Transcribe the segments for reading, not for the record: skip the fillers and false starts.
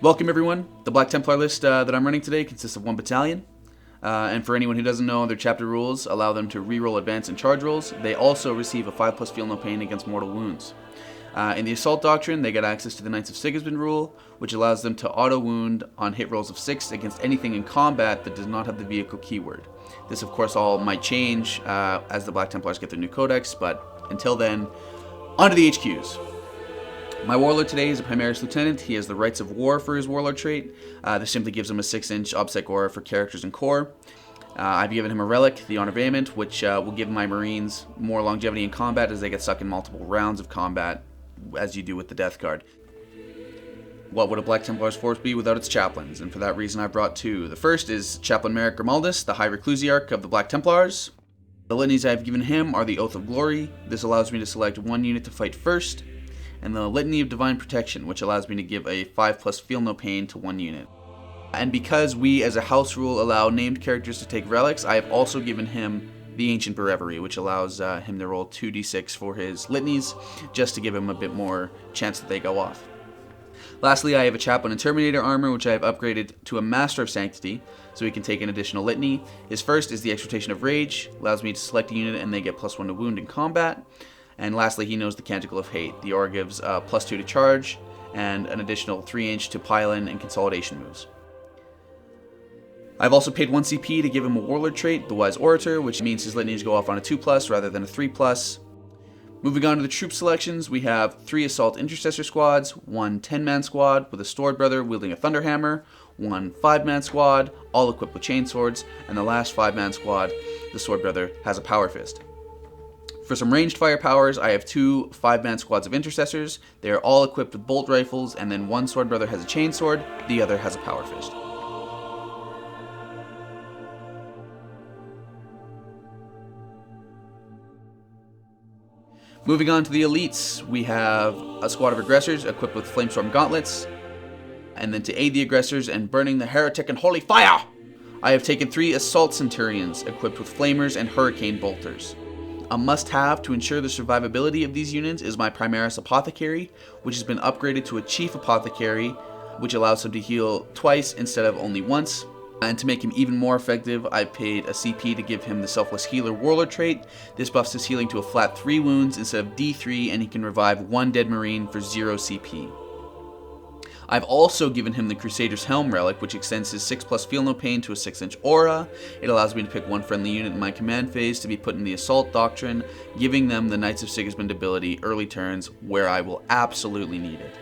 Welcome everyone. The Black Templar list that I'm running today consists of one battalion. And for anyone who doesn't know, their chapter rules allow them to reroll advance and charge rolls. They also receive a 5+ feel no pain against mortal wounds. In the Assault Doctrine, they get access to the Knights of Sigismund rule, which allows them to auto-wound on hit rolls of 6 against anything in combat that does not have the vehicle keyword. This of course all might change as the Black Templars get their new codex, but until then, onto the HQs. My Warlord today is a Primaris Lieutenant. He has the Rights of War for his Warlord trait. This simply gives him a 6-inch OBSEC aura for characters and core. I've given him a Relic, the Honor of Vehement, which will give my Marines more longevity in combat as they get stuck in multiple rounds of combat, as you do with the Death Guard. What would a Black Templar's force be without its chaplains? And for that reason I brought two. The first is Chaplain Merrick Grimaldus, the High Reclusiarch of the Black Templars. The litanies I've given him are the Oath of Glory. This allows me to select one unit to fight first. And the Litany of Divine Protection, which allows me to give a 5+ feel no pain to one unit. And because we as a house rule allow named characters to take relics, I have also given him the Ancient Breviary, which allows him to roll 2d6 for his litanies, just to give him a bit more chance that they go off. Lastly, I have a Chaplain and Terminator armor, which I have upgraded to a Master of Sanctity, so he can take an additional litany. His first is the Exhortation of Rage, allows me to select a unit and they get +1 to wound in combat. And lastly, he knows the Canticle of Hate. The aura gives +2 to charge, and an additional 3-inch to pile-in and consolidation moves. I've also paid 1 CP to give him a Warlord trait, the Wise Orator, which means his litanies go off on a 2+ rather than a 3+. Moving on to the troop selections, we have 3 Assault Intercessor squads, 1 10-man squad with a Sword Brother wielding a Thunderhammer, 1 5-man squad, all equipped with chainswords, and the last 5-man squad, the Sword Brother, has a Power Fist. For some ranged firepowers, I have 2 5-man squads of intercessors. They are all equipped with bolt rifles, and then one sword brother has a chainsword, the other has a power fist. Moving on to the elites, we have a squad of aggressors equipped with flamestorm gauntlets, and then to aid the aggressors in burning the heretic and holy fire, I have taken 3 assault centurions equipped with flamers and hurricane bolters. A must-have to ensure the survivability of these units is my Primaris Apothecary, which has been upgraded to a Chief Apothecary, which allows him to heal twice instead of only once. And to make him even more effective, I paid a CP to give him the Selfless Healer Warlord trait. This buffs his healing to a flat 3 wounds instead of D3, and he can revive 1 dead Marine for 0 CP. I've also given him the Crusader's Helm Relic, which extends his 6+ feel no pain to a 6-inch aura. It allows me to pick one friendly unit in my command phase to be put in the Assault Doctrine, giving them the Knights of Sigismund ability early turns where I will absolutely need it.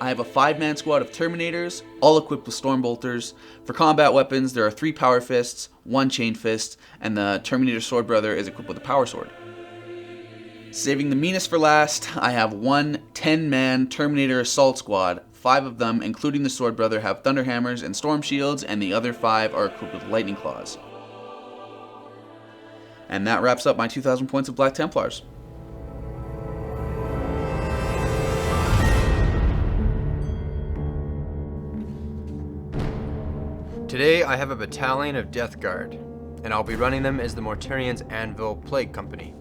I have a 5-man squad of Terminators, all equipped with Storm Bolters. For combat weapons, there are 3 Power Fists, 1 Chain Fist, and the Terminator Sword Brother is equipped with a Power Sword. Saving the meanest for last, I have 1 10-man Terminator Assault Squad. 5 of them, including the Sword Brother, have Thunderhammers and Storm Shields, and the other 5 are equipped with Lightning Claws. And that wraps up my 2,000 points of Black Templars. Today I have a battalion of Death Guard, and I'll be running them as the Mortarian's Anvil Plague Company.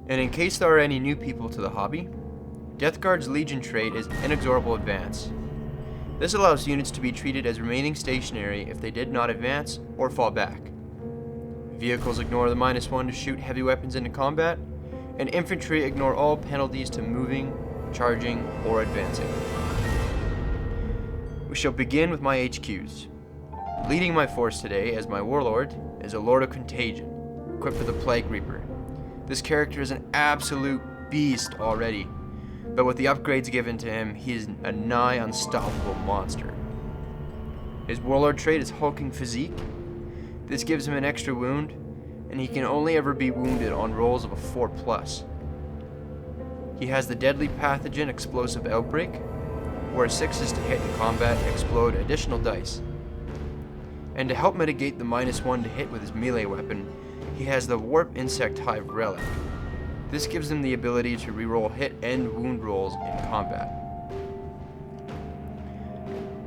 And in case there are any new people to the hobby, Death Guard's Legion trait is Inexorable Advance. This allows units to be treated as remaining stationary if they did not advance or fall back. Vehicles ignore the -1 to shoot heavy weapons into combat, and infantry ignore all penalties to moving, charging, or advancing. We shall begin with my HQs. Leading my force today as my Warlord is a Lord of Contagion, equipped with a Plague Reaper. This character is an absolute beast already, but with the upgrades given to him, he is a nigh unstoppable monster. His Warlord trait is Hulking Physique. This gives him an extra wound, and he can only ever be wounded on rolls of a 4+. He has the Deadly Pathogen Explosive Outbreak, where 6s to hit in combat explode additional dice. And to help mitigate the -1 to hit with his melee weapon, he has the Warp Insect Hive Relic. This gives him the ability to reroll hit and wound rolls in combat.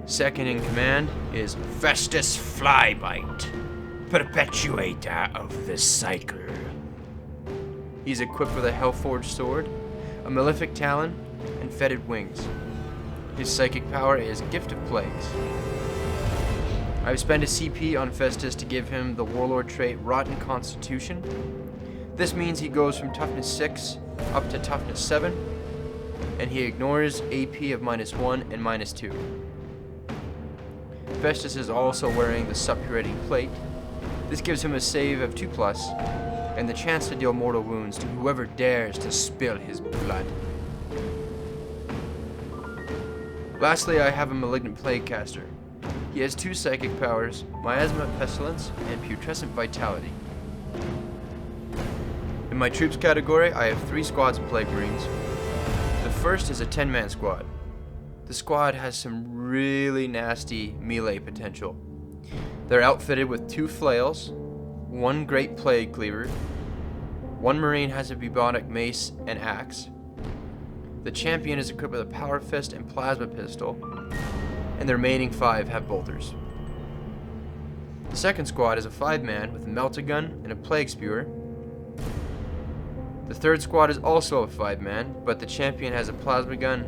Second in command is Festus Flybite, perpetuator of the cycle. He's equipped with a Hellforged sword, a Malefic talon, and fetid wings. His psychic power is Gift of Plagues. I've spent a CP on Festus to give him the Warlord trait Rotten Constitution. This means he goes from toughness 6 up to toughness 7, and he ignores AP of -1 and -2. Festus is also wearing the suppurating plate. This gives him a save of 2+, and the chance to deal mortal wounds to whoever dares to spill his blood. Lastly, I have a Malignant Plague Caster. He has 2 psychic powers, Miasma Pestilence and Putrescent Vitality. In my troops category, I have 3 squads of Plague Marines. The first is a 10-man squad. The squad has some really nasty melee potential. They're outfitted with 2 flails, 1 Great Plague Cleaver, 1 Marine has a bubonic mace and axe. The champion is equipped with a Power Fist and Plasma Pistol, and the remaining 5 have bolters. The second squad is a 5-man with a Melt-A-Gun and a Plague Spewer. The third squad is also a 5-man, but the champion has a Plasma Gun,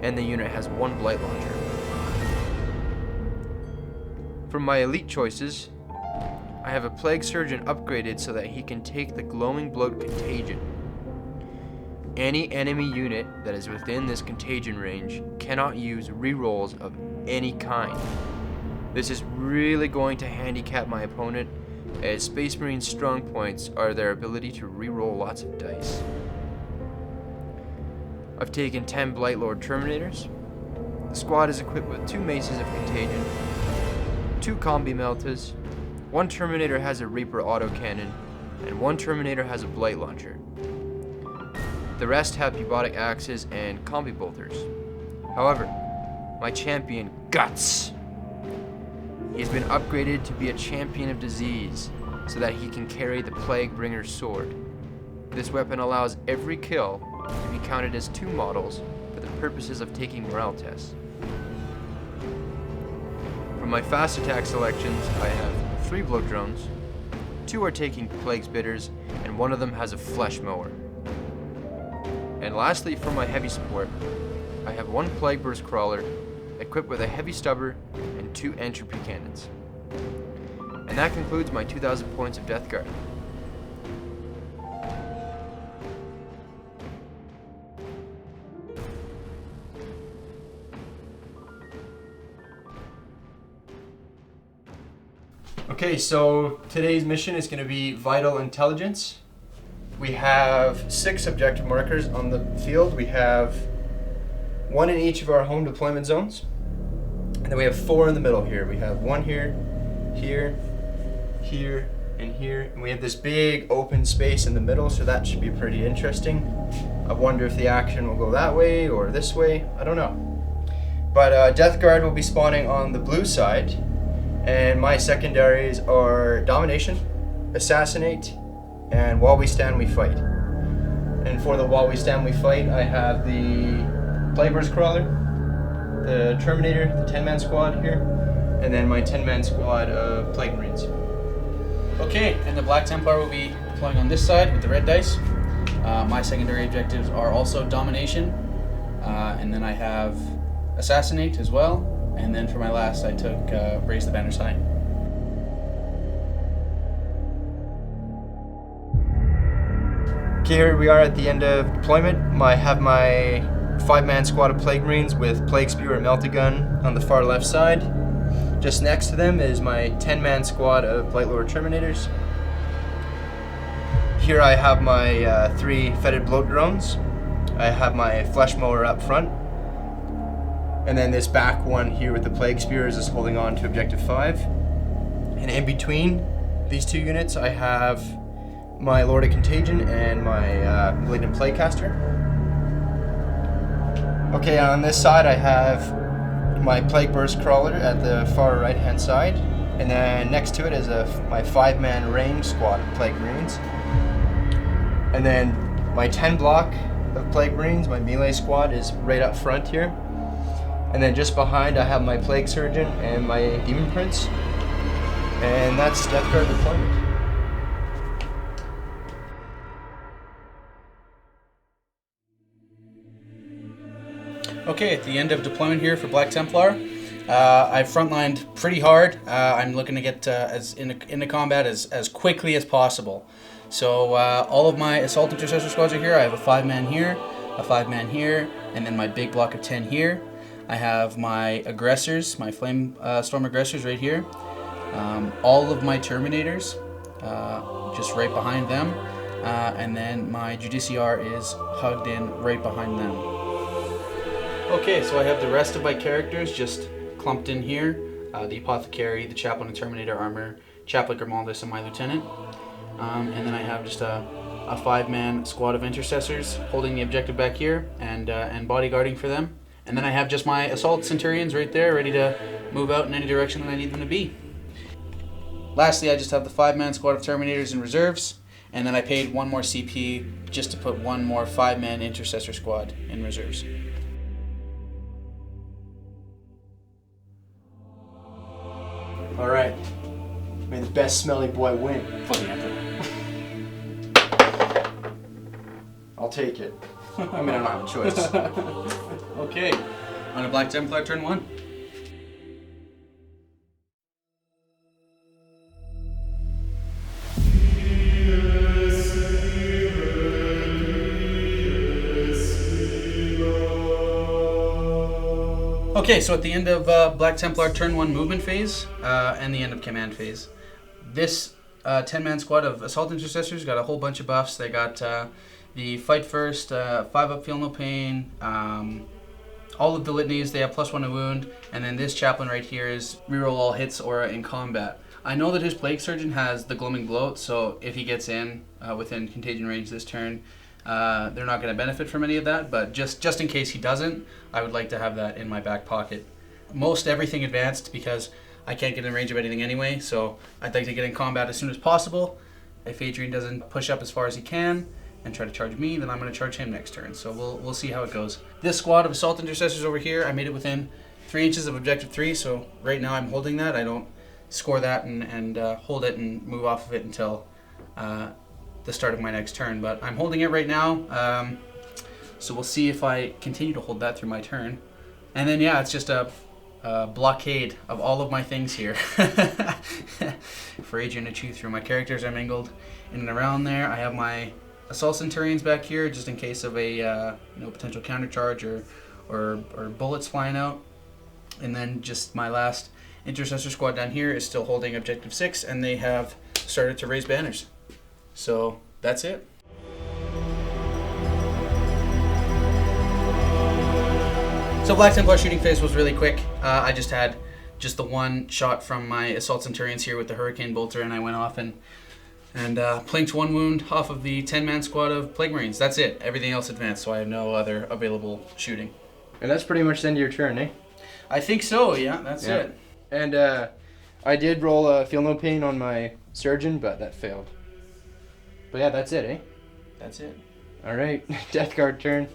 and the unit has 1 Blight Launcher. For my elite choices, I have a Plague Surgeon upgraded so that he can take the Glowing Bloat Contagion. Any enemy unit that is within this contagion range cannot use rerolls of any kind. This is really going to handicap my opponent, as Space Marine's strong points are their ability to reroll lots of dice. I've taken 10 Blightlord Terminators. The squad is equipped with 2 Maces of Contagion, 2 Combi Meltas, 1 Terminator has a Reaper autocannon, and 1 Terminator has a Blight Launcher. The rest have Bubonic Axes and Combi Bolters. However, my champion, Guts, he's been upgraded to be a Champion of Disease so that he can carry the Plague Bringer's sword. This weapon allows every kill to be counted as 2 models for the purposes of taking morale tests. For my fast attack selections, I have 3 blow drones, 2 are taking Plague Spitters, and 1 of them has a Flesh Mower. And lastly, for my heavy support, I have 1 Plague Burst Crawler, equipped with a Heavy Stubber and 2 Entropy Cannons. And that concludes my 2,000 points of Death Guard. Okay, so today's mission is going to be Vital Intelligence. We have 6 objective markers on the field. We have 1 in each of our home deployment zones. And then we have 4 in the middle here. We have 1 here, here, here, and here. And we have this big open space in the middle, so that should be pretty interesting. I wonder if the action will go that way or this way. I don't know. But Death Guard will be spawning on the blue side. And my secondaries are Domination, Assassinate, and While We Stand We Fight. And for the While We Stand We Fight, I have the Plague Burst Crawler, the Terminator, the 10-man squad here, and then my 10-man squad of Plague Marines. Okay, and the Black Templar will be deploying on this side with the red dice. My secondary objectives are also Domination, and then I have Assassinate as well. And then for my last, I took Raise the Banners High. Okay, here we are at the end of deployment. I have my 5-man squad of Plague Marines with Plague Spewer and Melt-A-Gun on the far left side. Just next to them is my 10-man squad of Blightlord Terminators. Here I have my 3 Fetid Bloat Drones. I have my Flesh Mower up front. And then this back one here with the Plague Spears is holding on to Objective 5. And in between these 2 units, I have my Lord of Contagion and my Malignant Plague Caster. Okay, on this side I have my Plague Burst Crawler at the far right hand side. And then next to it is my 5-man range squad of Plague Marines. And then my 10 block of Plague Marines, my melee squad, is right up front here. And then just behind I have my Plague Surgeon and my Demon Prince. And that's Death Guard deployment. Okay, at the end of deployment here for Black Templar, I've frontlined pretty hard. I'm looking to get into combat as quickly as possible. So all of my Assault Intercessor squads are here. I have a 5-man here, a 5-man here, and then my big block of 10 here. I have my aggressors, my Flame Storm aggressors right here. All of my Terminators, just right behind them. And then my Judiciar is hugged in right behind them. Okay, so I have the rest of my characters just clumped in here. The Apothecary, the Chaplain and Terminator armor, Chaplain Grimaldus, and my Lieutenant. And then I have just a 5-man squad of Intercessors holding the objective back here and bodyguarding for them. And then I have just my Assault Centurions right there, ready to move out in any direction that I need them to be. Lastly, I just have the 5-man squad of Terminators in reserves, and then I paid 1 more CP just to put 1 more 5-man Intercessor squad in reserves. Alright. May the best smelling boy win. For the Emperor. I'll take it. I mean, I don't have a choice. Okay, on a Black Templar turn 1. Okay, so at the end of Black Templar turn 1 movement phase and the end of command phase, this 10-man squad of Assault Intercessors got a whole bunch of buffs. They got the Fight First, 5-up Feel No Pain, all of the litanies. They have +1 to wound, and then this Chaplain right here is reroll all hits aura in combat. I know that his Plague Surgeon has the Gloaming Bloat, so if he gets in within contagion range this turn, they're not going to benefit from any of that, but just in case he doesn't, I would like to have that in my back pocket. Most everything advanced because I can't get in range of anything anyway, so I'd like to get in combat as soon as possible. If Adrian doesn't push up as far as he can and try to charge me, then I'm going to charge him next turn, so we'll see how it goes. This squad of Assault Intercessors over here, I made it within 3 inches of Objective 3, so right now I'm holding that. I don't score that and hold it and move off of it until the start of my next turn, but I'm holding it right now, so we'll see if I continue to hold that through my turn. And then yeah, it's just a blockade of all of my things here for Adrian to chew through. My characters are mingled in and around there. I have my Assault Centurions back here just in case of a potential countercharge or bullets flying out. And then just my last Intercessor squad down here is still holding Objective 6, and they have started to raise banners. So that's it. So Black Templar shooting phase was really quick. I just had the one shot from my Assault Centurions here with the Hurricane Bolter, and I went off and plinked 1 wound off of the 10-man squad of Plague Marines. That's it. Everything else advanced, so I have no other available shooting. And that's pretty much the end of your turn, eh? I think so, yeah, that's it. And I did roll a Feel No Pain on my Surgeon, but that failed. But yeah, that's it, eh? That's it. Alright, Death Guard turn.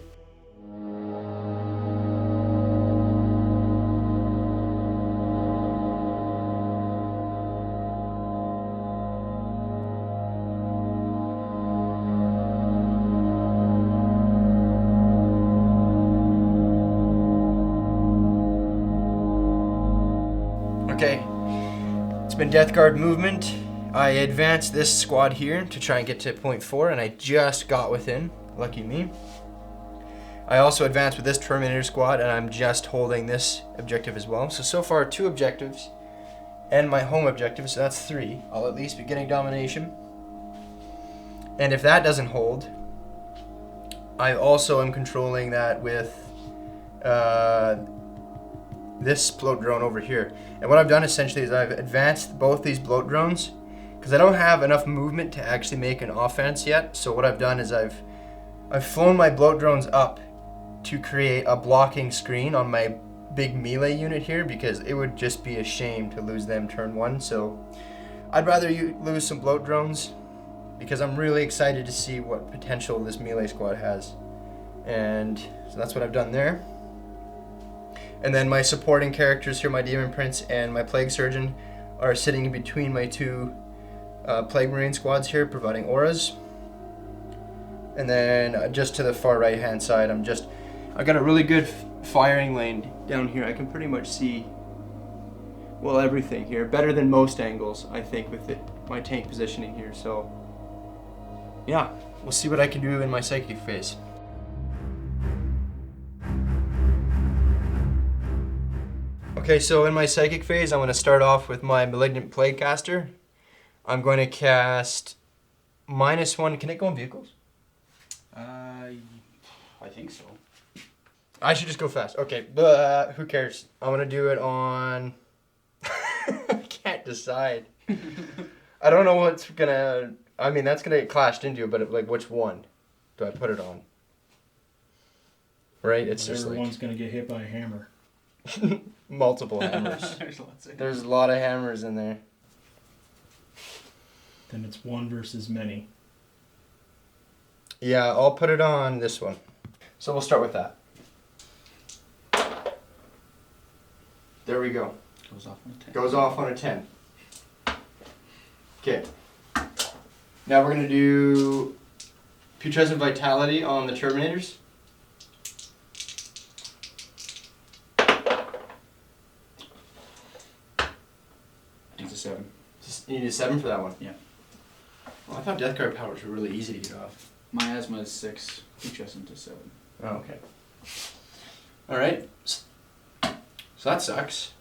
Okay, it's been Death Guard movement. I advanced this squad here to try and get to point 4, and I just got within. Lucky me. I also advanced with this Terminator squad, and I'm just holding this objective as well. So far 2 objectives, and my home objective, so that's 3. I'll at least be getting domination. And if that doesn't hold, I also am controlling that with this bloat drone over here. And what I've done essentially is I've advanced both these bloat drones because I don't have enough movement to actually make an offense yet. So what I've done is I've flown my bloat drones up to create a blocking screen on my big melee unit here, because it would just be a shame to lose them turn 1. So I'd rather you lose some bloat drones because I'm really excited to see what potential this melee squad has. And so that's what I've done there. And then my supporting characters here, my Demon Prince and my Plague Surgeon, are sitting in between my 2 Plague Marine squads here, providing auras. And then just to the far right hand side, I got a really good firing lane down here, I can pretty much see, well, everything here. Better than most angles, I think, with my tank positioning here. So, yeah, we'll see what I can do in my psychic phase. Okay, so in my psychic phase, I'm going to start off with my Malignant Plaguecaster. I'm going to cast -1. Can it go on vehicles? I think so. I should just go fast. Okay, but who cares? I'm going to do it on... I can't decide. I don't know what's going to... I mean, that's going to get clashed into, but like, which one do I put it on? Right? It's just like... Everyone's going to get hit by a hammer. Multiple hammers. There's a lot of hammers in there. Then it's one versus many. Yeah, I'll put it on this one. So we'll start with that. There we go. Goes off on a 10. Goes off on a 10. Okay. Now we're going to do Putrescent Vitality on the Terminators. It's a 7. You need a 7 for that one? Yeah. Well, I thought Death Guard powers were really easy to get off. My asthma is 6. Putrescent is 7. Oh, okay. Alright. So that sucks.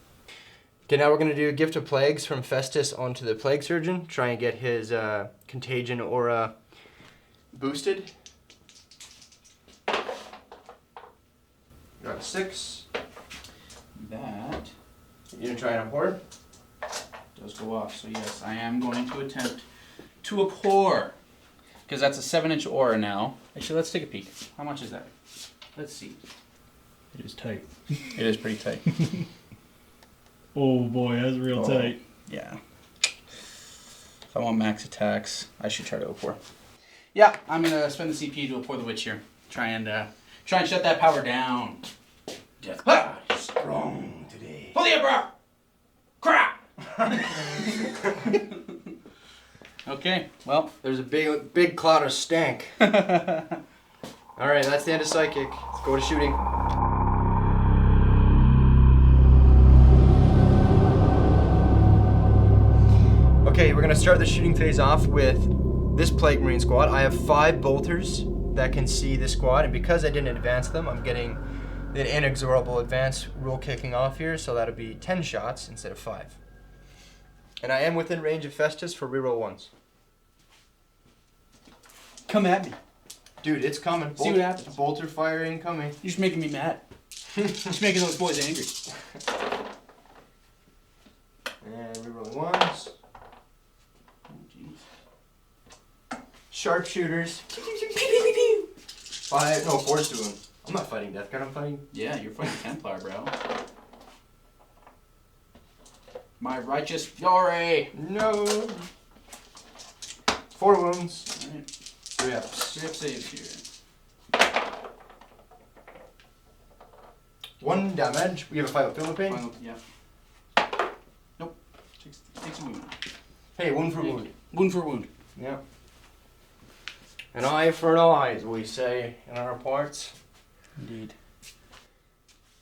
Okay, now we're going to do Gift of Plagues from Festus onto the Plague Surgeon. Try and get his Contagion aura boosted. Got a 6. That You going to try and abhor? does go off, so yes, I am going to attempt to abhor. Because that's a 7-inch aura now. Actually, let's take a peek. How much is that? Let's see. It is tight. It is pretty tight. Oh boy, that's real tight. Yeah. If I want max attacks, I should try to abhor. Yeah, I'm gonna spend the CP to abhor the witch here. Try and shut that power down. Death God is strong today. For the Emperor! Crap! Okay, well. There's a big cloud of stank. Alright, that's the end of Psychic. Let's go to shooting. Okay, we're going to start the shooting phase off with this Plague Marine squad. I have 5 bolters that can see this squad, and because I didn't advance them, I'm getting the inexorable advance rule kicking off here, so that'll be 10 shots instead of 5. And I am within range of Festus for reroll 1s. Come at me. Dude, it's coming. See what happens. Bolter fire incoming. You're just making me mad. You're just making those boys angry. And rerolling 1s. Oh, jeez. Sharpshooters. 4's doing. I'm not fighting Death Guard, I'm fighting. Yeah, you're fighting Templar, bro. My righteous fury. No. 4 wounds. Alright. 3 ups. 3 up saves here. 1 damage. We have a 5 up field of pain. Final, yeah. Nope. Takes a wound. Hey, wound for wound. Wound for wound. Yeah. An eye for an eye, as we say in our parts. Indeed.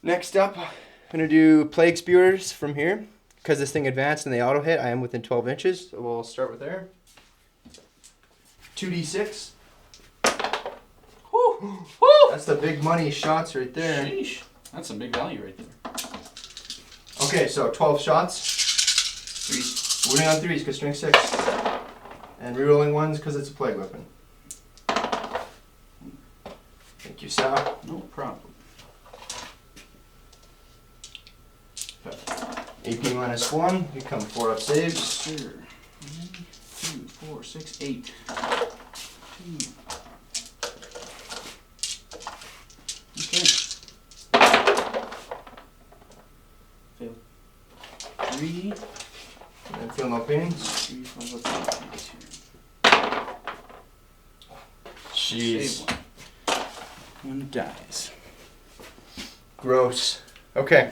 Next up, I'm going to do Plague Spewers from here. Because this thing advanced and they auto hit, I am within 12 inches. So we'll start with there. 2d6. Woo! Woo! That's the big money shots right there. Sheesh. That's some big value right there. Okay, so 12 shots. 3. Wounding on 3s because strength 6. And rerolling 1s because it's a plague weapon. Thank you, Sal. No problem. AP -1, become 4 up saves. Sure. 1, 2, 4, 6, 8. 2. Okay. Failed. 3. And feel no pains. 3, 5, let's see. Jeez. Save 1. 1 dies. Gross. Okay.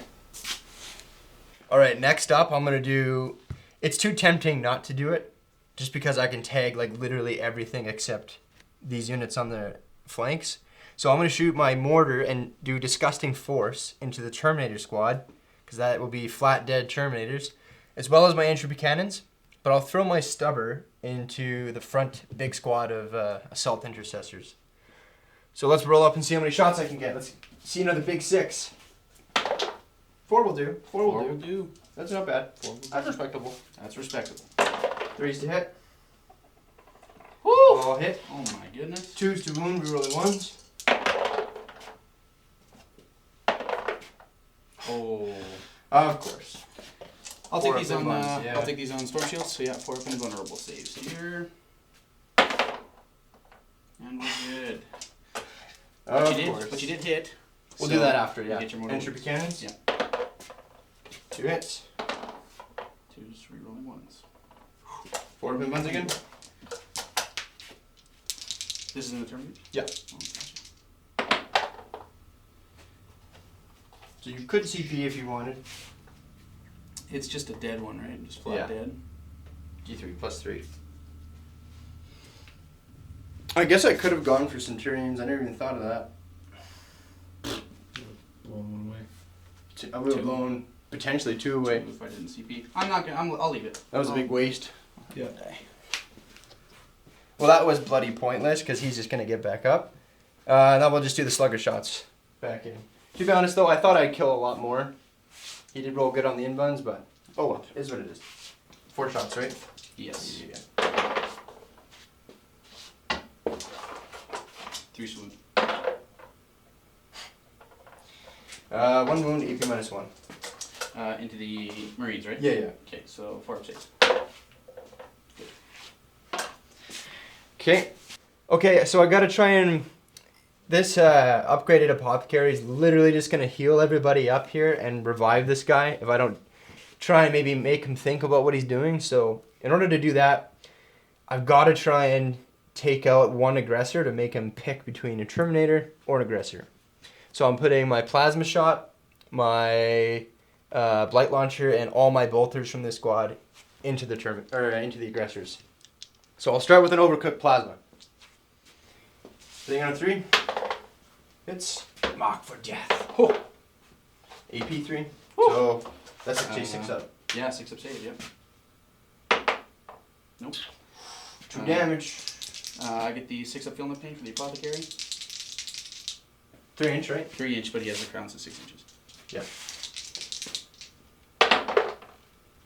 Alright, next up I'm going to do... It's too tempting not to do it, just because I can tag like literally everything except these units on the flanks. So I'm going to shoot my mortar and do disgusting force into the Terminator squad, because that will be flat dead Terminators, as well as my entropy cannons. But I'll throw my stubber into the front big squad of assault intercessors. So let's roll up and see how many shots I can get. Let's see another big 6. 4 will do. 4 will do. That's not bad. That's respectable. That's respectable. 3's to hit. Woo! All hit. Oh my goodness. 2's to wound, rerolling 1s. Oh. Of course. I'll Four take these up on. in ones, yeah. I'll take these on storm shields. So yeah, 4 up and vulnerable saves here. And we're good. But you did hit. We'll so do that after, yeah. you get your mortal Entropy wounds. cannons. Yeah. 2 hits. 2's rerolling 1s. 4 up in ones again. This is in the Terminator? Yeah. Oh, gotcha. So you could CP if you wanted. It's just a dead one, right? Just flat Yeah. dead. D3 plus 3. I guess I could have gone for Centurions. I never even thought of that. Blown one away. I would have blown potentially 2 away. If I didn't CP. I'm not gonna. I'll leave it. That was a big waste. Yeah. Well, that was bloody pointless because he's just going to get back up. Now we'll just do the slugger shots back in. To be honest, though, I thought I'd kill a lot more. He did roll good on the inbuns, but oh well, it is what it is. 4 shots, right? Yes. Yeah. 3 swoon. 1 wound, AP minus 1. Into the Marines, right? Yeah, yeah. Okay, so 4 up 6. Okay, so I gotta try and... This upgraded apothecary is literally just gonna heal everybody up here and revive this guy if I don't try and maybe make him think about what he's doing. So in order to do that, I've gotta try and take out one aggressor to make him pick between a Terminator or an aggressor. So I'm putting my plasma shot, my blight launcher, and all my bolters from this squad into the into the aggressors. So I'll start with an overcooked plasma. Thing on 3. Hits. Mark for death. Oh. AP 3. So that's actually 6 up. Yeah, 6 up save, yep. Nope. 2 damage. I get the 6 up feel no pain for the apothecary. 3 inch, right? 3 inch, but he has the crown, so 6 inches. Yeah.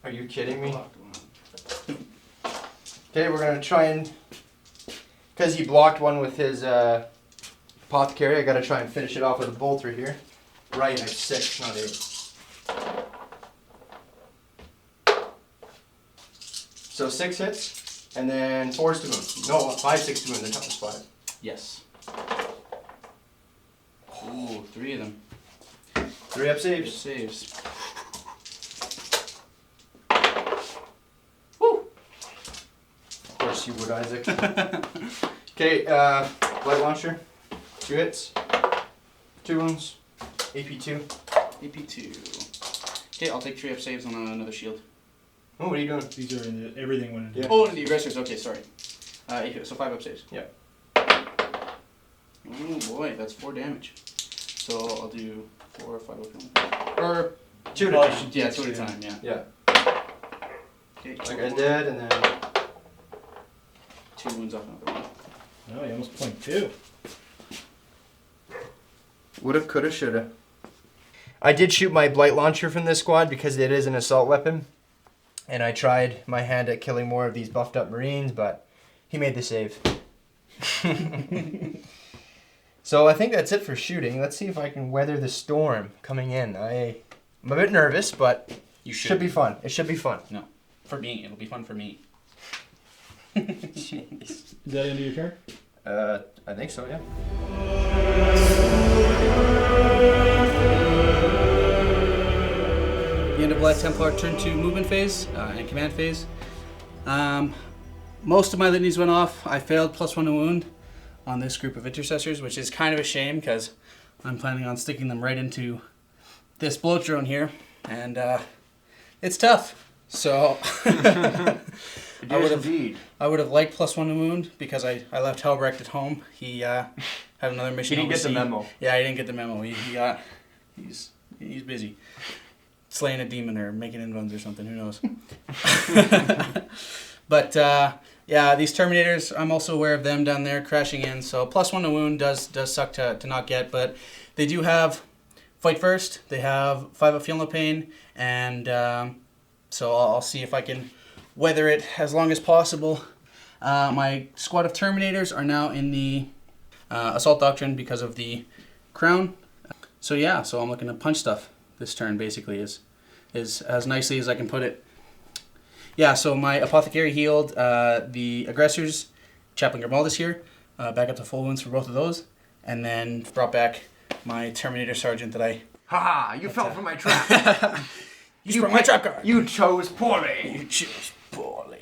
Are you kidding me? Okay, we're gonna try and, because he blocked one with his apothecary, I gotta try and finish it off with a bolter here. Right, I have 6, not 8. So 6 hits, and then 4's to wound. No, 5, 6 to wound, the toughest spot. Yes. Ooh, 3 of them. 3 up saves. Saves. Of course you would, Isaac. Okay, blight launcher. 2 hits. 2 wounds. AP 2. AP 2. Okay, I'll take 3 up saves on another shield. Oh, what are you doing? These are in the, everything went in. Yeah. Oh, and the aggressors. Okay, sorry. So 5 up saves. Yeah. Oh boy, that's 4 damage. So I'll do 4 or 5 up. Or 2 at a time. yeah, 2 at a time. Yeah. Yeah. Okay. Like I did, and then 2 wounds off another one. Oh, you almost point 2. woulda, coulda, shoulda. I did shoot my blight launcher from this squad because it is an assault weapon, and I tried my hand at killing more of these buffed up Marines, but he made the save. So I think that's it for shooting. Let's see if I can weather the storm coming in. I'm a bit nervous, but You should be fun. It should be fun. No, for me, it'll be fun for me. Jeez. Is that the end of your turn? I think so, yeah. The end of Black Templar turn to movement phase and command phase. Most of my litanies went off. I failed +1 to wound on this group of intercessors, which is kind of a shame because I'm planning on sticking them right into this bloat drone here, and it's tough. So I would have liked +1 to wound because I left Helbrecht at home. had another mission. He didn't get the overseas. memo. Yeah, he didn't get the memo. He's busy slaying a demon or making inruns or something. Who knows? But yeah, these Terminators, I'm also aware of them down there crashing in. So +1 to wound does suck to not get, but they do have fight first. They have 5 of feel no pain, and so I'll see if I can weather it as long as possible. My squad of Terminators are now in the Assault Doctrine because of the crown. So yeah, so I'm looking to punch stuff this turn, basically, is as nicely as I can put it. Yeah, so my Apothecary healed the aggressors, Chaplain Grimaldus here, back up to full wounds for both of those, and then brought back my Terminator Sergeant that I... Haha, you fell for my trap. You sprung my trap card! You chose poorly. You chose poorly.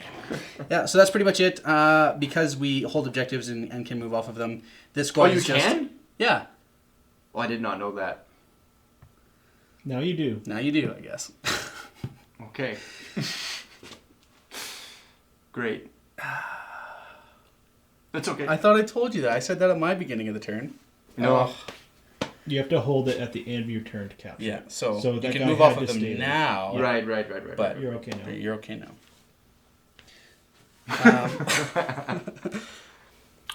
Yeah, so that's pretty much it. Because we hold objectives and can move off of them, this squad is just... can? Yeah. Well, I did not know that. Now you do. Now you do, I guess. Okay. Great. That's okay. I thought I told you that. I said that at my beginning of the turn. No. You have to hold it at the end of your turn to capture. Yeah, so So you that can guy move had off to of them stay there. now. Yeah. Right. But You're okay now. You're okay now.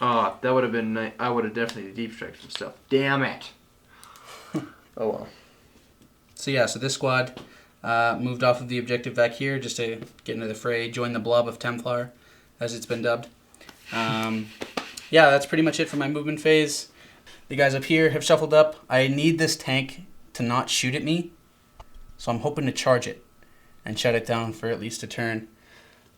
Oh, that would have been nice. I would have definitely deep striked some stuff. Damn it. Oh well. So yeah, so this squad moved off of the objective back here just to get into the fray, join the blob of Templar, as it's been dubbed. Yeah, that's pretty much it for my movement phase. The guys up here have shuffled up. I need this tank to not shoot at me, so I'm hoping to charge it and shut it down for at least a turn.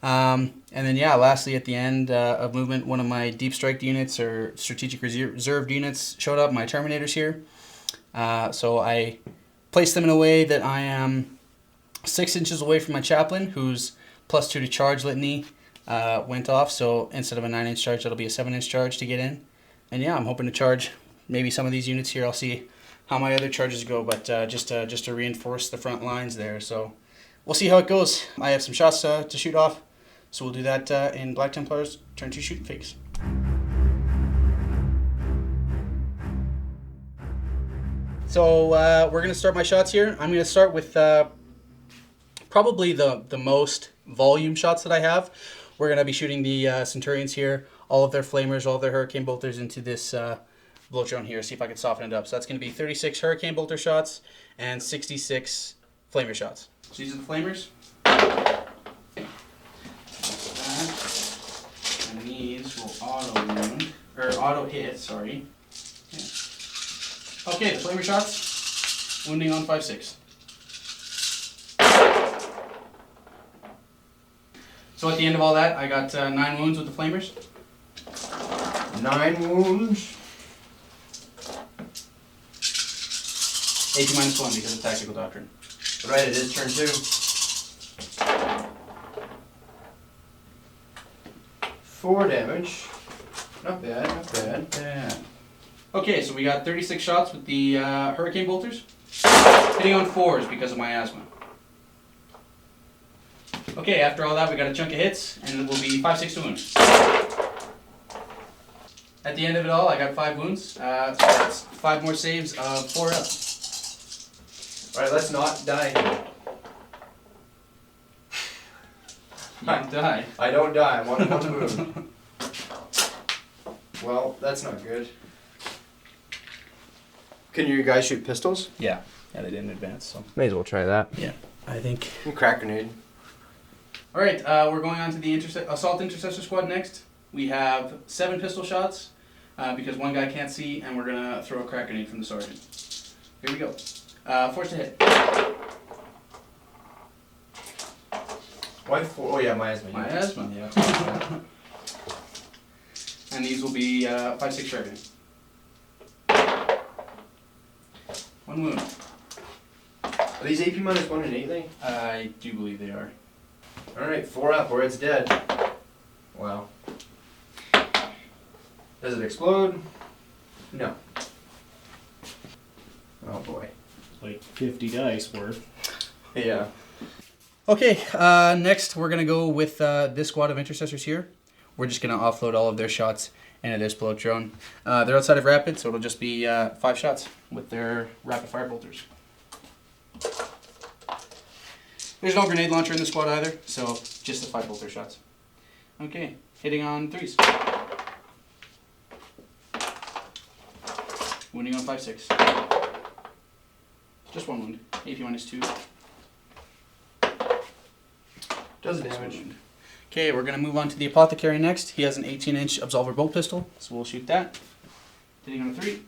And then yeah, lastly at the end of movement, one of my deep strike units or strategic reserved units showed up, my Terminators here. So I placed them in a way that I am 6 inches away from my Chaplain, whose +2 to charge litany went off. So instead of a 9-inch charge, that'll be a 7-inch charge to get in. And yeah, I'm hoping to charge maybe some of these units here. I'll see how my other charges go, but just to reinforce the front lines there. So we'll see how it goes. I have some shots to shoot off, so we'll do that in Black Templars turn 2 shooting phase. So we're going to start my shots here. I'm going to start with probably the most volume shots that I have. We're going to be shooting the Centurions here, all of their flamers, all of their Hurricane Bolters into this blow drone here, see if I can soften it up. So that's going to be 36 Hurricane Bolter shots and 66 Flamer shots. So these are the Flamers. And these will auto wound, or auto hit, sorry. Yeah. Okay, the Flamer shots, wounding on 5-6. So at the end of all that, I got 9 wounds with the Flamers. 9 wounds. AP -1 because of Tactical Doctrine. Right, it is turn 2. 4 damage. Not bad, not bad. Yeah. Okay, so we got 36 shots with the Hurricane Bolters. Hitting on 4s because of my asthma. Okay, after all that, we got a chunk of hits, and it will be 5-6 to wounds. At the end of it all, I got 5 wounds. So that's 5 more saves of 4 up. Alright, let's not die. You don't die. I don't die, I'm on 1 wound. Well, that's not good. Can you guys shoot pistols? Yeah. Yeah, they didn't advance, so. May as well try that. Yeah, I think. Crack grenade. Alright, we're going on to the Assault Intercessor Squad next. We have 7 pistol shots, because one guy can't see, and we're going to throw a crack grenade from the Sergeant. Here we go. Force to hit. Why 4? Oh yeah, my asthma. My asthma, yeah. And these will be 5-6 sharpening. 1 wound. Are these AP -1 and 8 thing? I do believe they are. Alright, 4 up or it's dead. Wow. Does it explode? No. Oh boy. Like 50 dice worth. Yeah. Okay, next we're going to go with this squad of intercessors here. We're just going to offload all of their shots into this bloat drone. They're outside of rapid, so it'll just be 5 shots with their rapid fire bolters. There's no grenade launcher in the squad either, so just the 5 bolter shots. Okay, hitting on 3s. Wounding on 5-6. Just 1 wound. AP -2. Does damage. Okay, we're going to move on to the Apothecary next. He has an 18-inch Absolver bolt pistol, so we'll shoot that. Hitting on a 3.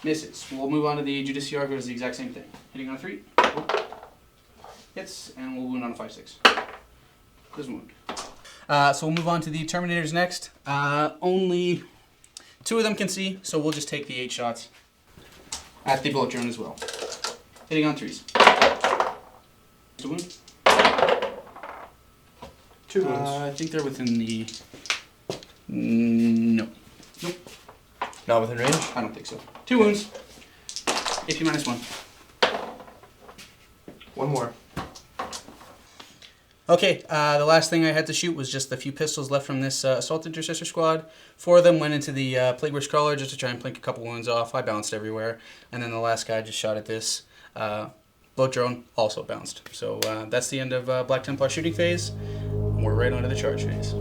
Misses. We'll move on to the Judiciar, who does the exact same thing. Hitting on a 3. Hits, and we'll wound on a 5-6. Doesn't wound. So we'll move on to the Terminators next. Only 2 of them can see, so we'll just take the 8 shots at the bullet drone as well. Hitting on 3s. To wound. 2 wounds. I think they're within the... No. Nope. Not within range? I don't think so. 2 wounds. AP -1. 1 more. Okay, the last thing I had to shoot was just the few pistols left from this Assault Intercessor squad. 4 of them went into the Plague Witch Crawler just to try and plink a couple wounds off. I bounced everywhere. And then the last guy just shot at this bloat drone, also bounced. So that's the end of Black Templar shooting phase. And we're right onto the charge phase.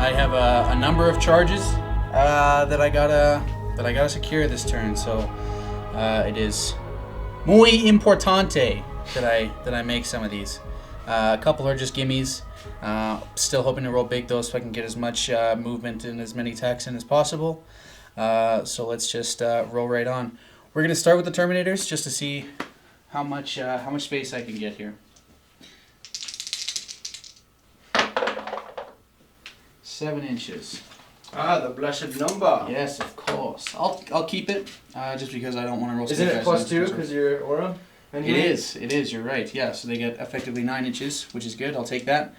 I have a number of charges that I gotta secure this turn, so it is muy importante that I make some of these. A couple are just gimmies. Still hoping to roll big though, so I can get as much movement and as many attacks in as possible. So let's just roll right on. We're gonna start with the Terminators just to see how much space I can get here. 7 inches. Ah, the blessed number. Yes, of course. I'll keep it just because I don't want to roll. Isn't it +2 because you're aura? It is. It is. You're right. Yeah. So they get effectively 9 inches, which is good. I'll take that.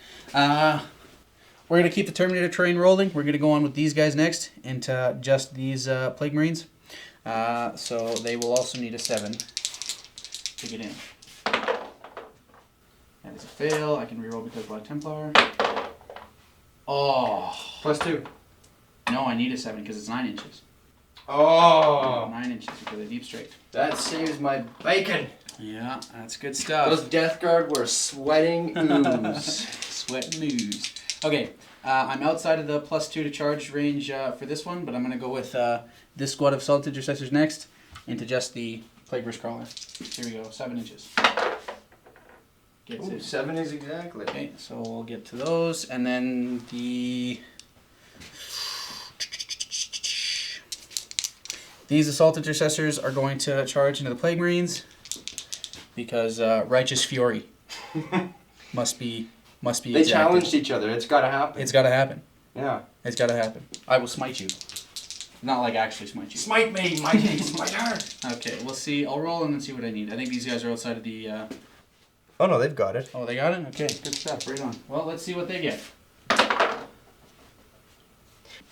We're gonna keep the Terminator train rolling. We're gonna go on with these guys next into just these Plague Marines. So they will also need a 7 to get in. That is a fail. I can reroll because Black Templar. Oh. +2. No, I need a 7 because it's 9 inches. Oh. 9 inches for the deep straight. That saves my bacon. Yeah, that's good stuff. Those Death Guard were sweating ooze. Sweat and ooze. Okay, I'm outside of the +2 to charge range for this one, but I'm going to go with this squad of Assault Intercessors next into just the Plague Witch Crawler. Here we go, 7 inches. Ooh, 7 is exactly. Okay, so we'll get to those, and then the... These Assault Intercessors are going to charge into the Plague Marines because Righteous Fury must be They exacted. challenged each other. It's got to happen. It's got to happen. Yeah. It's got to happen. I will smite you. Not like actually smite you. Smite me, mighty smiter. Okay, we'll see. I'll roll and then see what I need. I think these guys are outside of the... Oh no, they've got it. Oh, they got it? Okay, good stuff. Right on. Well, let's see what they get.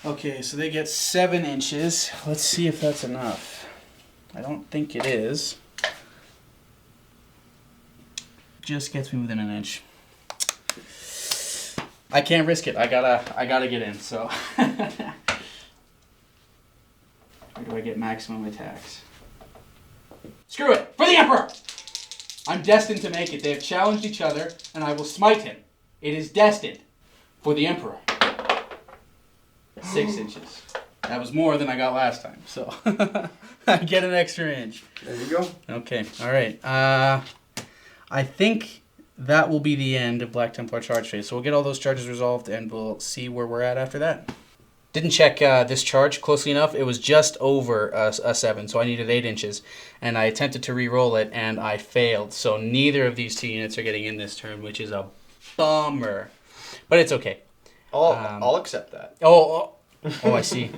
Okay, so they get 7 inches. Let's see if that's enough. I don't think it is. Just gets me within an inch. I can't risk it. I gotta get in, so. Where do I get maximum attacks? Screw it! For the Emperor! I'm destined to make it. They have challenged each other, and I will smite him. It is destined for the Emperor. 6 inches. That was more than I got last time, so I get an extra inch. There you go. Okay, all right. I think that will be the end of Black Templar charge phase. So we'll get all those charges resolved, and we'll see where we're at after that. Didn't check this charge closely enough. It was just over a 7, so I needed 8 inches. And I attempted to re-roll it, and I failed. So neither of these 2 units are getting in this turn, which is a bummer. But it's okay. I'll accept that. Oh, I see.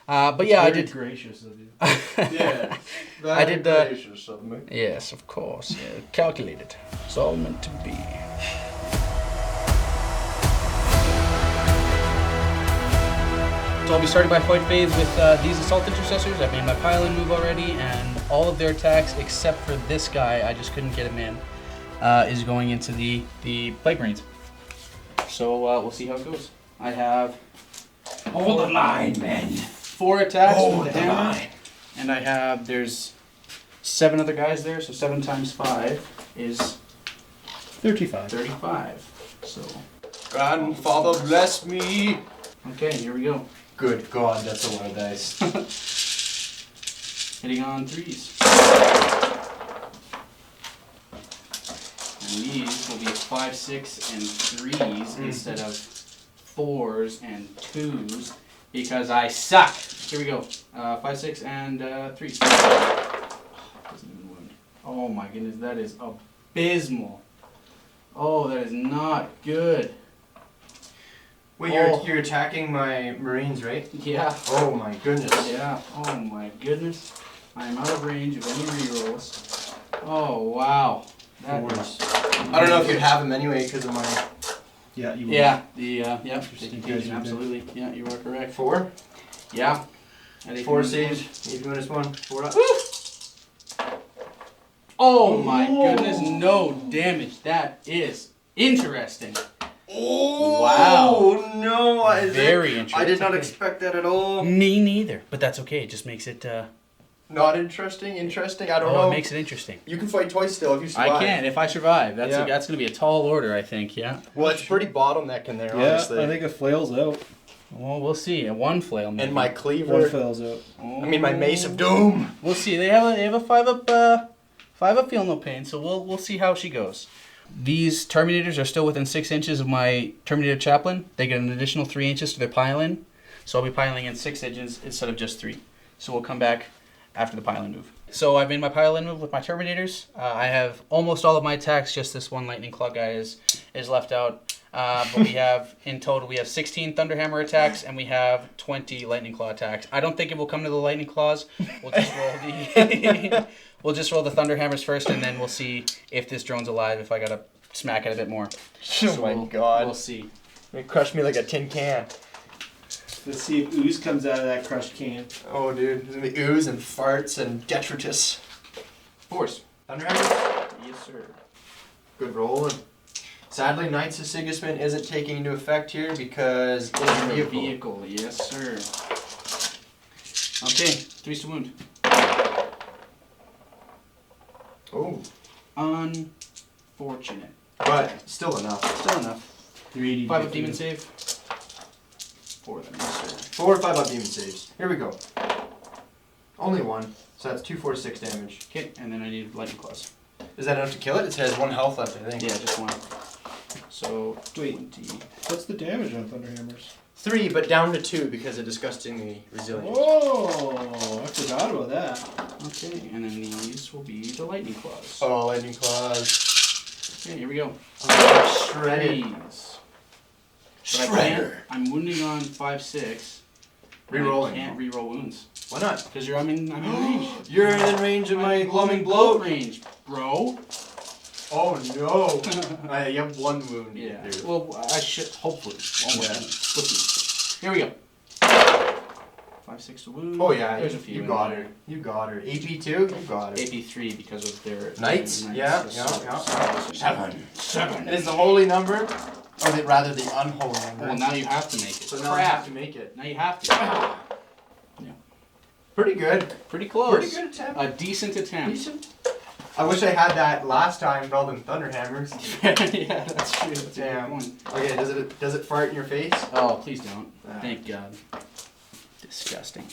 But yeah, I did. Gracious of you. Yeah. I did. Gracious of me. Yes, of course. Yeah, calculated. It's all meant to be. So I'll be starting my fight phase with these assault intercessors. I've made my pile-in move already, and all of their attacks, except for this guy, I just couldn't get him in, is going into the plague marines. So we'll see how it goes. I have Hold the line, men. 4 attacks Hold with the the hammer, line. and I have there's 7 other guys there, so 7 times 5 is 35. 35. So Grandfather bless me. okay, here we go. Good God, that's a lot of dice. Hitting on 3s. And these will be 5, 6, and 3s instead of 4s and 2s because I suck. Here we go. 5, 6, and 3s. Doesn't even wound. Oh my goodness, that is abysmal. Oh, that is not good. Wait, Oh. you're attacking my marines, right? Yeah. Oh my goodness. Yeah. Oh my goodness. I am out of range of any rerolls. Oh wow. That is. I don't know if you'd have them anyway because of my Yeah, you will. Yeah. The Just in case contagion, you did. absolutely. Yeah, you are correct. 4. Yeah. At 4 8 saves. Even minus 1. 4 up. Oh my goodness, no damage. That is interesting. Oh Wow. no! Very interesting. I did not expect that at all. Me neither, but that's okay. It just makes it. Not interesting. Interesting. I don't Oh, know. it makes it interesting. You can fight twice still if you survive. I can if I survive. That's Yeah. that's gonna be a tall order, I think. Yeah. Well, it's pretty bottleneck in there, Yeah, honestly. I think it flails out. Well, we'll see. A 1 flail. Maybe. And my One cleaver. fails out. I mean, my mace of doom. We'll see. They have a 5 up feel no pain. So we'll see how she goes. These Terminators are still within 6 inches of my Terminator Chaplain. They get an additional 3 inches to their pile-in. So I'll be piling in 6 inches instead of just 3. So we'll come back after the pile-in move. So I've made my pile-in move with my Terminators. I have almost all of my attacks. Just this one Lightning Claw guy is left out. But we have, in total, we have 16 Thunderhammer attacks and we have 20 Lightning Claw attacks. I don't think it will come to the Lightning Claws. We'll just roll the we'll just roll the Thunderhammers first, and then we'll see if this drone's alive. If I gotta smack it a bit more. Oh my God! We'll see. It crushed me like a tin can. Let's see if ooze comes out of that crushed can. Oh, dude, there's gonna be ooze and farts and detritus. Force. Thunderhammer. Yes, sir. Good roll. Sadly, Knights of Sigismund isn't taking into effect here because it's a Your vehicle. vehicle. Yes, sir. Okay, 3 to wound. Oh, Unfortunate. but still enough. Still enough. 380. 5 of demon save. 4 of them, yes, sir. 4 or 5 up demon saves. Here we go. Only 1, so that's 2, 4, 6 damage. Okay, and then I need lightning claws. Is that enough to kill it? It says 1 health left, I think. Yeah, just 1. So Wait. 20. What's the damage on Thunderhammers? 3, but down to 2 because of disgustingly resilient. Oh, I forgot about that. Okay, and then these will be the lightning claws. Oh, lightning claws. Okay, here we go. Shredded. Threes. But I can't. I'm wounding on 5, 6. Rerolling. I can't reroll wounds. Why not? Because I'm in range. You're in range of my gloaming bloat bloat. range, bro. Oh no! You have 1 wound. Yeah. Dude. Well, I should hopefully. Oh my Yeah. goodness. Let's see. Here we go. 5, 6 to wound. Oh yeah, There's a few. you in got there. her. You got her. AP2, you got her. AP3 because of their Knights? Yeah, yes, yeah, sir. yeah. 7. It is the holy number, or rather the unholy number. Well, now you have to make it. so now I have to make it. Now you have to. Pretty good. Pretty close. Pretty good attempt. A decent attempt. Decent. I wish I had that last time with all them thunderhammers. Yeah, that's true. That's a good Damn. point. Okay, does it fart in your face? Oh, please don't. Thank God. Disgusting.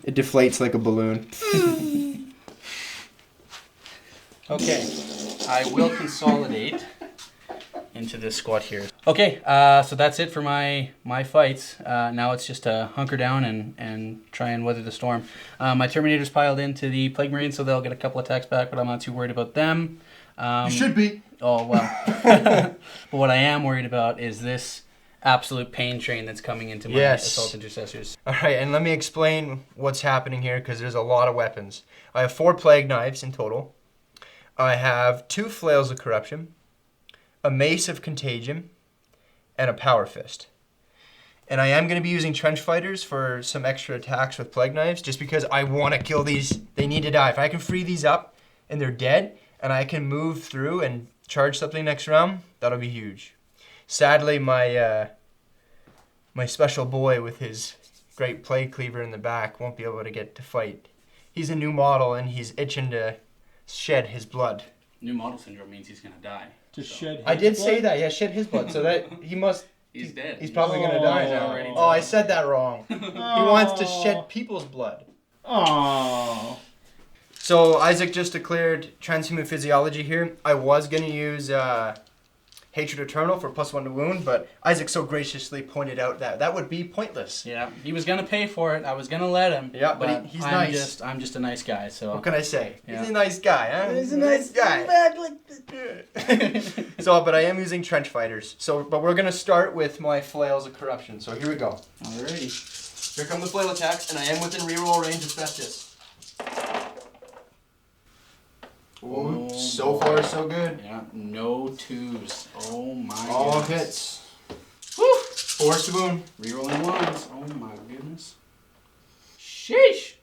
It deflates like a balloon. Okay, I will consolidate into this squat here. Okay, so that's it for my fights. Now it's just to hunker down and try and weather the storm. My Terminators piled into the Plague Marines, so they'll get a couple attacks back, but I'm not too worried about them. You should be. Oh, well. But what I am worried about is this absolute pain train that's coming into my Assault Intercessors. All right, and let me explain what's happening here because there's a lot of weapons. I have 4 Plague Knives in total. I have 2 Flails of Corruption, a Mace of Contagion, and a Power Fist. And I am going to be using Trench Fighters for some extra attacks with Plague Knives just because I want to kill these. They need to die. If I can free these up and they're dead and I can move through and charge something next round, that'll be huge. Sadly, my special boy with his great Plague Cleaver in the back won't be able to get to fight. He's a new model and he's itching to shed his blood. New model syndrome means he's going to die. Just shed his I did blood? say that, yeah, shed his blood, so that he must... He's dead. He's probably going to die He's now. already Oh, I dead. said that wrong. He wants to shed people's blood. Oh. So Isaac just declared transhuman physiology here. I was going to use Hatred Eternal for +1 to wound, but Isaac so graciously pointed out that that would be pointless. Yeah, he was going to pay for it. I was going to let him. Yeah, but he's nice. I'm just a nice guy, so... What can I say? Yeah. He's a nice guy, huh? He's a nice guy. So, but I am using Trench Fighters. So, but we're going to start with my Flails of Corruption. So here we go. Alrighty. Here come the flail attacks, and I am within reroll range of Festus. Oh, so far so good. Yeah, no 2s. Oh my All goodness. hits. Woo! Force to wound. Rerolling 1s. Oh my goodness. Sheesh!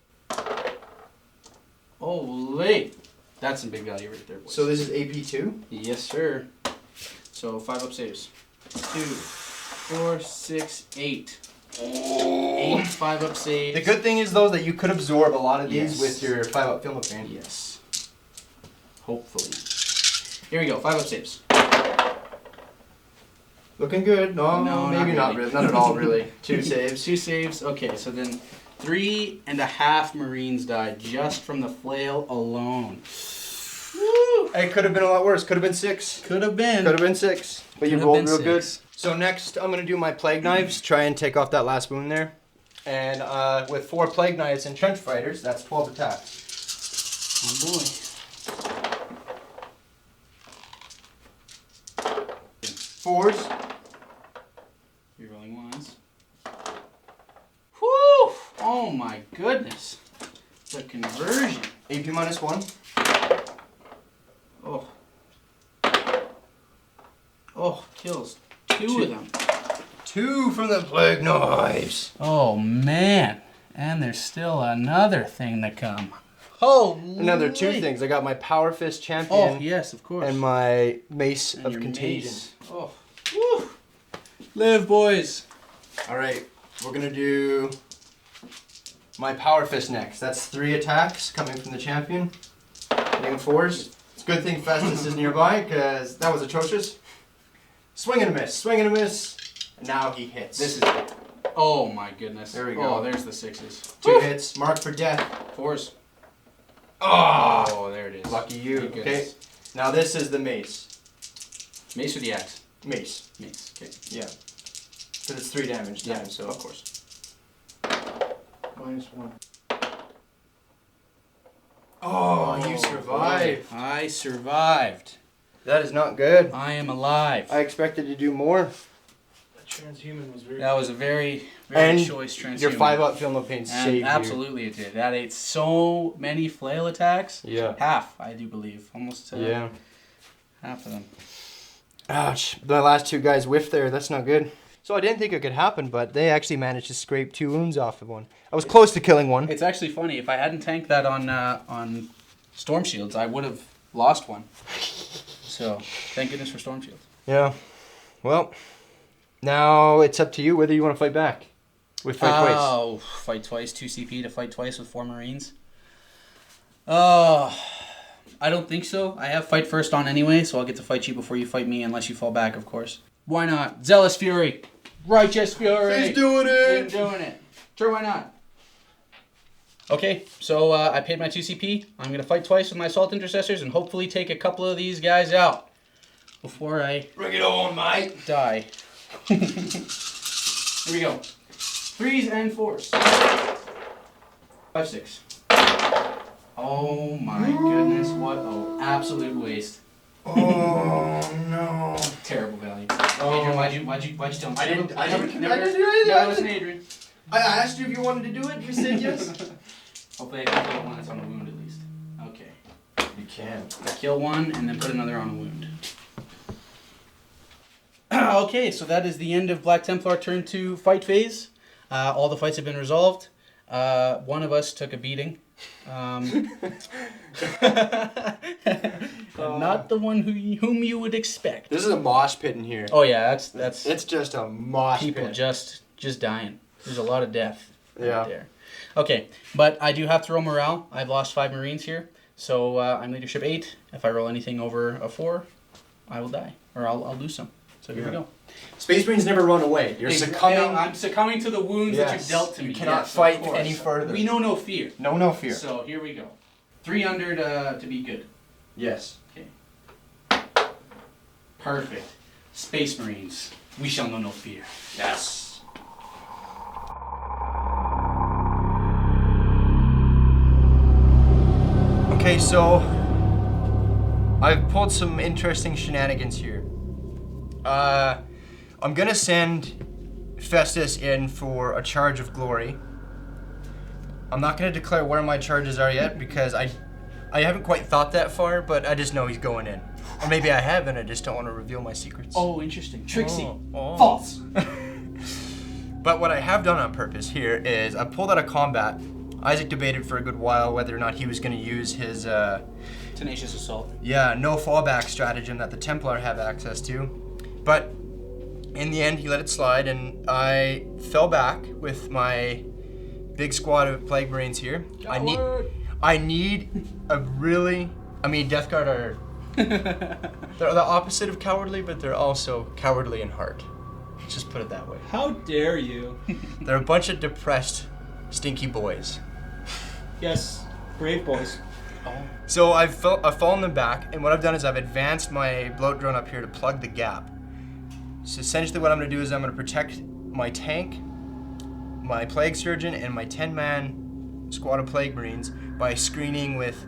Holy. That's some big value right there, boys. So this is AP2. Yes, sir. So 5 up saves. 2, 4, 6, 8. 8 5 up saves. The good thing is though that you could absorb a lot of these Yes. with your 5 up Film of Pain. Yes. Hopefully. Here we go. 5 up saves. Looking good. No, No, maybe not not really. really. Not at all really. 2 saves. 2 saves. Okay, so then 3.5 Marines died just from the flail alone. Woo! It could have been a lot worse. Could have been 6. Could have been. Could have been 6. But you Could have rolled been real 6. good. So next I'm gonna do my Plague Knives. Try and take off that last wound there. And with 4 Plague Knives and Trench Fighters, that's 12 attacks. Oh boy. 4s. You're rolling 1s. Whew! Oh my goodness. The conversion. AP -1. Oh. Oh, kills 2 of them. 2 from the Plague Knives. Oh man. And there's still another thing to come. Oh, Another 2 things. I got my Power Fist Champion Oh, yes, of course. and my Mace And of your Contagion. mace. Oh. Woo. Live, boys. Alright, we're gonna do my Power Fist next. That's 3 attacks coming from the champion. Hitting 4s. It's a good thing Festus is nearby because that was atrocious. Swing and a miss, swing and a miss. And now he hits. This is it. Oh my goodness. There we Oh, go. there's the 6s. 2 hits, marked for death. 4s. Oh, Oh, there it is. lucky you. Thank Okay, goodness. now this is the mace. Mace or the axe? Mace, Mace. Okay. yeah. Because it's 3 damage Yeah, time, so. of course. -1. Oh, you survived. Boy, I survived. That is not good. I am alive. I expected to do more. The transhuman was very That was a very, very And choice transhuman. Your 5 up Film of Pain And saved absolutely it did. That ate so many flail attacks. you. Yeah. Half, I do believe. Almost Yeah. half of them. Ouch. The last 2 guys whiffed there. That's not good. So I didn't think it could happen, but they actually managed to scrape 2 wounds off of one. I was close to killing one. It's actually funny. If I hadn't tanked that on Storm Shields, I would have lost one. So, thank goodness for Storm Shields. Yeah. Well, now it's up to you whether you want to fight back. With fight twice. Oh, fight twice, 2 CP to fight twice with 4 Marines. I don't think so. I have fight first on anyway, so I'll get to fight you before you fight me, unless you fall back, of course. Why not? Zealous Fury. Righteous Fury. He's doing it. He's doing it. Sure, why not? Okay, so I paid my 2 CP. I'm going to fight twice with my Assault Intercessors and hopefully take a couple of these guys out before I Bring it on, mate. die. Here we go. 3s and 4s. 5, 6. Oh my goodness, what an absolute waste. Oh no. Terrible value. Oh. Adrian, why'd you tell me? I didn't do anything. Never listen to Adrian. I asked you if you wanted to do it. You said yes. Hopefully I can kill one that's on a wound at least. Okay. You can. Kill one and then put another on a wound. Okay, so that is the end of Black Templar turn 2 fight phase. All the fights have been resolved. One of us took a beating. Not the one whom you would expect. This is a mosh pit in here. Oh yeah, that's It's just a mosh people pit. just dying. There's a lot of death Yeah. right there. Okay, but I do have to roll morale. I've lost 5 Marines here, so I'm leadership 8. If I roll anything over a 4, I will die, or I'll lose some. So here we go. Space Marines never run away. You're succumbing. I'm succumbing to the wounds that Yes. you've dealt to me. You cannot Yes, of fight course. any further. We know no fear. No fear. So here we go. 300 to be good. Yes. Okay. Perfect. Space Marines. We shall know no fear. Yes. Okay, so I've pulled some interesting shenanigans here. I'm gonna send Festus in for a charge of glory. I'm not gonna declare where my charges are yet because I haven't quite thought that far, but I just know he's going in. Or maybe I have and I just don't want to reveal my secrets. Oh, interesting. Trixie. Oh. False. But what I have done on purpose here is I pulled out of combat. Isaac debated for a good while whether or not he was going to use his Tenacious Assault. no fallback stratagem that the Templar have access to. But in the end, he let it slide, and I fell back with my big squad of Plague Marines here. I need a really... I mean, Death Guard are... they're the opposite of cowardly, but they're also cowardly in heart. Let's just put it that way. How dare you? They're a bunch of depressed, stinky boys. Yes, brave boys. So I've fallen them back, and what I've done is I've advanced my bloat drone up here to plug the gap. So essentially what I'm going to do is I'm going to protect my tank, my Plague Surgeon, and my 10-man squad of Plague Marines by screening with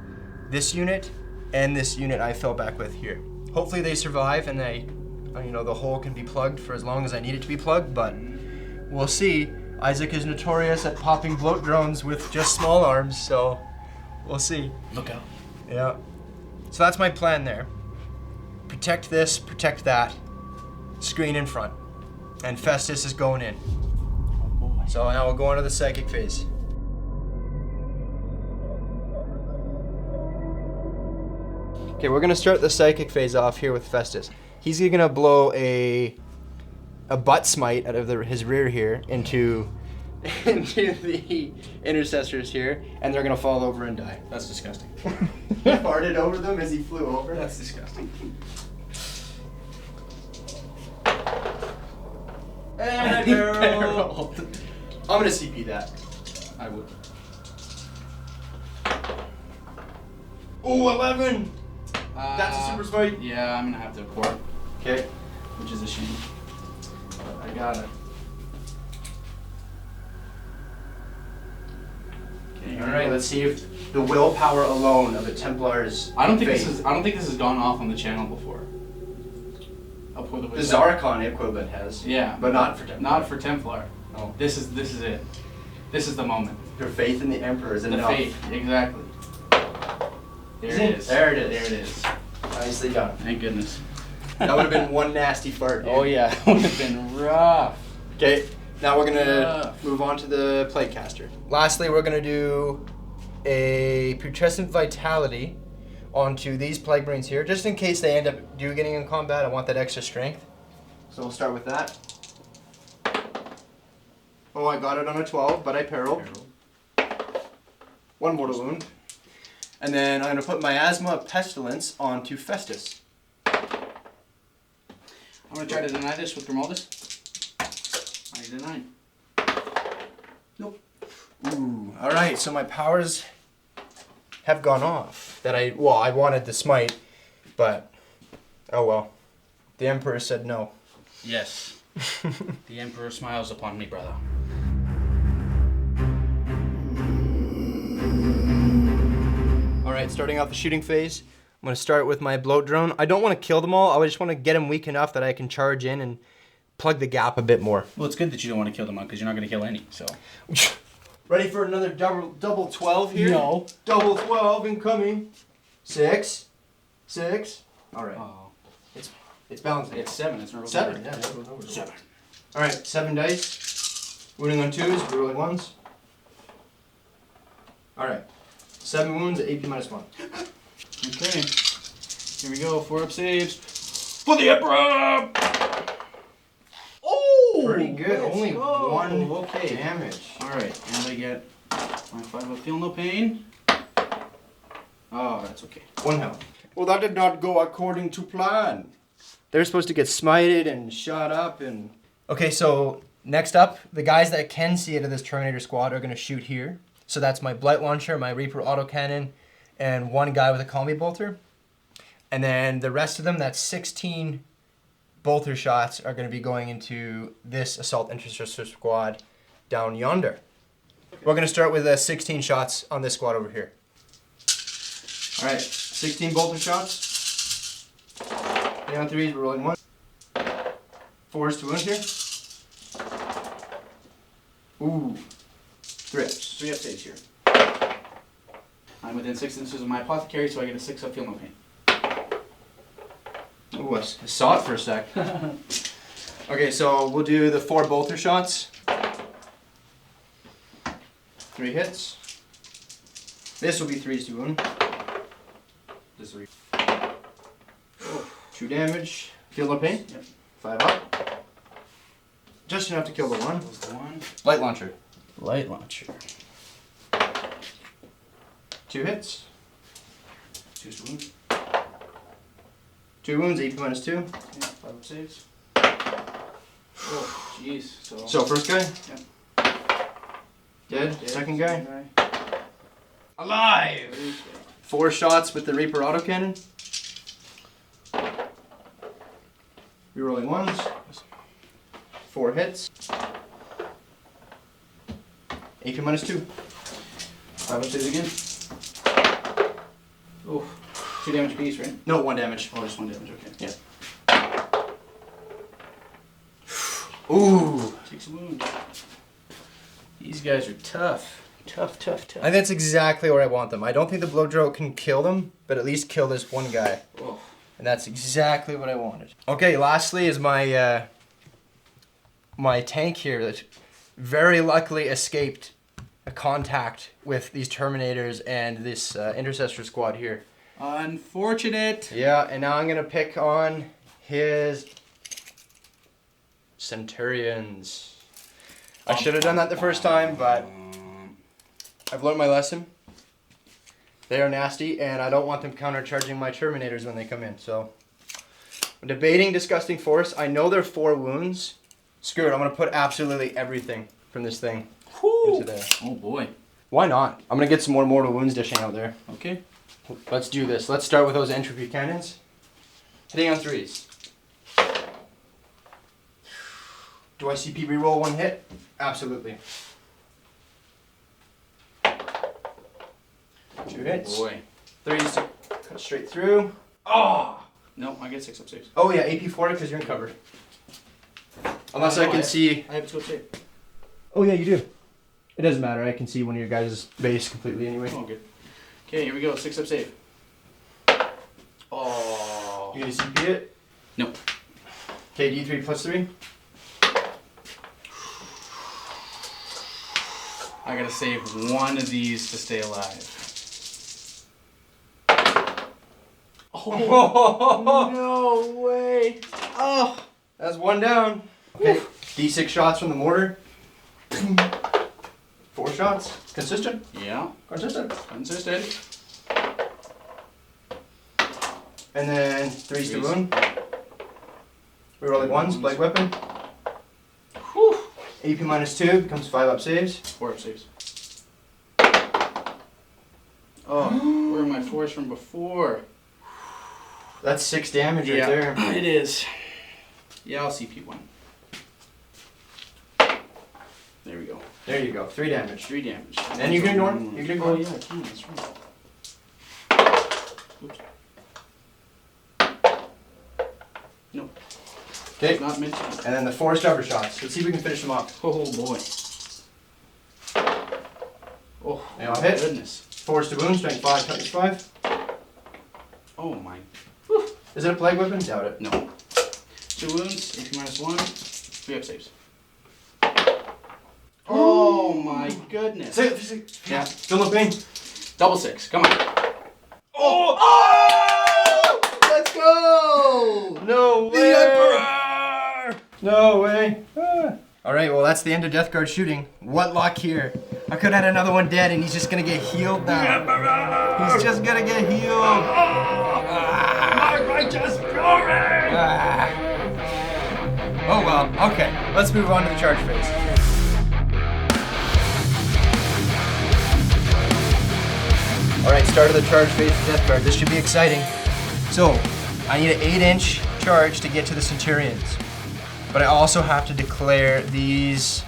this unit and this unit I fell back with here. Hopefully they survive and the hole can be plugged for as long as I need it to be plugged, but we'll see. Isaac is notorious at popping bloat drones with just small arms, so we'll see. Look out. Yeah. So that's my plan there. Protect this, protect that. Screen in front. And Festus is going in. Oh boy. So now we'll go on to the psychic phase. Okay, we're gonna start the psychic phase off here with Festus. He's gonna blow a butt smite out of his rear here into the intercessors here, and they're gonna fall over and die. That's disgusting. He farted over them as he flew over. That's disgusting. And I barreled. I'm gonna CP that. I would. Oh, 11! That's a super smite. Yeah, I'm gonna have to abort, Okay. which is a shame. But I got it. Okay, All right. Let's see if the willpower alone of the Templars. I don't think fate. this has gone off on the channel before. The Zarkon equivalent has. Yeah, But not for Templar. Not for Templar. Oh. This is it. This is the moment. Your faith in the Emperor is The enough. faith, exactly. There Is it it? is. There it is. There it is. Nicely done. Thank goodness. That would have been one nasty fart. Dude. Oh yeah, that would have been rough. Okay, now we're gonna Rough. move on to the Plague Caster. Lastly, we're gonna do a Putrescent Vitality onto these Plague Marines here, just in case they end up getting in combat. I want that extra strength. So we'll start with that. Oh, I got it on a 12, but I periled. One mortal wound. And then I'm going to put Miasma of Pestilence onto Festus. I'm going to try to deny this with Grimaldus. I deny. Nope. Ooh. Alright, so my powers have gone off. I wanted the smite, but oh well. The Emperor said no. Yes. The Emperor smiles upon me, brother. Alright, starting off the shooting phase, I'm going to start with my bloat drone. I don't want to kill them all, I just want to get them weak enough that I can charge in and plug the gap a bit more. Well, it's good that you don't want to kill them all, because you're not going to kill any, so. Ready for another double 12 here? No. Double 12 incoming. 6. Alright. Oh. It's balancing. It's 7, it's not 7, yeah. 7. Alright, 7 dice. Wounding on 2s, rolling 1s. Alright. 7 wounds at AP -1. Okay. Here we go, 4 up saves. For the Emperor! Oh! Pretty good. Only go. 1 Okay. damage. Alright, and I get my 5 up feel no pain. Oh, that's okay. 1 health. Well, that did not go according to plan. They're supposed to get smited and shot up and... Okay, so next up, the guys that can see into this Terminator squad are going to shoot here. So that's my Blight Launcher, my Reaper Autocannon, and 1 guy with a Combi Bolter. And then the rest of them, that's 16 Bolter shots, are going to be going into this Assault Intercessor squad down yonder. We're going to start with 16 shots on this squad over here. Alright, 16 Bolter shots. Down 3s, we're rolling 1. 4s to wound here. Ooh. 3 ups. 3 up saves here. I'm within 6 inches of my apothecary, so I get a 6 up feel no pain. Ooh, I saw it for a sec. Okay, so we'll do the 4 bolter shots. 3 hits. This will be 3s to wound. This 3. 2 damage. Feel no pain? Yep. 5 up. Just enough to kill the 1. That was the 1. Light launcher. Light launcher. 2 hits. 2 to wound. 2 wounds, AP -2. Yeah, 5 up saves. Oh, jeez. So first guy? Yep. Dead. Second guy? Alive! 4 shots with the Reaper Autocannon. Rerolling 1s. 4 hits. AP -2. 5 up saves again. Oh, 2 damage piece, right? No, 1 damage. Oh, just 1 damage, okay. Yeah. Ooh. Takes a wound. These guys are tough. Tough. I think that's exactly where I want them. I don't think the Blow-Dro can kill them, but at least kill this 1 guy. Oh. And that's exactly what I wanted. Okay, lastly is my my tank here that very luckily escaped a contact with these Terminators and this Intercessor squad here. Unfortunate. Yeah, and now I'm going to pick on his Centurions. I should have done that the first time, but I've learned my lesson. They are nasty, and I don't want them countercharging my Terminators when they come in, so... I'm debating Disgusting Force. I know they're 4 wounds. Screw it, I'm going to put absolutely everything from this thing into there. Oh boy. Why not? I'm going to get some more Mortal Wounds dishing out there. Okay. Let's do this. Let's start with those Entropy Cannons. Hitting on 3s. Do I CP reroll 1 hit? Absolutely. 2 hits. Oh boy. 3s to cut straight through. Oh! No, I get 6 up saves. Oh yeah, AP 40 because you're in cover. Unless I can see... I have 2 up save. Oh yeah, you do. It doesn't matter. I can see one of your guys' base completely anyway. Oh, good. Okay, here we go. 6 up save. Oh. You gonna CP it? Nope. Okay, D3 +3. I gotta save 1 of these to stay alive. Oh, no way. Oh, that's 1 down. Okay, D6 shots from the mortar. 4 shots. Consistent. Yeah. Consistent. Consistent. And then 3s to wound. Rerolling 1s, plague weapon. Whew. AP -2 becomes 5 up saves. 4 up saves. Oh, where are my 4s from before? That's 6 damage right there. It is. Yeah, I'll CP 1. There we go. There you go, 3 damage. 3 damage. And you can ignore him. You can ignore Oh him. yeah, I can. That's right. Oops. Nope. Okay. Not meant to. And then the 4 stubber shots. Let's see if we can finish them off. Oh boy. Oh, They all my hit. goodness. 4s to wound, strength 5, toughness 5. Oh my. Is it a plague weapon? Doubt it. No. 2 wounds, AP -1, 3 up saves. Oh my goodness. Yeah. Still no pain. Double 6. Come on. Oh! Let's go! No way! The Emperor! No way. Alright, well that's the end of Death Guard shooting. What luck here. I could have had another one dead and he's just gonna get healed now. He's just gonna get healed. My righteous glory! Oh well, okay. Let's move on to the charge phase. Alright, start of the charge phase for Death Guard. This should be exciting. So, I need an 8-inch charge to get to the Centurions. But I also have to declare these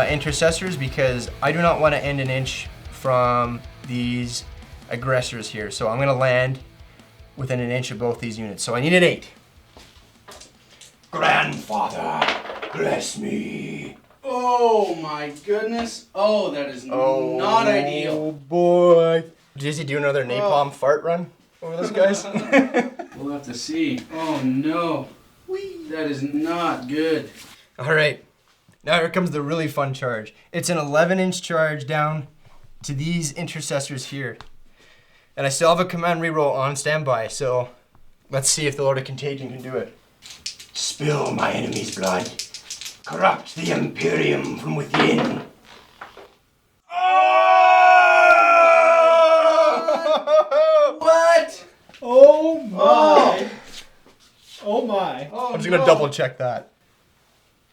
intercessors because I do not want to end an inch from these aggressors here. So I'm going to land within an inch of both these units. So I need an 8. Grandfather, bless me. Oh my goodness. Oh, that is not ideal. Oh boy. Does he do another napalm fart run over those guys? We'll have to see. Oh no. That is not good. Alright, now here comes the really fun charge. It's an 11-inch charge down to these intercessors here. And I still have a command reroll on standby, so let's see if the Lord of Contagion can do it. Spill my enemy's blood. Corrupt the Imperium from within. What? Oh my! Oh my! Oh, I'm just gonna double check that.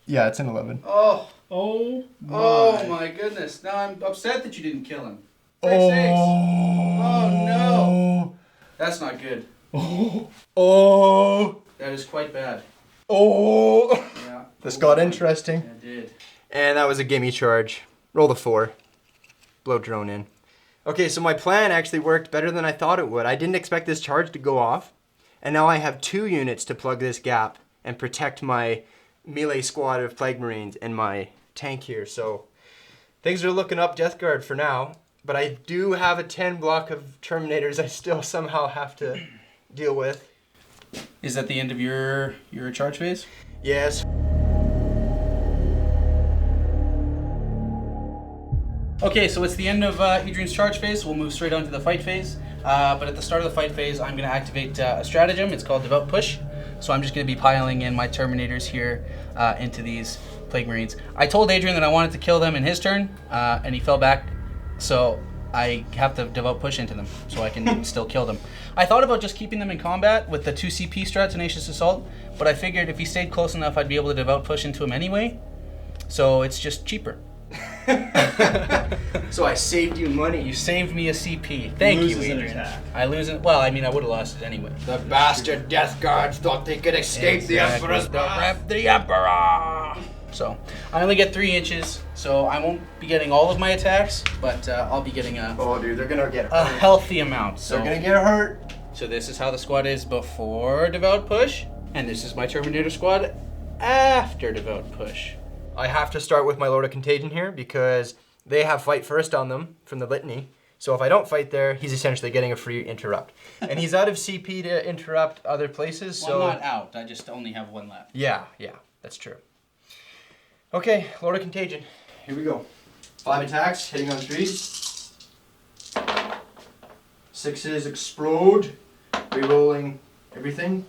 Yeah, it's an 11. Oh. Oh my! Oh my goodness. Now I'm upset that you didn't kill him. Oh. Oh no. That's not good. Oh. That is quite bad. Oh. Yeah. This got interesting. It did. And that was a gimme charge. Roll the 4. Blow drone in. Okay, so my plan actually worked better than I thought it would. I didn't expect this charge to go off. And now I have 2 units to plug this gap and protect my melee squad of Plague Marines and my tank here. So things are looking up Death Guard for now. But I do have a 10 block of Terminators I still somehow have to deal with. Is that the end of your charge phase? Yes. Okay, so it's the end of Adrian's charge phase. We'll move straight on to the fight phase. But at the start of the fight phase, I'm going to activate a stratagem. It's called Devout Push. So I'm just going to be piling in my Terminators here into these Plague Marines. I told Adrian that I wanted to kill them in his turn, and he fell back. So I have to Devout Push into them so I can still kill them. I thought about just keeping them in combat with the 2 CP strat, Tenacious Assault, but I figured if he stayed close enough, I'd be able to Devout Push into him anyway. So it's just cheaper. So I saved you money. You saved me a CP. Thank you, Loses an Adrian. attack. I lose it. Well, I mean, I would have lost it anyway. The bastard Death Guards thought they could escape the Emperor's wrath. The Emperor. So I only get 3 inches, so I won't be getting all of my attacks, but I'll be getting a Oh, dude, they're gonna get a hurt. healthy amount. So They're gonna get hurt. So this is how the squad is before Devout Push, and this is my Terminator squad after Devout Push. I have to start with my Lord of Contagion here because they have fight first on them from the litany. So if I don't fight there, he's essentially getting a free interrupt. And he's out of CP to interrupt other places, so... Well, I'm not out. I just only have 1 left. Yeah, that's true. Okay, Lord of Contagion. Here we go. 5 attacks, hitting on 3s. 6s explode. Rerolling everything.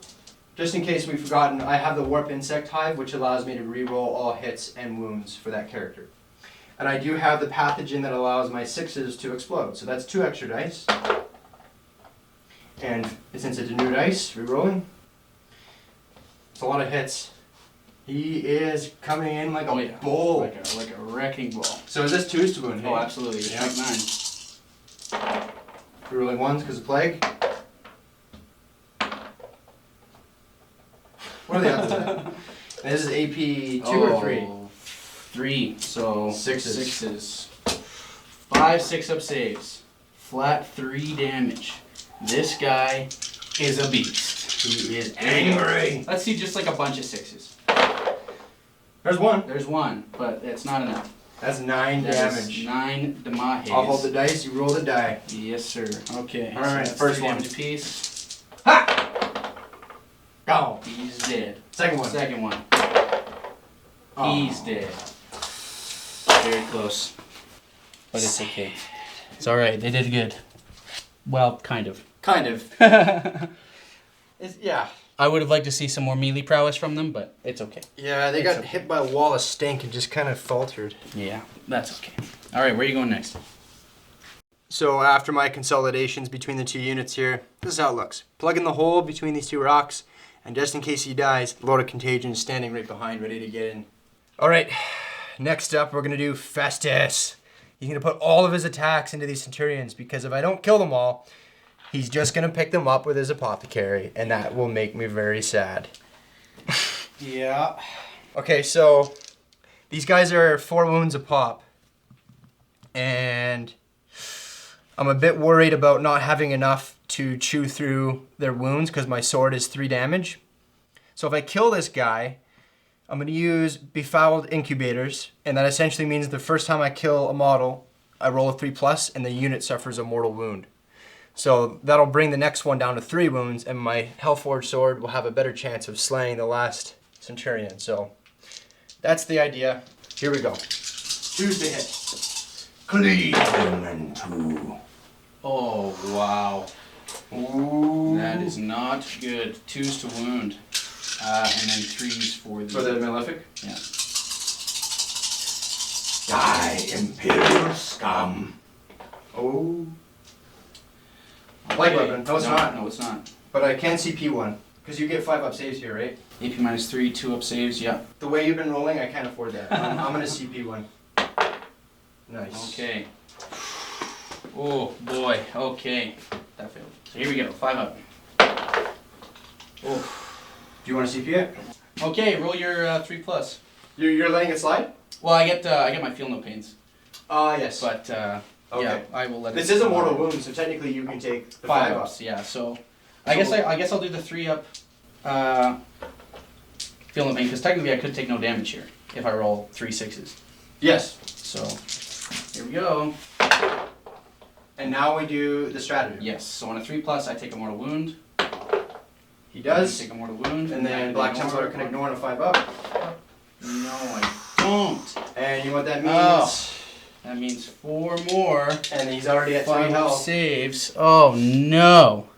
Just in case we've forgotten, I have the Warp Insect Hive, which allows me to reroll all hits and wounds for that character. And I do have the pathogen that allows my 6s to explode, so that's 2 extra dice. And since it's a new dice, re-rolling. It's a lot of hits. He is coming in like a bull. Like a wrecking ball. So is this twos to wound? Oh, absolutely. You're Yeah. strike 9. Re-rolling ones because of plague. What are the odds of that? This is AP 2 or 3? 3. So Sixes. Sixes. 5 6-up saves. Flat 3 damage. This guy is a beast. He is Angry. Let's see just like a bunch of 6s. There's one. There's one, but it's not enough. That's 9 That is damage. 9 damage. I'll hold the dice, you roll the die. Yes, sir. Okay. All right, that's first 3 one. damage apiece. Ha! Go. He's dead. Second one. Second one. Oh. He's dead. Very close. But it's okay. It's alright. They did good. Well, kind of. Kind of. Yeah. I would have liked to see some more melee prowess from them, but it's okay. Yeah, they got hit by a wall of stink and just kind of faltered. Yeah, that's okay. Alright, where are you going next? So after my consolidations between the two units here, this is how it looks. Plug in the hole between these two rocks, and just in case he dies, Lord of Contagion is standing right behind, ready to get in. Alright, next up we're going to do Festus. He's going to put all of his attacks into these Centurions, because if I don't kill them all, he's just going to pick them up with his Apothecary, and that will make me very sad. Yeah. Okay, so these guys are 4 wounds a pop, and I'm a bit worried about not having enough to chew through their wounds because my sword is 3 damage. So if I kill this guy, I'm going to use Befouled Incubators, and that essentially means the first time I kill a model, I roll a 3+, and the unit suffers a mortal wound. So that'll bring the next one down to 3 wounds, and my Hellforged sword will have a better chance of slaying the last Centurion. So that's the idea. Here we go. 2's to hit. Cleave them in 2. Oh, wow. Ooh. That is not good. 2's to wound. And then 3's for the... Malefic? Yeah. Die, Imperial Scum. Oh. Light weapon. No, it's not. No, it's not. But I can CP 1. Because you get 5-up saves here, right? AP -3, 2-up saves, yeah. The way you've been rolling, I can't afford that. I'm going to CP 1. Nice. Okay. Oh, boy. Okay. That failed. So here we go. 5-up. Oh. Do you want to CP it? Okay, roll your 3+. You're letting it slide? Well, I get my feel no pains. Yes. But, Okay. yeah, I will let it This is a mortal wound, so technically you can take the 5-ups, yeah. So, I guess I'll do the 3-up feel no pain, because technically I could take no damage here if I roll 3 6s. Yes. So, here we go. And now we do the stratagem. Yes, so on a 3+, I take a mortal wound. He does. Take a mortal wound. And then Black Templar can ignore a 5-up. No, I don't. And you know what that means? Oh. That means 4 more. And he's already at 3 5 health. saves. Oh, no.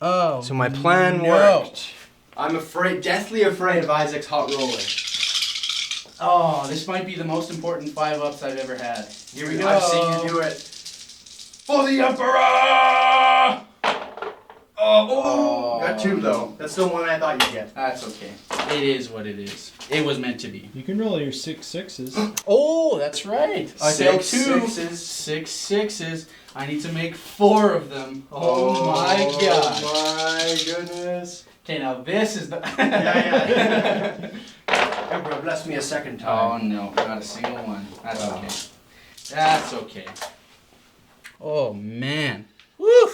Oh, So my plan no. worked. I'm afraid, deathly afraid of Isaac's hot roller. Oh, this might be the most important 5-ups I've ever had. Here we go. I've seen you do it. For the Emperor! Oh, got 2 though. That's still more than I thought you'd get. That's okay. It is what it is. It was meant to be. You can roll your 6 6s. Oh, that's right. I failed 2. 6s. 6 6s. I need to make 4 of them. Oh my god. Oh my goodness. Okay, now this is the... Yeah. Emperor, bless me a second Oh time. no, not a single one. That's okay. That's okay. Oh man. Woo!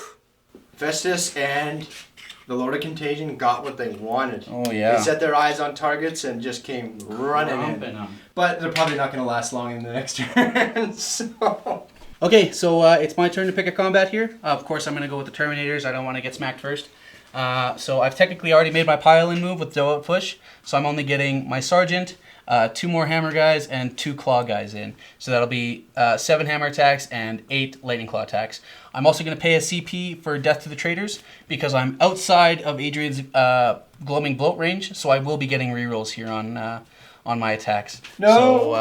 Festus and the Lord of Contagion got what they wanted. Oh They set their eyes on targets and just came running in. Romping 'em. But they're probably not going to last long in the next turn. So. Okay, so it's my turn to pick a combat here. Of course, I'm going to go with the Terminators. I don't want to get smacked first. So I've technically already made my pile-in move with Doe Push. So I'm only getting my Sergeant, 2 more Hammer guys, and 2 Claw guys in. So that'll be 7 Hammer attacks and 8 Lightning Claw attacks. I'm also going to pay a CP for Death to the Traitors because I'm outside of Adrian's Gloaming Bloat range. So I will be getting rerolls here on my attacks. No! So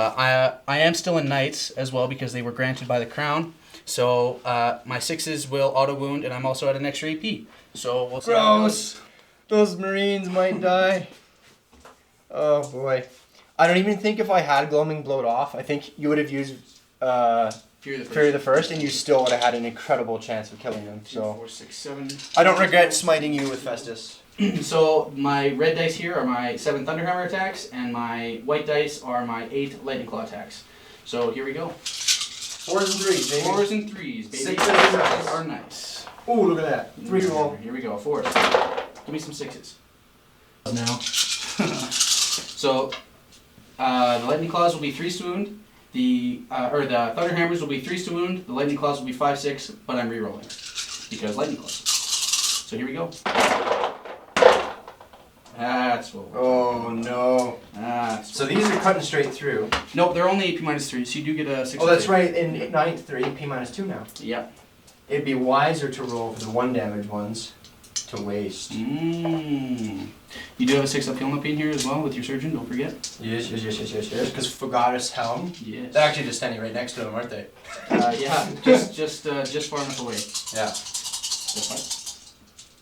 I am still in Knights as well because they were granted by the Crown. So my 6s will auto wound, and I'm also at an extra AP. So we'll see. how it goes. Gross. Those Marines might die. Oh boy. I don't even think if I had Gloaming Blowed Off, I think you would have used Fury the First, and you still would have had an incredible chance of killing them. 2, So 4, 6, 7. I don't regret smiting you with Festus. So my red dice here are my 7 Thunderhammer attacks, and my white dice are my 8 Lightning Claw attacks. So here we go. 4s and 3s, baby. 4s and 3s, baby. 6s are nice. Are nice. Ooh, look at that. 3 roll. Here we go. 4s. Give me some 6s. Now. So the Lightning Claws will be 3s to wound. The Thunderhammers will be 3s to wound. The Lightning Claws will be 5/6, but I'm rerolling because Lightning Claws. So here we go. That's what. Oh no. So these are cutting straight through. No, they're only AP -3, so you do get a 6. Oh, that's right. In 9th, they're AP -2 now. Yeah. It'd be wiser to roll for the 1 damage ones to waste. You do have a 6-up heal no pain here as well with your surgeon. Don't forget. Yes. Because Fogatus Helm. Yes. They're actually just standing right next to him, aren't they? Yeah. Just far enough away. Yeah. That's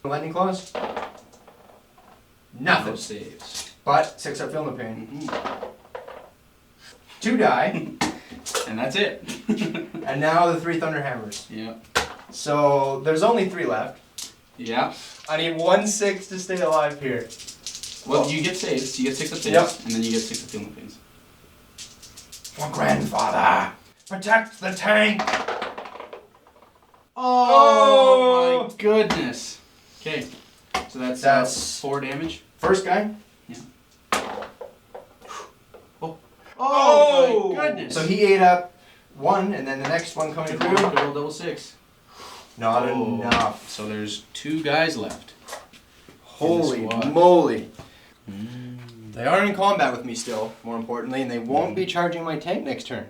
fine. Lightning Claws? No Nothing. saves. But 6-up Film of Pain. 2 die. And that's it. And now the 3 Thunderhammers. Yeah. So there's only 3 left. Yeah. I need 1 6 to stay alive here. Well, you get saves. You get 6 up saves, Yep. and then you get 6 up heal no pains. For Grandfather, protect the tank. Oh my goodness. Okay. So that's 4 damage. First guy. Oh my goodness. So he ate up 1, and then the next one coming through. Roll double 6. Not enough. So there's 2 guys left. Holy moly. They are in combat with me still, more importantly, and they won't be charging my tank next turn.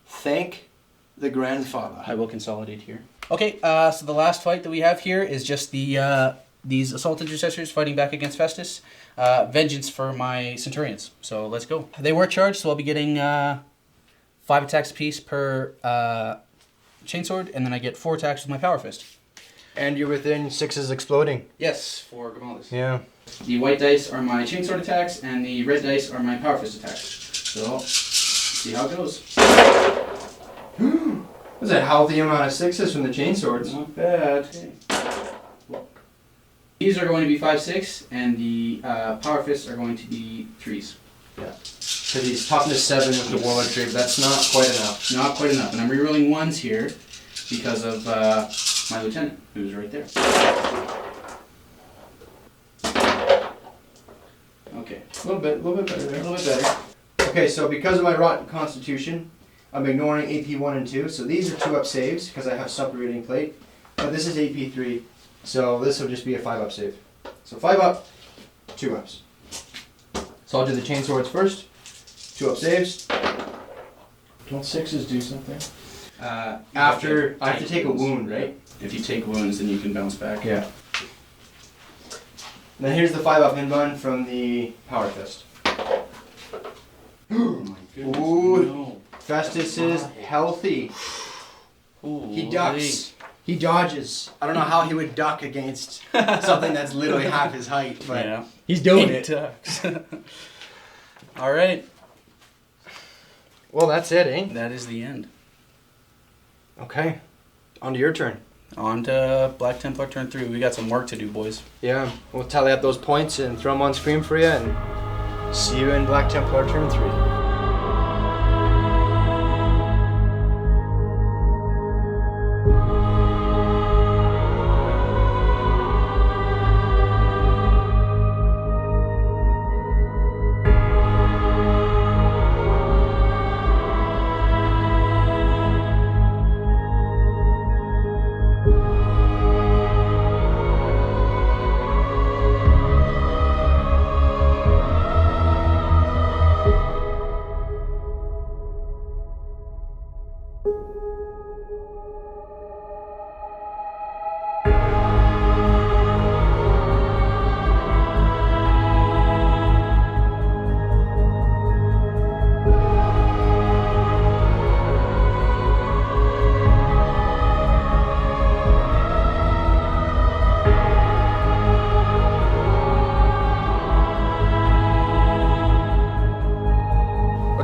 Thank the Grandfather. I will consolidate here. Okay, so the last fight that we have here is just these Assault Intercessors fighting back against Festus. Vengeance for my Centurions. So let's go. They were charged, so I'll be getting 5 attacks apiece per Chainsword, and then I get 4 attacks with my Power Fist. And you're within 6's exploding. Yes, for Gamaldus. Yeah. The white dice are my Chainsword attacks, and the red dice are my Power Fist attacks. So, see how it goes. That's a healthy amount of 6's from the chainswords. Not bad. Okay. These are going to be 5/6, and the Power Fists are going to be 3s. Yeah. Because he's toughness 7 with the Warlord tree, but that's not quite enough. Not quite enough, and I'm rerolling 1s here because of my lieutenant, who's right there. Okay. A little bit better there. A little bit better. Okay, so because of my rotten constitution, I'm ignoring AP 1 and 2. So these are 2-up saves because I have separating plate. But this is AP 3, so this will just be a 5-up save. So 5 up, 2 ups. So I'll do the chainswords first. 2-up saves. Don't 6s do something? After I have to take a wound, right? If you take wounds, then you can bounce back. Yeah. Then here's the 5-up in from the Power Fist. Oh my goodness. Ooh. No. Festus is healthy. He ducks. He dodges. I don't know how he would duck against something that's literally half his height, but Yeah. he's doing He it. ducks. All right. Well, that's it, eh? That is the end. Okay. On to your turn. On to Black Templar turn 3. We got some work to do, boys. Yeah, we'll tally up those points and throw them on screen for you, and see you in Black Templar turn 3.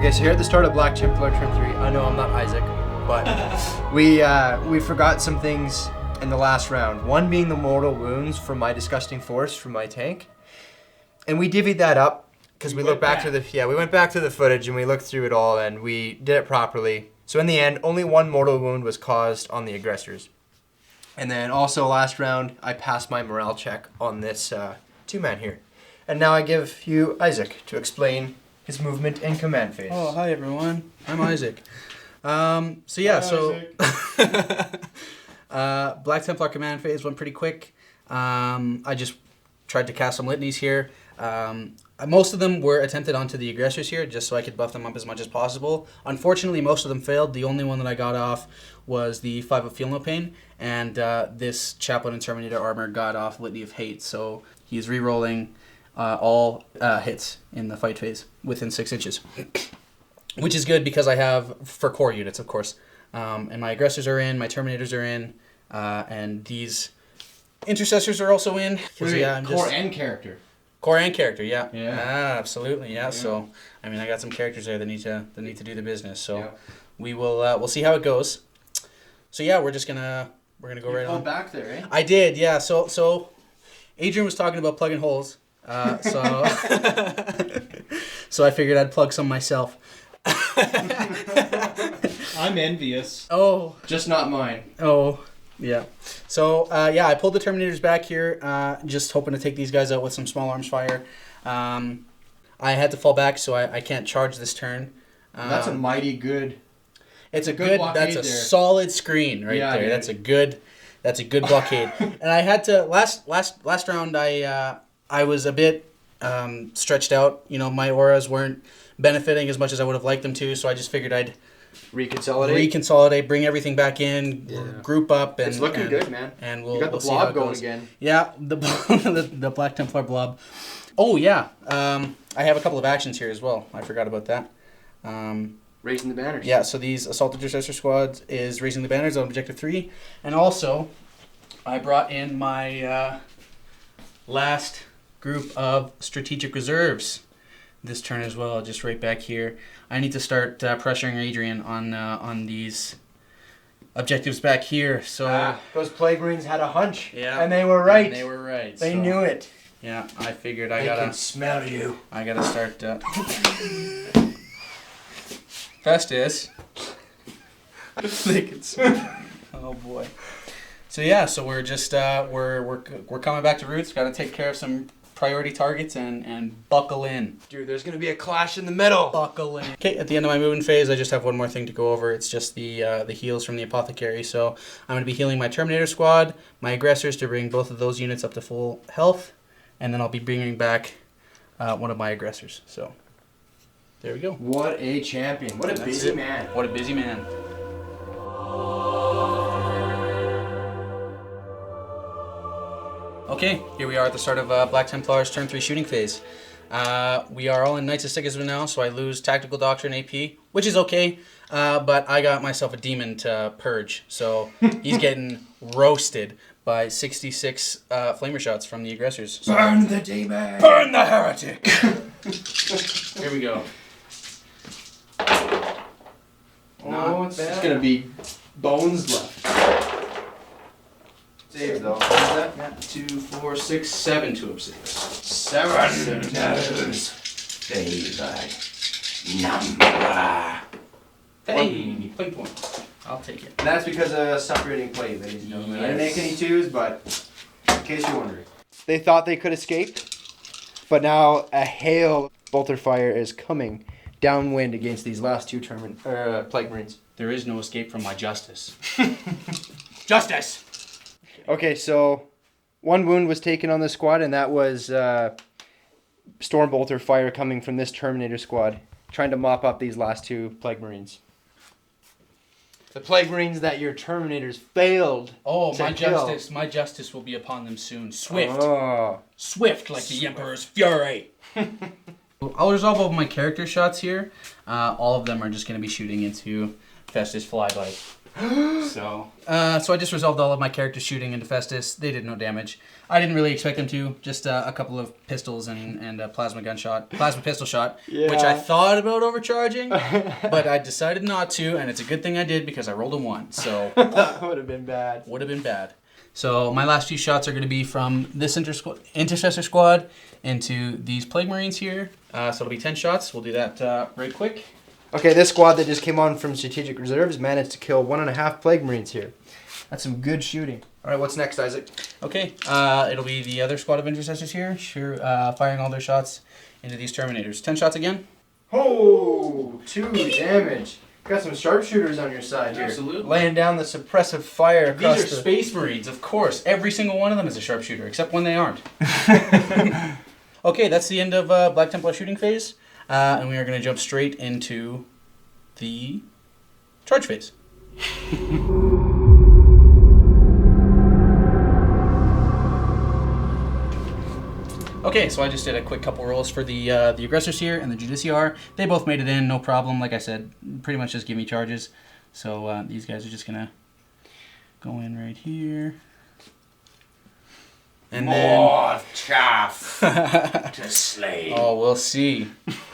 Okay, so here at the start of Black Templar turn 3, I know I'm not Isaac, but we forgot some things in the last round. One being the mortal wounds from my disgusting force from my tank. And we divvied that up because we looked back to we went back to the footage and we looked through it all and we did it properly. So in the end, only one mortal wound was caused on the aggressors. And then also last round, I passed my morale check on this 2-man here. And now I give you Isaac to explain his movement and command phase. Oh, hi everyone. I'm Isaac. Black Templar command phase went pretty quick. I just tried to cast some litanies here. Most of them were attempted onto the aggressors here, just so I could buff them up as much as possible. Unfortunately, most of them failed. The only one that I got off was the 5 of Feel No Pain, and this Chaplain and Terminator armor got off Litany of Hate, so he's re-rolling all hits in the fight phase within 6 inches. Which is good because I have, for core units, of course. And my aggressors are in, my Terminators are in, and these intercessors are also in. Core and character. Core and character, yeah. Yeah. Absolutely, yeah. So, I mean, I got some characters there that need to do the business. So, we will we'll see how it goes. So yeah, we're gonna go right on. Back there, eh? I did, yeah. So Adrian was talking about plugging holes. So I figured I'd plug some myself. I'm envious. Oh, Just not mine. oh, yeah. So I pulled the Terminators back here, just hoping to take these guys out with some small arms fire. I had to fall back, so I can't charge this turn. That's a mighty good. It's a good. That's a solid screen right there. Dude. That's a good blockade. And I had to last round. I was a bit stretched out. You know, my auras weren't benefiting as much as I would have liked them to. So I just figured I'd reconsolidate, bring everything back in, group up, and it's looking good, man. And you got the blob going again. Yeah, the Black Templar blob. Oh yeah, I have a couple of actions here as well. I forgot about that. Raising the banners. Yeah, so these Assault Intercessor squads is raising the banners on Objective 3. And also, I brought in my last group of Strategic Reserves this turn as well, just right back here. I need to start pressuring Adrian on these objectives back here. So those Plague Marines had a hunch. Yeah. And they were right. They so, knew it. Yeah, I figured I can smell you. I gotta start... Festus. They can smell. Oh boy. So yeah, so we're just we're coming back to roots. Got to take care of some priority targets and buckle in. Dude, there's gonna be a clash in the middle. Buckle in. Okay, at the end of my movement phase, I just have one more thing to go over. It's just the heals from the apothecary. So I'm gonna be healing my Terminator squad, my aggressors to bring both of those units up to full health, and then I'll be bringing back one of my aggressors. So. There we go. What a champion. What a busy man. What a busy man. Okay, here we are at the start of Black Templar's turn 3 shooting phase. We are all in Knights of Sigismund now, so I lose Tactical Doctrine AP, which is okay, but I got myself a demon to purge, so he's getting roasted by 66 flamer shots from the aggressors. So, burn the demon! Burn the heretic! Here we go. Oh, it's just gonna be bones left. Save though. What is that? Yeah, 2, 4, 6, 7 to obsidian. 7 knows. Favorite number. Hey, play point. I'll take it. And that's because of separating play, ladies and gentlemen. I didn't make any 2s, but in case you're wondering. They thought they could escape, but now a hail bolter fire is coming downwind against these last 2 Plague Marines. There is no escape from my justice. Justice! Okay, so 1 wound was taken on this squad, and that was Storm Bolter fire coming from this Terminator squad, trying to mop up these last 2 Plague Marines. The Plague Marines that your Terminators failed. Oh, to my kill. My justice will be upon them soon. Swift. Oh. Swift like the Emperor's fury. I'll resolve all of my character shots here. All of them are just going to be shooting into Festus Flyby. So I just resolved all of my characters shooting into Festus. They did no damage. I didn't really expect them to. Just a couple of pistols and a plasma pistol shot, which I thought about overcharging, but I decided not to, and it's a good thing I did because I rolled a 1. So That would have been bad. Would have been bad. So my last few shots are going to be from this intercessor squad into these plague marines here. So it'll be 10 shots. We'll do that right quick. Okay, this squad that just came on from strategic reserves managed to kill 1.5 plague marines here. That's some good shooting. All right, what's next, Isaac? Okay, it'll be the other squad of intercessors here, firing all their shots into these terminators. 10 shots again. Oh, 2 damage. Got some sharpshooters on your side here. Absolutely. Laying down the suppressive fire across These are space marines, of course. Every single one of them is a sharpshooter, except when they aren't. Okay, that's the end of Black Templar shooting phase, and we are going to jump straight into the charge phase. Okay, so I just did a quick couple rolls for the aggressors here and the Judiciar. They both made it in, no problem. Like I said, pretty much just give me charges. So these guys are just gonna go in right here. And More chaff to slay. Oh, we'll see.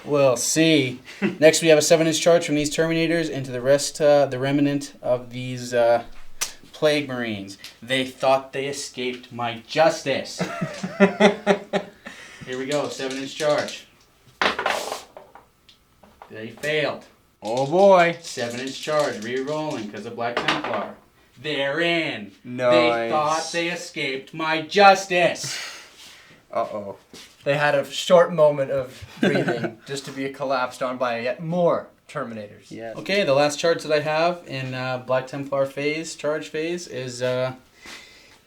We'll see. Next, we have a 7-inch charge from these Terminators into the rest, the remnant of these Plague Marines. They thought they escaped my justice. Here we go, 7-inch charge. They failed. Oh boy. 7-inch charge, re-rolling because of Black Templar. They're in. Nice. They thought they escaped my justice. Uh-oh. They had a short moment of breathing just to be collapsed on by yet more Terminators. Yeah. Okay, the last charge that I have in Black Templar charge phase, is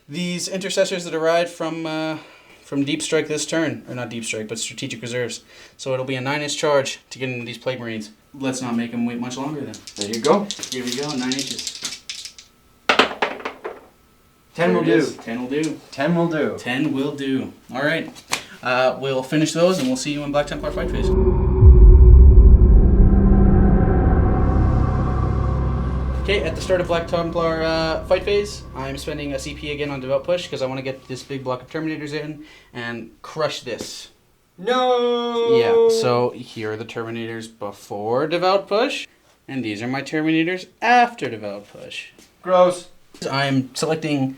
these intercessors that arrived from Deep Strike this turn. Or not Deep Strike, but Strategic Reserves. So it'll be a 9-inch charge to get into these Plague Marines. Let's not make them wait much longer then. There you go. Here we go, 9 inches. 10 will There it do. is. 10 will do. 10 will do. 10 will do. All right. We'll finish those and we'll see you in Black Templar fight phase. Okay, at the start of Black Templar fight phase, I'm spending a CP again on Devout Push because I want to get this big block of Terminators in and crush this. No! Yeah, so here are the Terminators before Devout Push, and these are my Terminators after Devout Push. Gross. I'm selecting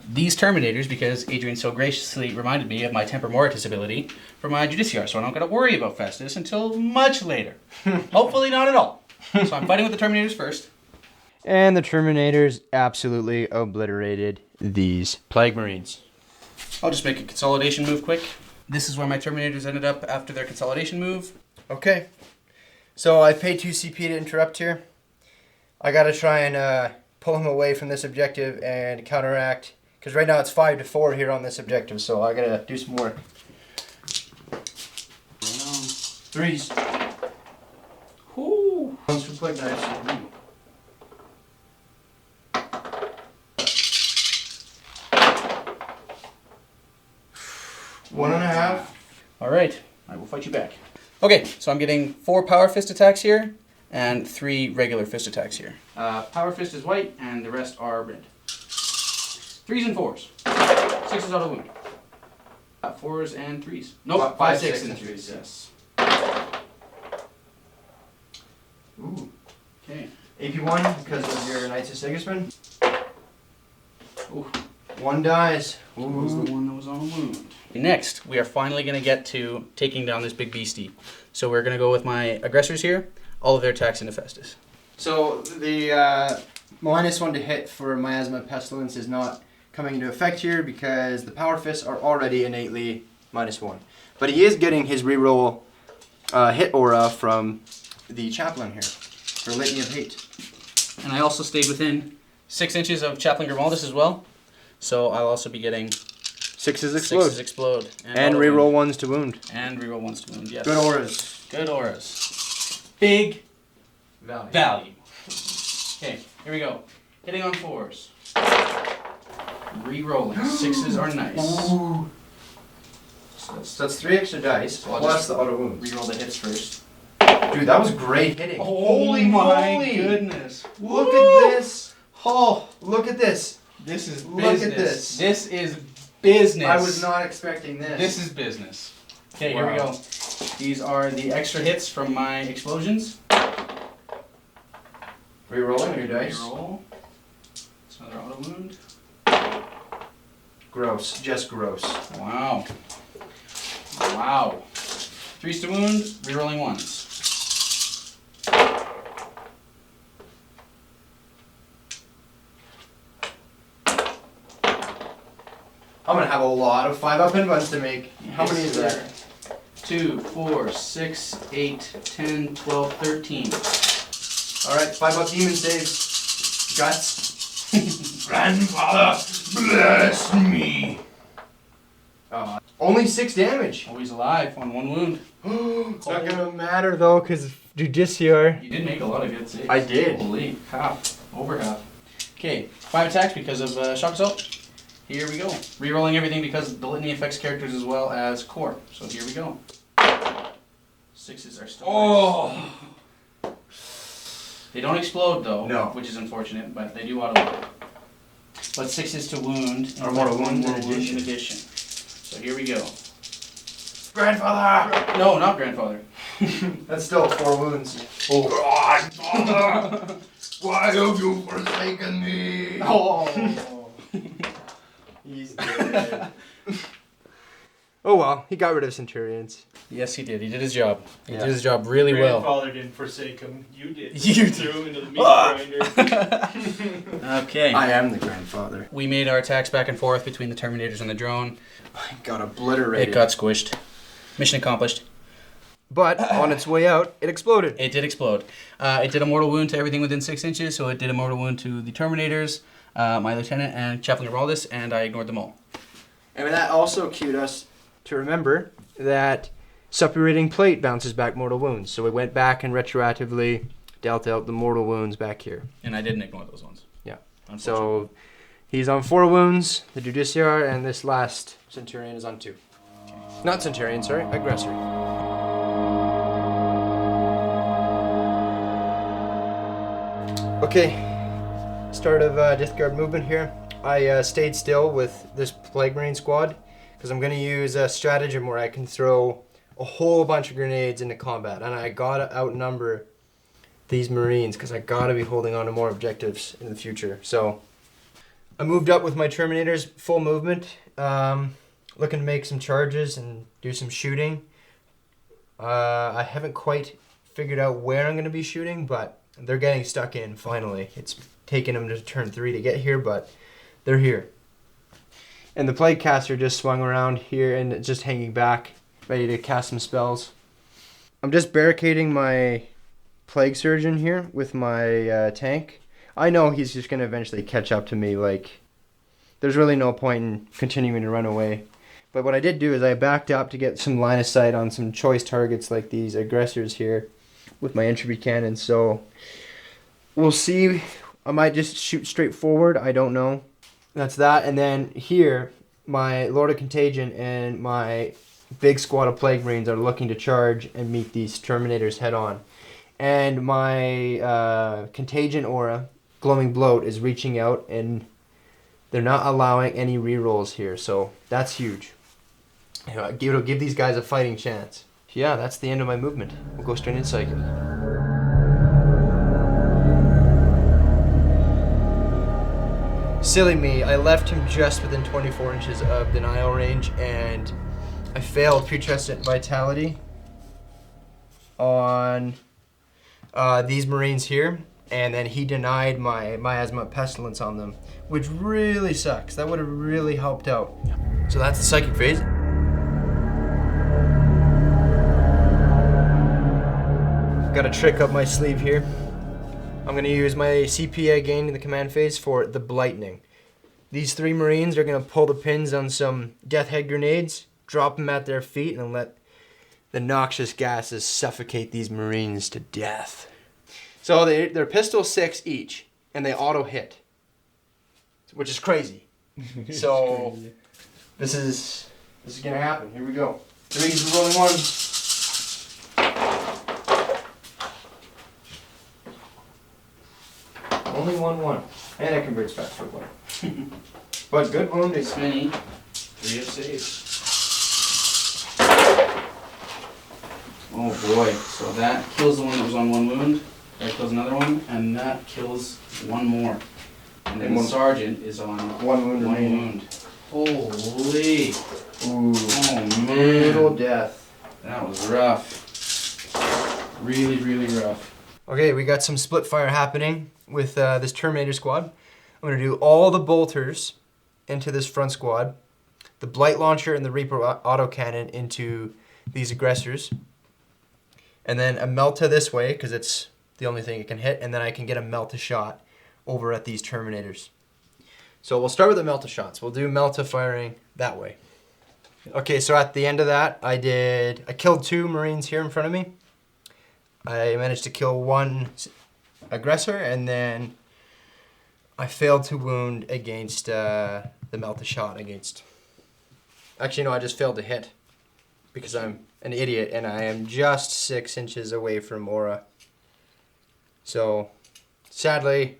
these Terminators because Adrian so graciously reminded me of my Temper Mortis ability for my Judiciar, so I don't got to worry about Festus until much later. Hopefully not at all. So I'm fighting with the Terminators first. And the Terminators absolutely obliterated these Plague Marines. I'll just make a consolidation move quick. This is where my Terminators ended up after their consolidation move. Okay. So I paid 2 CP to interrupt here. I gotta try and pull him away from this objective and counteract. Because right now it's 5-4 here on this objective, so I gotta do some work. 3s. Ooh. One's for Plague Knives. One and a half. All right, I will fight you back. Okay, so I'm getting 4 Power Fist attacks here and 3 regular fist attacks here. Power Fist is white and the rest are red. 3s and 4s. 6s auto wound. 4s and 3s. Nope, 5, 6 and 3s, yes. Ooh. Okay. AP1 because of your Knights of Sigismund. Ooh. 1 dies. That was the one that was on a wound. Next, we are finally going to get to taking down this big beastie. So we're going to go with my aggressors here, all of their attacks into Festus. So the -1 to hit for Miasma Pestilence is not coming into effect here because the Power Fists are already innately -1. But he is getting his reroll hit aura from the Chaplain here for Litany of Hate. And I also stayed within 6 inches of Chaplain Grimaldus as well. So I'll also be getting 6s explode. 6s explode. And auto reroll wound. 1s to wound. And reroll 1s to wound, yes. Good auras. Good auras. Big value. Okay, here we go. Hitting on 4s. Rerolling. 6s are nice. Ooh. So that's 3 extra dice, So I'll plus just the auto wounds. Reroll the hits first. Dude, that was great hitting. Holy moly! goodness. Look at this. Oh, Look at this. this is Look business. at this. This is business. I was not expecting this. This is business. Okay, here we Wow. go. These are the extra hits from my explosions. Rerolling your dice. Reroll. It's another auto wound. Gross. Just gross. Wow. Wow. 3s to wound, rerolling 1s. I'm gonna have a lot of 5-up invites to make. How many is that? 2, 4, 6, 8, 10, 12, 13. Alright, 5-up demon saves. Guts. Grandfather, bless me. Only 6 damage. Always alive on 1 wound. It's not gonna matter though, because Judiciar. You did make a lot of good saves. I did. Holy half. Over half. Okay, 5 attacks because of Shock Assault. Here we go. Rerolling everything because the litany affects characters as well as core. So here we go. 6s are still nice. They don't explode though, No. which is unfortunate, but they do auto wound. But 6s to wound. Or mortal wound in in addition. So here we go. Grandfather! No, not grandfather. That's still 4 wounds. Grandfather, why have you forsaken me? Oh. He's dead. Oh well, he got rid of Centurions. Yes, he did. He did his job. He Yeah. did his job really well. Grandfather didn't forsake him. You did. You threw him into the meat grinder. Okay. I am the grandfather. We made our attacks back and forth between the Terminators and the drone. I got obliterated. It got squished. Mission accomplished. But on its way out, it exploded. It did explode. It did a mortal wound to everything within 6 inches, so it did a mortal wound to the Terminators, my lieutenant, and Chaplain Geraldus, and I ignored them all. And that also cued us to remember that suppurating plate bounces back mortal wounds. So we went back and retroactively dealt out the mortal wounds back here. And I didn't ignore those ones. Yeah. Unfortunately. So he's on 4 wounds, the Judiciar, and this last Centurion is on 2. Not Centurion, sorry, Aggressor. Okay, start of Death Guard movement here. I stayed still with this Plague Marine squad because I'm going to use a stratagem where I can throw a whole bunch of grenades into combat, and I gotta outnumber these Marines because I gotta be holding on to more objectives in the future. So I moved up with my Terminators, full movement, looking to make some charges and do some shooting. I haven't quite figured out where I'm going to be shooting, but they're getting stuck in finally. It's taken them to turn 3 to get here, but they're here. And the Plague Caster just swung around here and just hanging back, ready to cast some spells. I'm just barricading my Plague Surgeon here with my tank. I know he's just going to eventually catch up to me. Like, there's really no point in continuing to run away. But what I did do is I backed up to get some line of sight on some choice targets like these aggressors here with my entropy cannon. So we'll see. I might just shoot straight forward. I don't know. That's that. And then here, my Lord of Contagion and my big squad of Plague Marines are looking to charge and meet these Terminators head on. And my Contagion Aura, Glowing Bloat, is reaching out, and they're not allowing any rerolls here, so that's huge. It'll give these guys a fighting chance. Yeah, that's the end of my movement. We'll go straight into Psychic. Silly me, I left him just within 24 inches of denial range, and I failed Putrescent Vitality on these Marines here, and then he denied my Miasma Pestilence on them, which really sucks. That would have really helped out. So that's the Psychic phase. Got a trick up my sleeve here. I'm going to use my CP I gained in the command phase for the Blightning. These 3 Marines are going to pull the pins on some Death Head grenades, drop them at their feet, and let the noxious gases suffocate these Marines to death. So they're pistol 6 each, and they auto hit, which is crazy. So crazy. This is gonna happen. Here we go. 3's rolling 1. only 1/1. And it converts back to 1. But good wounding. Many. 3 of saves. Oh boy. So that kills the one that was on 1 wound. That kills another one. And that kills 1 more. And then the sergeant is on 1 wound 1 remaining. wound. Holy. Ooh. Oh Brutal man. death. That was rough. Really, really rough. Okay, we got some split fire happening with this Terminator squad. I'm going to do all the bolters into this front squad, the Blight Launcher and the Reaper autocannon into these aggressors, and then a Melta this way, because it's the only thing it can hit, and then I can get a Melta shot over at these Terminators. So we'll start with the Melta shots. We'll do Melta firing that way. Okay, so at the end of that, I killed 2 Marines here in front of me. I managed to kill 1 aggressor, and then I failed to wound against the Melta shot against... Actually, no, I just failed to hit because I'm an idiot, and I am just 6 inches away from Aura. So, sadly,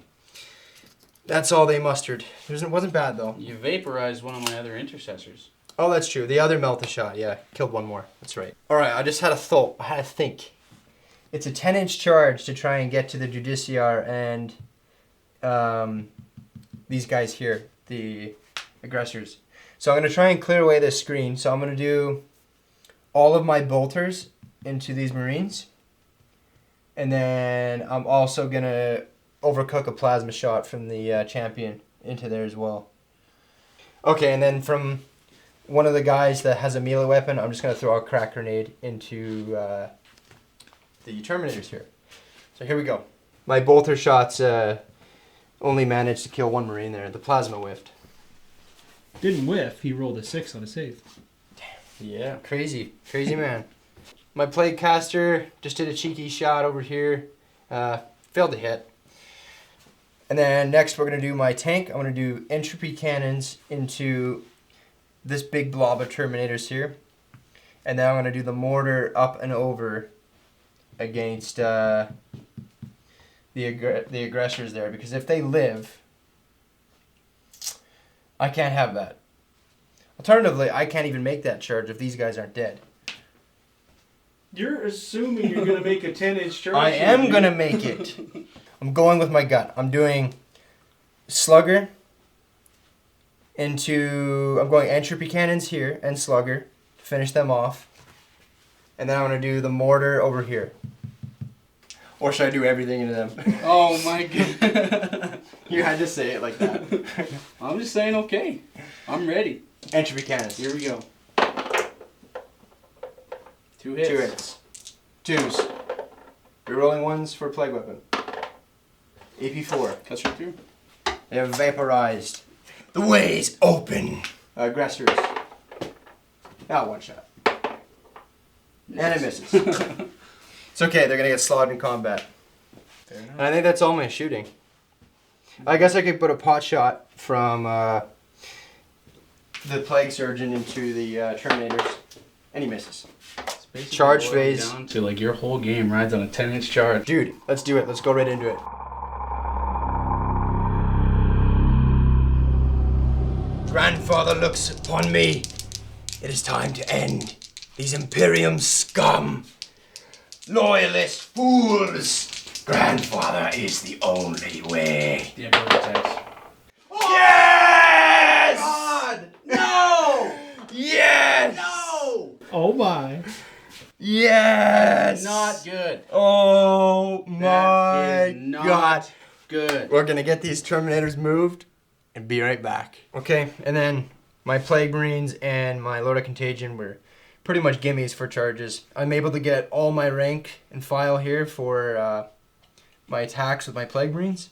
that's all they mustered. It wasn't bad, though. You vaporized one of my other intercessors. Oh, that's true. The other Melta shot, yeah. Killed 1 more. That's right. All right, I just had a thought. I had to think. It's a 10-inch charge to try and get to the Judiciar and these guys here, the aggressors. So I'm going to try and clear away this screen. So I'm going to do all of my bolters into these Marines. And then I'm also going to overcook a plasma shot from the champion into there as well. Okay, and then from one of the guys that has a melee weapon, I'm just going to throw a crack grenade into the Terminators here. So here we go. My bolter shots only managed to kill 1 Marine there. The plasma whiffed. Didn't whiff. He rolled a 6 on a save. Yeah, crazy man. My plague caster just did a cheeky shot over here. Failed to hit. And then next we're going to do my tank. I'm going to do entropy cannons into this big blob of Terminators here. And then I'm going to do the mortar up and over against the aggressors there. Because if they live, I can't have that. Alternatively, I can't even make that charge if these guys aren't dead. You're assuming you're going to make a 10-inch charge. I am going to make it. I'm going with my gut. I'm doing Slugger into... I'm going entropy cannons here and Slugger to finish them off. And then I'm going to do the mortar over here. Or should I do everything into them? Oh my god. You had to say it like that. I'm just saying okay. I'm ready. Entropy cannons. Here we go. 2 hits. 2 hits. 2s. Rerolling 1s for plague weapon. AP4. Cuts right through. They have vaporized. The way's open. Aggressors. Now 1 shot. And it misses. It's okay, they're gonna get slaughtered in combat. And I think that's all my shooting. I guess I could put a pot shot from the Plague Surgeon into the Terminators, and he misses. Charge phase. Down to like your whole game rides on a 10-inch charge. Dude, let's do it. Let's go right into it. Grandfather looks upon me. It is time to end these Imperium scum. Loyalist fools. Grandfather is the only way. Yeah, go attacks. Yes! God! No! Yes! No! Oh my. Yes! Not good. Oh my That is not God. good. We're gonna get these Terminators moved and be right back. Okay, and then my Plague Marines and my Lord of Contagion were pretty much gimmies for charges. I'm able to get all my rank and file here for my attacks with my Plague Marines.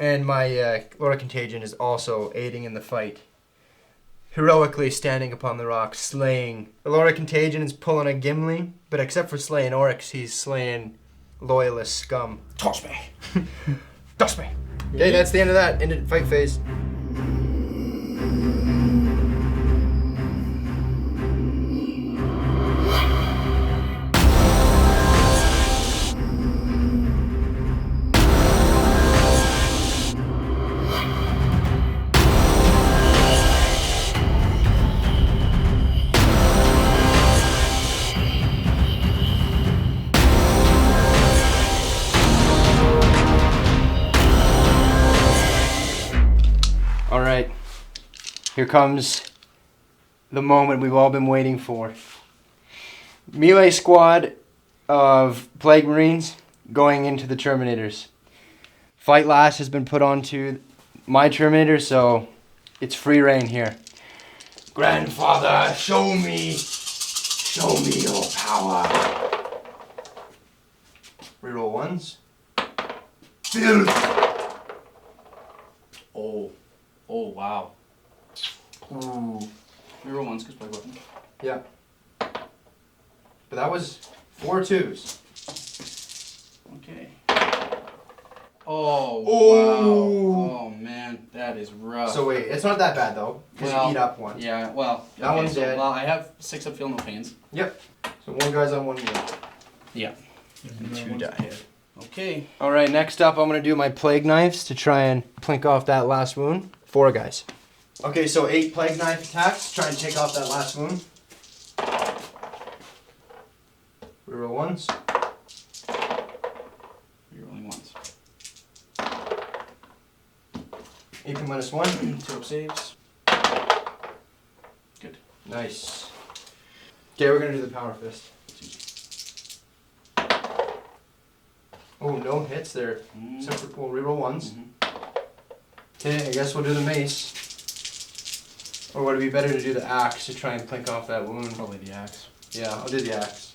And my Lord of Contagion is also aiding in the fight. Heroically standing upon the rock, slaying. The Lord of Contagion is pulling a Gimli, but except for slaying orcs, he's slaying loyalist scum. Toss me. Toss me. Okay, that's the end of that. Ended fight phase. Here comes the moment we've all been waiting for. Melee squad of Plague Marines going into the Terminators. Fight Last has been put onto my Terminator, so it's free reign here. Grandfather, show me your power. Reroll ones. Filth. Oh, wow. Ooh. Reroll ones, because play weapon. Yeah. But that was 4 2s. Okay. Oh, Ooh. wow. Oh, man, that is rough. So wait, it's not that bad though, because you eat up one. Yeah, well. That one's dead. Well, I have 6 up, feel no pains. Yep. So one guy's on 1 meal. Yeah. And 2 die. Okay. Alright, next up I'm going to do my Plague Knives to try and plink off that last wound. 4 guys. Okay, so 8 Plague Knife attacks, try and take off that last wound. Reroll ones. Rerolling ones. AP -1. 2 up saves. Good. Nice. Okay, we're going to do the Power Fist. Oh, no hits there. Except for, we'll reroll ones. Okay, I guess we'll do the mace. Or would it be better to do the axe to try and plink off that wound? Probably the axe. Yeah, I'll do the axe.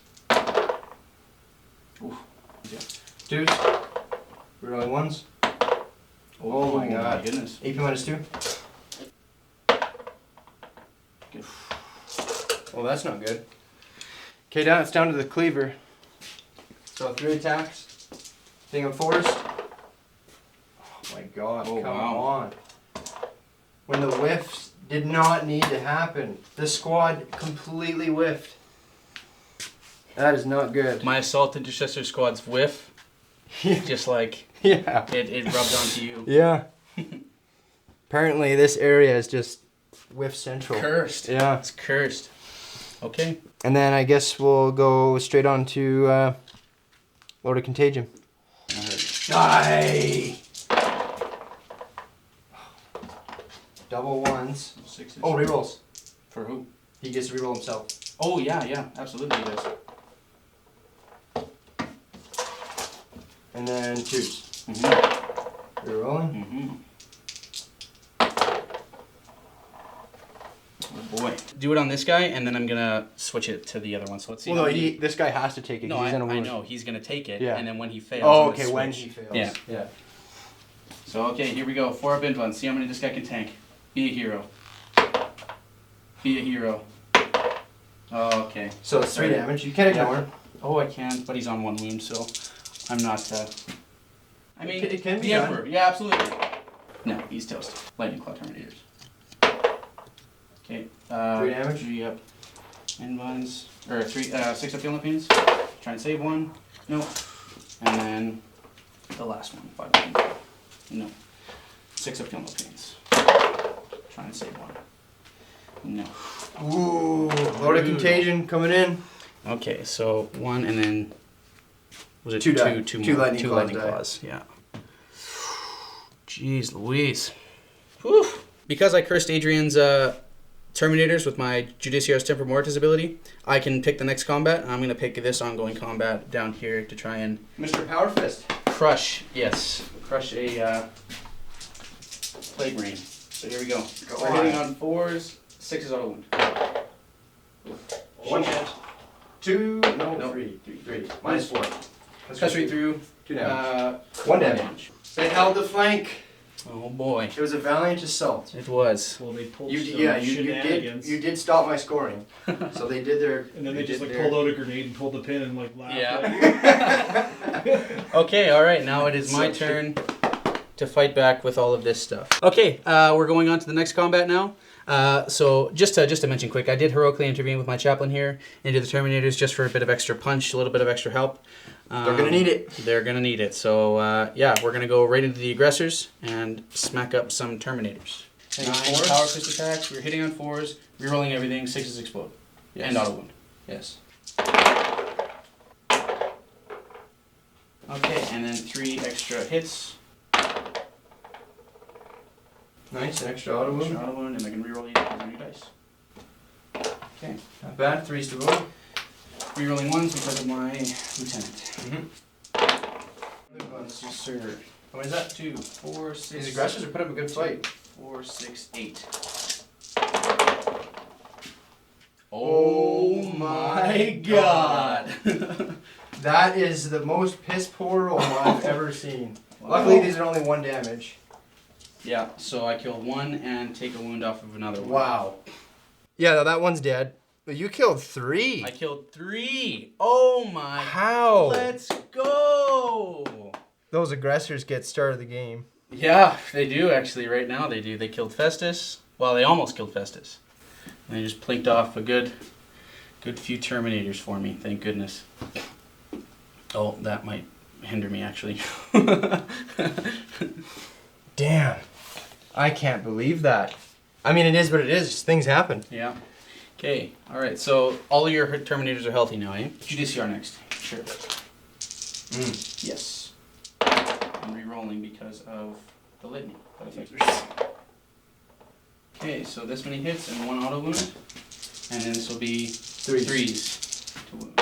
Oof. Yeah. 2s. Rerolling ones. Oh my god. Goodness. AP -2. Good. Well, that's not good. Okay, it's down to the cleaver. So 3 attacks. Thing of forest. Oh my god, Oh, come wow. on. When the whiffs did not need to happen. The squad completely whiffed. That is not good. My assault intercessor squad's whiff, just like Yeah. it rubbed onto you. Yeah. Apparently this area is just whiff central. Cursed. Yeah. It's cursed. Okay. And then I guess we'll go straight on to Lord of Contagion. Die. Double ones. 6s. Oh, rerolls. For who? He gets to reroll himself. Oh, yeah, absolutely he does. And then 2s. Mm-hmm. Rerolling. Mm-hmm. Oh boy. Do it on this guy, and then I'm gonna switch it to the other one. So let's see. Well, how no, many- this guy has to take it. No, 'Cause he's in a I wound. know. He's gonna take it, Yeah. and then when he fails, Oh, I'm okay, gonna when switch. he fails. Yeah. Yeah. So, okay, here we go. 4 up into one. See how many this guy can tank. Be a hero. Be a hero. Oh, okay. So it's 3 damage. You can't ignore him. Oh, I can, but he's on 1 wound, so I'm not. I mean, It can be the done. Emperor. Yeah, absolutely. No, he's toast. Lightning Claw Terminators. Okay. 3 damage? 3 up. Invines. Or 6 up Feel Pains. Try and save 1. No. And then the last one. 5 up. No. 6 up Feel Pains. Try and save 1. No. Ooh, Lord of Contagion coming in. Okay, so 1 and then was it 2 die. 2 2 more? lightning 2 claws lightning die. claws. Yeah. Jeez Louise. Whew. Because I cursed Adrian's Terminators with my Judiciaris Tempor Mortis ability, I can pick the next combat. I'm going to pick this ongoing combat down here to try and Mr. Power Fist. crush a Plague Marine. So here we go. We're hitting on 4s, 6s auto wound. 1 hit. 2, no, No. 3. 3. -4. Cut straight through. 2 damage. 1 1 damage. They held the flank. Oh boy. It was a valiant assault. It was. Well, they pulled You, some yeah, shenanigans. you did stop my scoring. So they did their. And then they just did like their- pulled out a grenade and pulled the pin and like laughed. Yeah. Okay, alright, now it is my So turn to fight back with all of this stuff. Okay, we're going on to the next combat now. So just to mention quick, I did heroically intervene with my chaplain here into the Terminators just for a bit of extra punch, a little bit of extra help. They're gonna need it. They're gonna need it. So yeah, we're gonna go right into the aggressors and smack up some Terminators. 9 4s? power fist attacks. We're hitting on 4s, rerolling everything. 6s explode and auto wound. Yes. Okay, and then 3 extra hits. Nice, an extra auto wound. Auto wound, and I can reroll these with new dice. Okay. Not bad, 3 stability. Rerolling ones because of my lieutenant. Let's Yes, sir. What is that? 2, 4, 6. These aggressors are putting up a good fight. 4, 6, 8. Oh my god. That is the most piss poor roll I've ever seen. Luckily, these are only 1 damage. Yeah, so I killed 1 and take a wound off of another one. Wow. Yeah, no, that one's dead. But you killed 3. I killed 3. Oh my. How? Let's go. Those aggressors get start of the game. Yeah, they do actually. Right now they do. They killed Festus. Well, they almost killed Festus. And they just plinked off a good few Terminators for me. Thank goodness. Oh, that might hinder me actually. Damn. I can't believe that. I mean, it is what it is. Things happen. Yeah. Okay. All right. So all of your Terminators are healthy now, eh? Judiciar next. Sure. Yes. I'm re-rolling because of the litany. Okay, so this many hits and 1 auto wound, and then this will be 3s to wound.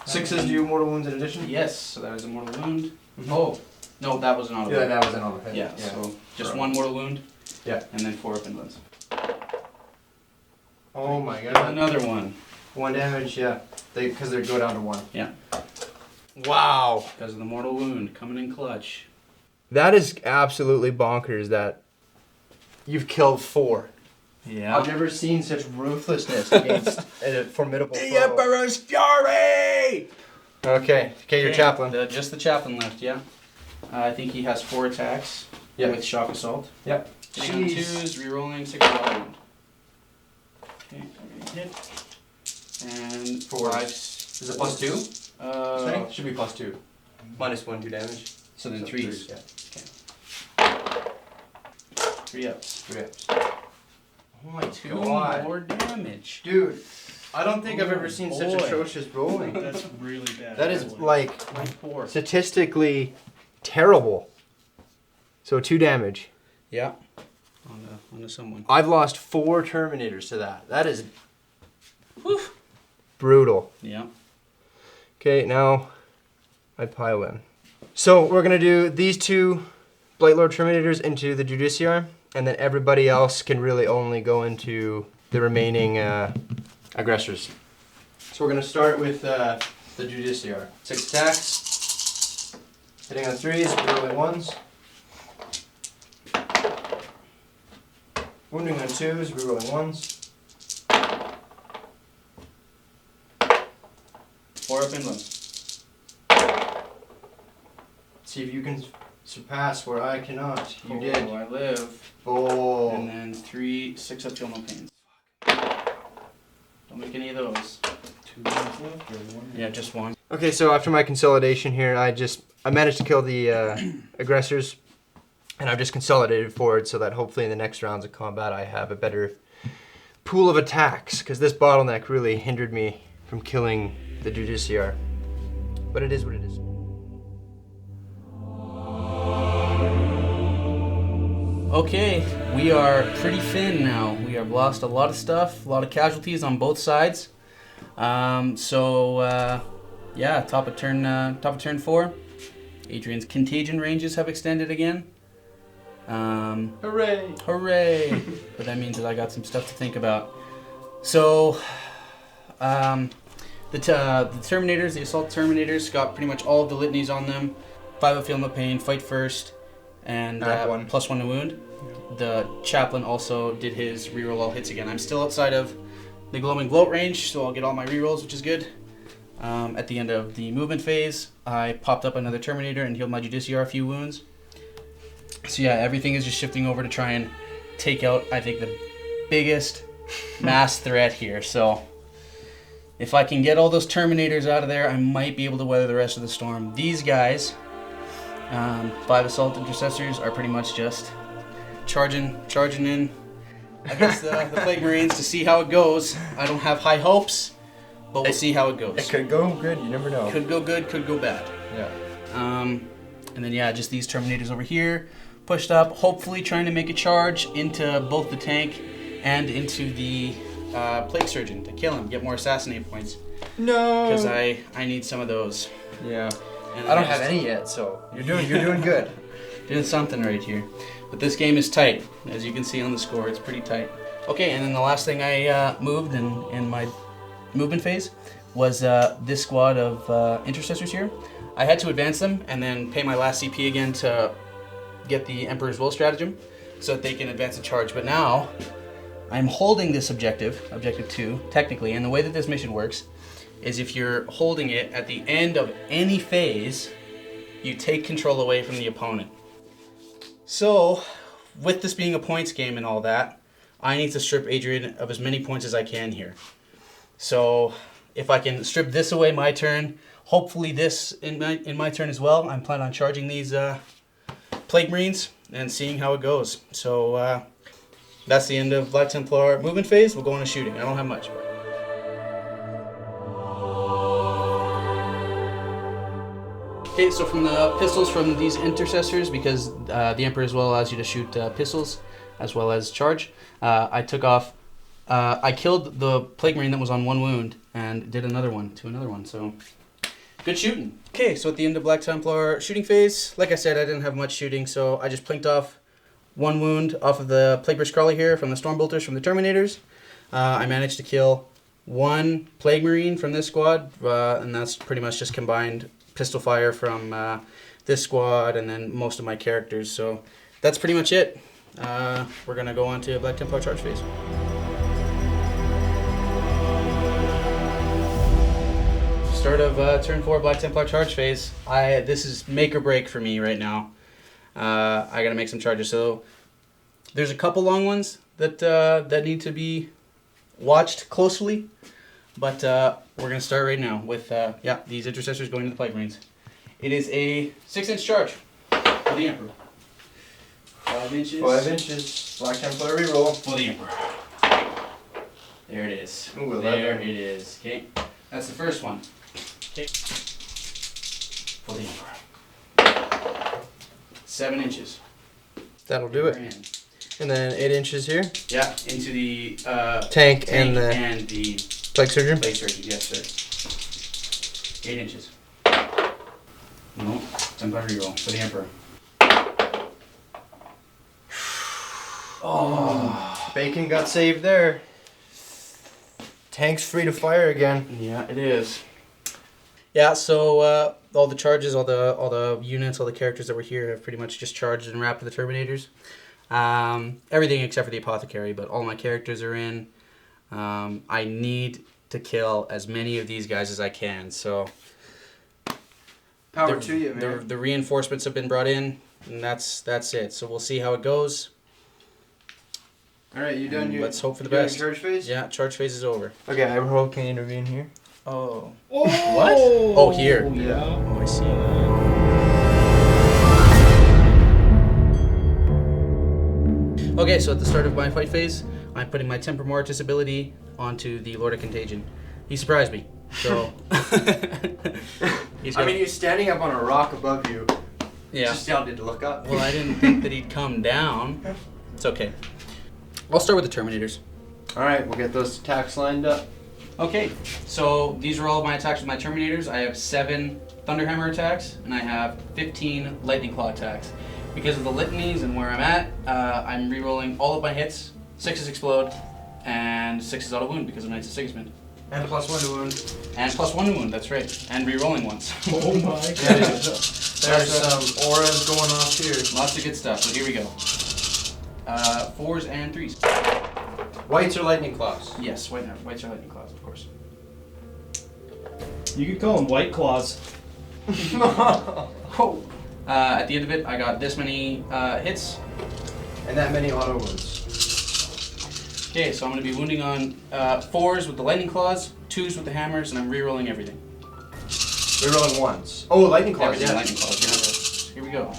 6s do mortal wounds in addition? Yes, so that is a mortal wound. Oh, no, that was an auto Yeah, wound. that was an auto hit. Yeah, so just 1 mortal wound. Yeah. And then 4 open wounds. Oh my god. Another one. 1 damage, yeah. Because they go down to 1. Yeah. Wow. Because of the mortal wound coming in clutch. That is absolutely bonkers that you've killed 4. Yeah. I've never seen such ruthlessness against a formidable The foe. Emperor's fury! Okay, your chaplain. Just the chaplain left, yeah. I think he has 4 attacks with shock assault. Yep. Hitting on 2s, rerolling 6 auto wound. Okay, I'm gonna hit. And 5. Is it +2? Should be +2. -1, 2 damage. So then 3s. Yeah. 3 ups. 3 ups. Oh my 2 God. more damage. Dude, I don't think I've ever seen such boy. atrocious rolling. That's really bad. That is rolling. like Poor. statistically terrible. So 2 damage. Yeah. On to someone. I've lost 4 Terminators to that. That is brutal. Yeah. Okay, now I pile in. So we're gonna do these 2 Blightlord Terminators into the Judiciar, and then everybody else can really only go into the remaining aggressors. So we're gonna start with the Judiciar. 6 attacks, hitting on 3s, rerolling 1s. Wounding on 2s, rerolling 1s. 4 up inland. See if you can surpass where I cannot. You Oh, did. I live. Oh. And then 6 up, feel no pains. Don't make any of those. 2 rounds left or 1? Yeah, just 1. Okay, so after my consolidation here, I managed to kill the aggressors, and I've just consolidated forward so that hopefully in the next rounds of combat I have a better pool of attacks, because this bottleneck really hindered me from killing the Judiciar. But it is what it is. Okay, we are pretty thin now. We have lost a lot of stuff, a lot of casualties on both sides. Yeah, top of turn 4. Adrian's contagion ranges have extended again. Hooray! Hooray! But that means that I got some stuff to think about. So, the Terminators, the Assault Terminators, got pretty much all of the litanies on them. 5 of Feel No Pain, Fight First, and +1 to Wound. The Chaplain also did his reroll all hits again. I'm still outside of the Glowing Gloat range, so I'll get all my rerolls, which is good. At the end of the movement phase, I popped up another Terminator and healed my Judiciar a few wounds. So yeah, everything is just shifting over to try and take out, I think, the biggest mass threat here. So if I can get all those Terminators out of there, I might be able to weather the rest of the storm. These guys, 5 Assault Intercessors, are pretty much just charging in against the Plague Marines to see how it goes. I don't have high hopes, but we'll see how it goes. It could go good, you never know. Could go good, could go bad. Yeah. And then yeah, just these Terminators over here, pushed up, hopefully trying to make a charge into both the tank and into the Plague Surgeon to kill him, get more assassinate points. No. Because I need some of those. Yeah. And I don't have any yet, so you're doing good. Doing something right here. But this game is tight. As you can see on the score, it's pretty tight. Okay, and then the last thing I moved in my movement phase was this squad of intercessors here. I had to advance them and then pay my last CP again to get the Emperor's Will stratagem so that they can advance and charge. But now I'm holding this objective 2, technically, and the way that this mission works is if you're holding it at the end of any phase, you take control away from the opponent. So, with this being a points game and all that, I need to strip Adrian of as many points as I can here. So, if I can strip this away my turn, hopefully this in my turn as well. I'm planning on charging these Plague Marines and seeing how it goes. So, that's the end of Black Templar movement phase. We'll go into shooting. I don't have much. Okay, so from the pistols from these intercessors, because the Emperor as well allows you to shoot pistols as well as charge, I took off. I killed the Plague Marine that was on 1 wound and did another one to another one. So good shooting. Okay, so at the end of Black Templar shooting phase, like I said, I didn't have much shooting, so I just plinked off 1 wound off of the Plague Bridge Crawler here from the Stormbolters from the Terminators. I managed to kill 1 Plague Marine from this squad, and that's pretty much just combined pistol fire from this squad and then most of my characters. So that's pretty much it. We're going to go on to Black Templar charge phase. Start of turn 4 Black Templar charge phase. This is make or break for me right now. I got to make some charges. So there's a couple long ones that need to be watched closely. But we're going to start right now with these intercessors going to the Plague Marines. It is a 6-inch charge for the Emperor. 5 inches. 5 inches. Black Templar reroll. For the Emperor. There it is. Ooh, there it is. Okay. That's the first one. Okay. For the Emperor. 7 inches. That'll do it. And then 8 inches here. Yeah, into the tank and the Plague Surgeon. Plague Surgeon, yes sir. 8 inches. No, Templar reroll for the Emperor. Oh, bacon got saved there. Tank's free to fire again. Yeah, it is. Yeah, so all the charges, all the units, all the characters that were here have pretty much just charged and wrapped the Terminators. Everything except for the Apothecary, but all my characters are in. I need to kill as many of these guys as I can, so Power to you, man. The reinforcements have been brought in, and that's it. So we'll see how it goes. All right, you done? Let's hope for the best. Charge phase? Yeah, charge phase is over. Okay, I hope can intervene here. Oh. Oh! What? Oh, here. Yeah. Oh, I see. Okay, so at the start of my fight phase, I'm putting my Temper Mortis ability onto the Lord of Contagion. He surprised me, so... I mean, he's standing up on a rock above you. Yeah. Just down to look up. Well, I didn't think that he'd come down. It's okay. I'll start with the Terminators. All right, we'll get those attacks lined up. Okay, so these are all of my attacks with my Terminators. I have 7 Thunderhammer attacks, and I have 15 Lightning Claw attacks. Because of the litanies and where I'm at, I'm re-rolling all of my hits. 6s explode, and 6s auto wound because of Knights of Sigismund. And +1 to wound. And +1 to wound, that's right. And re-rolling once. Oh my god. There's some auras going off here. Lots of good stuff, so here we go. 4s and 3s. Whites or lightning claws? Yes, whites are lightning claws, of course. You could call them White Claws. Oh. At the end of it, I got this many hits. And that many auto wounds. Okay, so I'm going to be wounding on 4s with the lightning claws, 2s with the hammers, and I'm re-rolling everything. Rerolling ones. Oh, lightning claws. Everything Yeah. lightning claws, yeah. Here we go.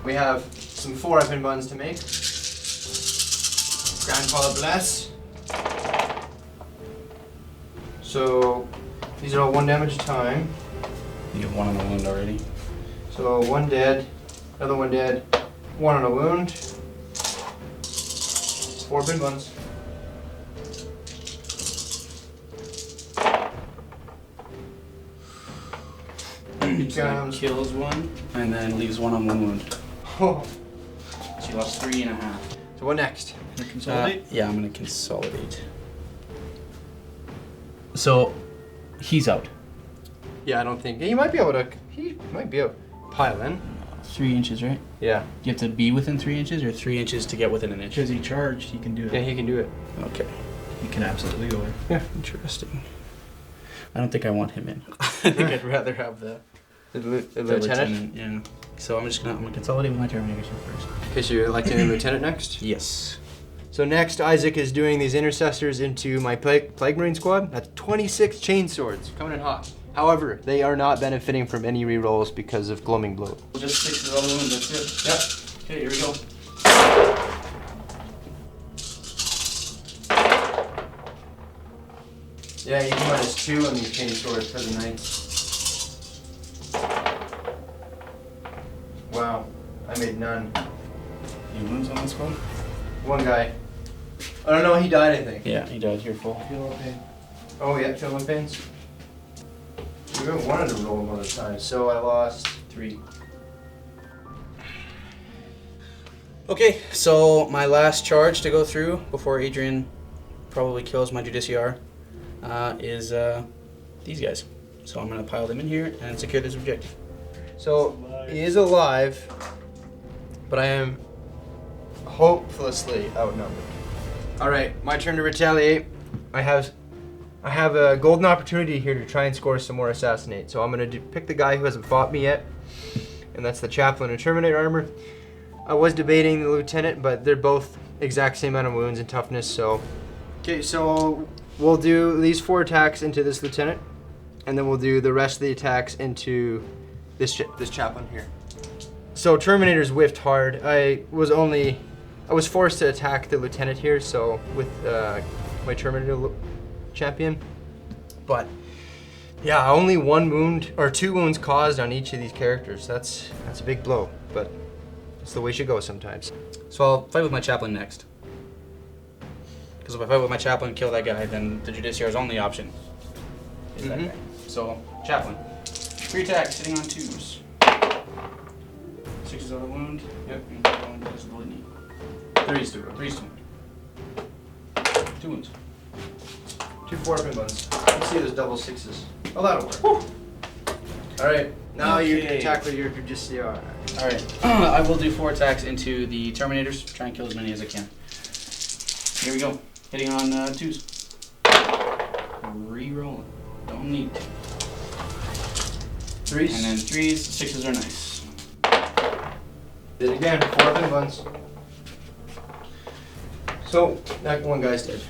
We have some 4-weapon buns to make. Grandfather bless. So these are all 1 damage a time. You have 1 on the wound already. So 1 dead, another 1 dead, 1 on a wound. 4 bin buns. So that kills 1 and then leaves 1 on 1 wound. Oh. She lost 3.5. So what next? Consolidate. Yeah, I'm gonna consolidate. So he's out. Yeah, I don't think he might be able to. He might be able to pile in. 3 inches, right? Yeah. You have to be within 3 inches, or 3 inches to get within an inch. Because he charged, he can do it. Yeah, he can do it. Okay. He can absolutely go in. Yeah. Interesting. I don't think I want him in. I think I'd rather have the lieutenant. Yeah. So I'm gonna consolidate with my terminators here first. Okay, so you're electing the lieutenant next. Yes. So next, Isaac is doing these intercessors into my plague marine squad. That's 26 chain swords coming in hot. However, they are not benefiting from any rerolls because of gloaming blow. Just 6 other wounds. That's it. Yep. Okay, here we go. Yeah, you can -2 on these chain swords for the knights. Wow, I made none. Any wounds on this one? 1 guy. I don't know, he died, I think. Yeah, he died here full. Oh yeah, killing pains. We haven't wanted to roll him all the time, so I lost 3. Okay, so my last charge to go through before Adrian probably kills my Judiciar is these guys. So I'm going to pile them in here and secure this objective. So he is alive, but I am hopelessly outnumbered. All right, my turn to retaliate. I have a golden opportunity here to try and score some more assassinate. So I'm gonna pick the guy who hasn't fought me yet, and that's the chaplain in Terminator armor. I was debating the lieutenant, but they're both exact same amount of wounds and toughness. So, okay, so we'll do these 4 attacks into this lieutenant, and then we'll do the rest of the attacks into this chaplain here. So Terminator's whiffed hard. I was forced to attack the lieutenant here, so with my Terminator champion. But yeah, only 1 wound or 2 wounds caused on each of these characters. That's a big blow, but it's the way it should go sometimes. So I'll fight with my chaplain next. Because if I fight with my chaplain and kill that guy, then the Judiciar's only option is that guy. So, chaplain. 3 attacks, hitting on 2s. 6 is on the wound. Yep. And 1 is bloodied. 3's to wound. 2 wounds. 2 4-pin buns. You see those double 6s. Oh, that'll work. Woo. All right, now you can attack with your Judiciar. Alright, I will do 4 attacks into the Terminators. Try and kill as many as I can. Here we go. Hitting on 2s. Re-rolling. Don't need to. 3s. And then 3s, 6s are nice. Did it again. 4-pin buns. So that 1 guy's dead.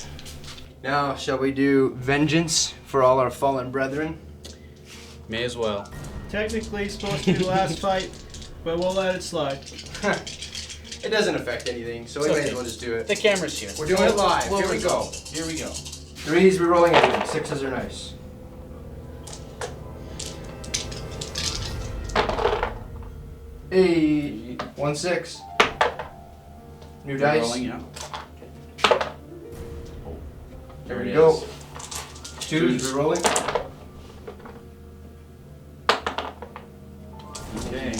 Now, shall we do vengeance for all our fallen brethren? May as well. Technically supposed to be the last fight, but we'll let it slide. It doesn't affect anything, so we may as well just do it. The camera's here. We're doing it live. Here we go. Here we go. 3s, we're rolling everything. 6s are nice. Hey, 1 6. New dice. Rolling, yeah. There we go. 2s, we're rolling. Okay.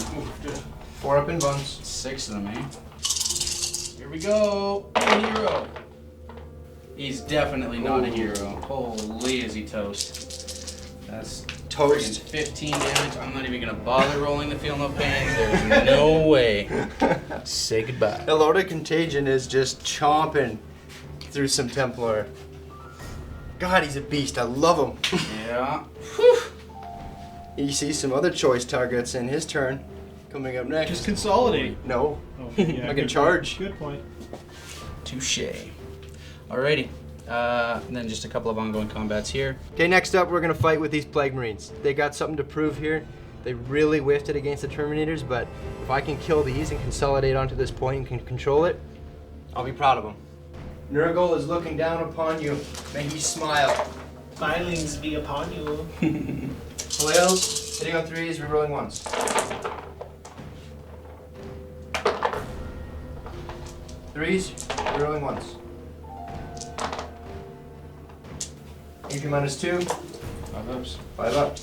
4 up in buns. 6 of them, eh? Here we go. A hero. He's definitely not a hero. Holy, is he toast. That's Toast. 15 damage. I'm not even gonna bother rolling the feel no pain. There's no way. Say goodbye. The Lord of Contagion is just chomping through some Templar. God, he's a beast. I love him. Yeah. You see some other choice targets in his turn coming up next. Just consolidate. No. Oh, yeah, I can good charge. Point. Good point. Touche. Alrighty. And then just a couple of ongoing combats here. Okay, next up we're going to fight with these Plague Marines. They got something to prove here. They really whiffed it against the Terminators, but if I can kill these and consolidate onto this point and can control it, I'll be proud of them. Nurgle is looking down upon you. May he smile. Filings be upon you. Flails, hitting on 3s, rerolling 1s. 3s, rerolling 1s. AP -2, 5 ups. 5 up.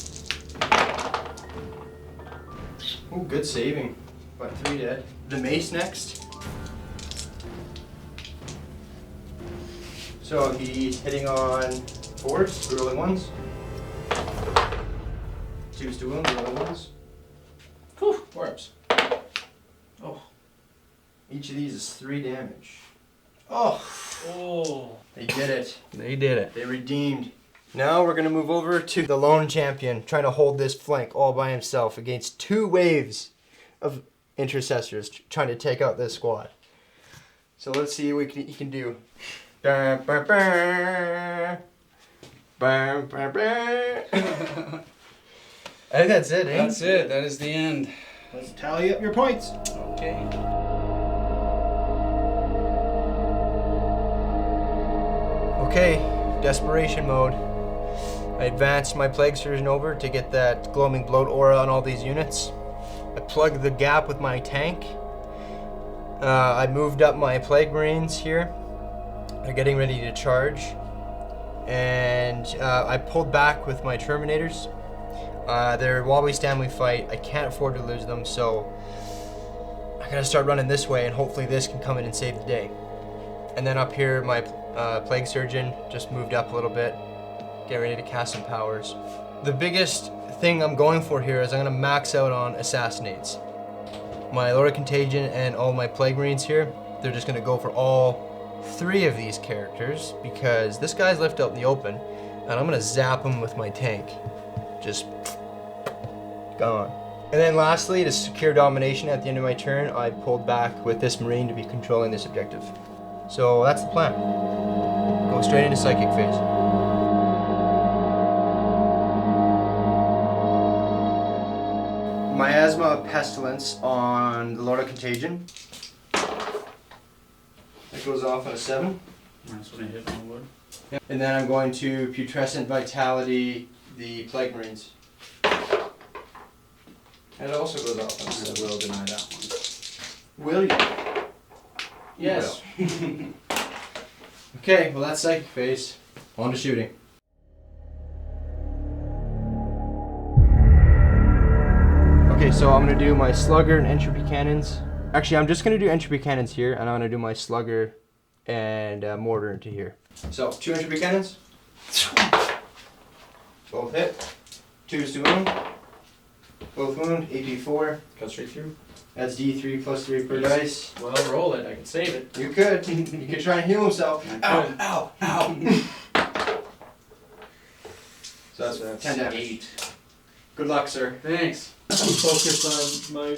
Oh, good saving. But 3 dead. The mace next. So he's hitting on 4s, rerolling 1s. 2s to wound, rerolling 1s. Whew, 4 ups. Oh. Each of these is 3 damage. Oh. Oh. They did it. They did it. They redeemed. Now we're gonna move over to the lone champion, trying to hold this flank all by himself against 2 waves of intercessors trying to take out this squad. So let's see what he can do. I think that's it, eh? That's it. That is the end. Let's tally up your points. Okay. Okay, desperation mode. I advanced my Plague Surgeon over to get that glowing bloat aura on all these units. I plugged the gap with my tank. I moved up my Plague Marines here. They're getting ready to charge. And I pulled back with my Terminators. While we stand, we fight. I can't afford to lose them, so I gotta start running this way, and hopefully this can come in and save the day. And then up here, my Plague Surgeon just moved up a little bit, get ready to cast some powers. The biggest thing I'm going for here is I'm gonna max out on Assassinates. My Lord of Contagion and all my Plague Marines here, they're just gonna go for all 3 of these characters because this guy's left out in the open, and I'm gonna zap him with my tank. Just gone. And then lastly, to secure domination at the end of my turn, I pulled back with this Marine to be controlling this objective. So that's the plan. Go straight into Psychic phase. Miasma of Pestilence on the Lord of Contagion. That goes off on a 7. That's when I hit on wood. And then I'm going to Putrescent Vitality the Plague Marines. And it also goes off on a 7. I will deny that one. Will you? Yes. Okay, well that's Psychic phase. On to shooting. Okay, so I'm gonna do my Slugger and Entropy Cannons. Actually, I'm just gonna do Entropy Cannons here, and I'm gonna do my Slugger and Mortar into here. So, 2 Entropy Cannons. Both hit. 2s to wound. Both wound. AP 4. Cut straight through. That's D3 plus 3 per dice. Well, roll it. I can save it. You could. You could try and heal himself. Ow, ow, ow. So that's 10 damage. 8. Good luck, sir. Thanks. I'm focused on my.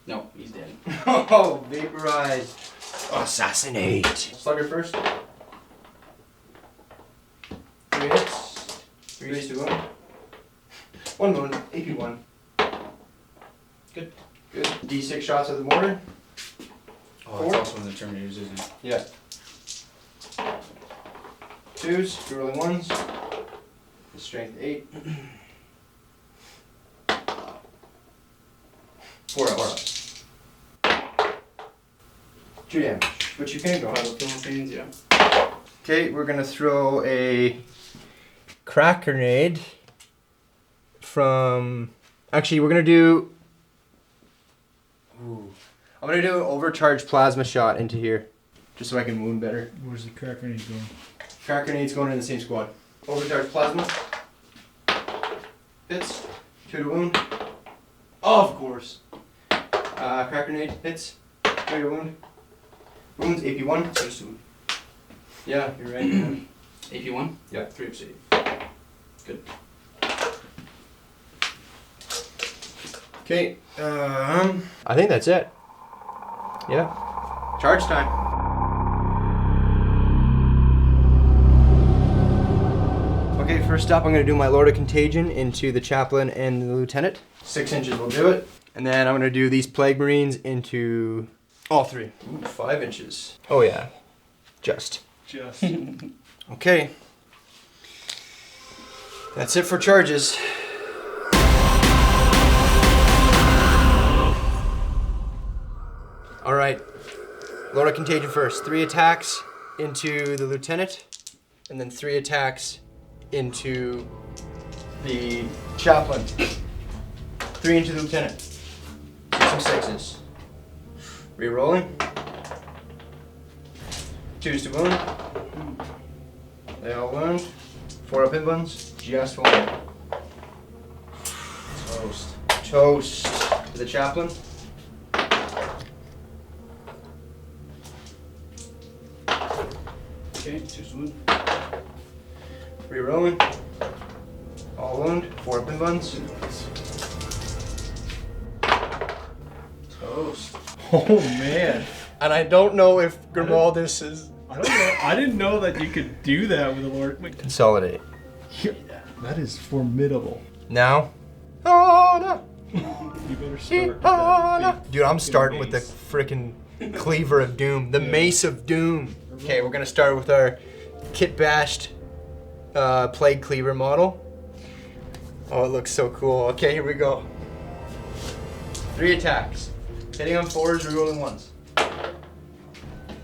No, he's dead. Oh, vaporized. Assassinate. Slugger first. 3 hits. 3 to wound. 1 wound. AP 1. Good. Good. D6 shots of the mortar. Oh, 4. it's also in the Terminators, isn't it? Yeah. 2s. You're rolling 1s. Strength 8. 4 ups. 2 damage. But you can go. 5 of Philistines, yeah. Okay, we're gonna throw a crack grenade from. Actually, we're gonna do. Ooh. I'm gonna do an overcharged plasma shot into here, just so I can wound better. Where's the crack grenade going? Crack grenade's going in the same squad. Overcharged plasma. Hits. 2 to wound. Of course. Crack grenade hits. 3 to wound. Wounds AP 1. Just to Yeah, you're right. AP 1? Yeah. 3 of save. Good. Okay. I think that's it. Yeah. Charge time. Okay, first up, I'm going to do my Lord of Contagion into the Chaplain and the Lieutenant. 6 inches will do it. And then I'm going to do these Plague Marines into all 3. Ooh, 5 inches. Oh yeah. Just. Just. Okay. That's it for charges. All right, Lord of Contagion first. 3 attacks into the lieutenant, and then 3 attacks into the chaplain. 3 into the lieutenant. Some 6s. Rerolling. 2s to wound. They all wound. 4 up in ones. Just 1. Toast. Toast to the chaplain. Okay, 2 to wound. Rerolling. All wound. 4 up in ones. Toast. Oh man. And I don't know if Grimaldus is... I don't know. I didn't know that you could do that with a Lord. Wait, Consolidate. that is formidable. Now. Oh, no. You better start with that big Dude, I'm starting with the mace. frickin' cleaver of doom, the mace of doom. Okay, we're gonna start with our kit bashed plague cleaver model. Oh, it looks so cool. Okay, here we go. 3 attacks. Hitting on 4s, rerolling 1s.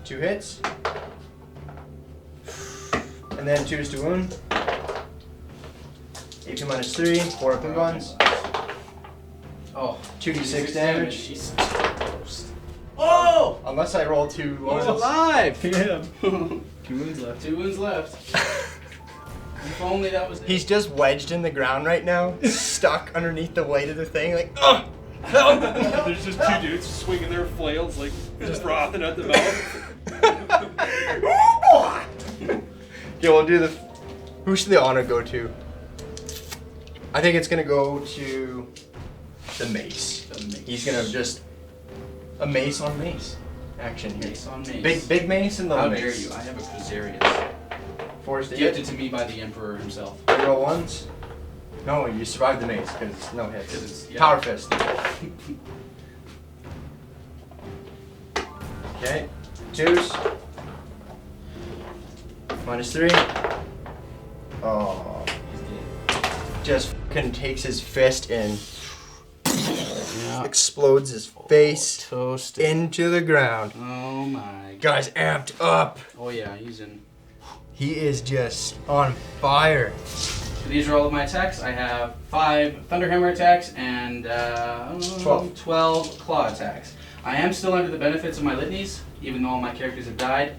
2 hits. And then 2s to wound. AP minus 3, 4 up in ones. Oh, 2d6 damage. Jesus. Oh! Unless I roll 2 He's ones. alive! Yeah. 2 wounds left. 2 wounds left. If only that was it. He's just wedged in the ground right now, stuck underneath the weight of the thing, like, ugh! Help! There's just 2 dudes swinging their flails, like just frothing at the mouth. Yeah, we'll do the. Who should the honor go to? I think it's gonna go to the mace. The mace. He's gonna just a mace on mace action here. Mace on mace. Big mace and little How mace. dare you? I have a Cruzarius. Forced to Gifted hit. to me by the Emperor himself. Roll 1s. No, you survived the mace because it's no hits. 'Cause it's- yeah. Power fist. Okay, 2s. Minus 3. Oh, He's dead. just fucking takes his fist and Yeah. explodes his face Toasted. into the ground. Oh my god. Guy's amped up. Oh yeah, he's in. He is just on fire. So these are all of my attacks. I have 5 Thunderhammer attacks and 12 Claw attacks. I am still under the benefits of my litanies, even though all my characters have died.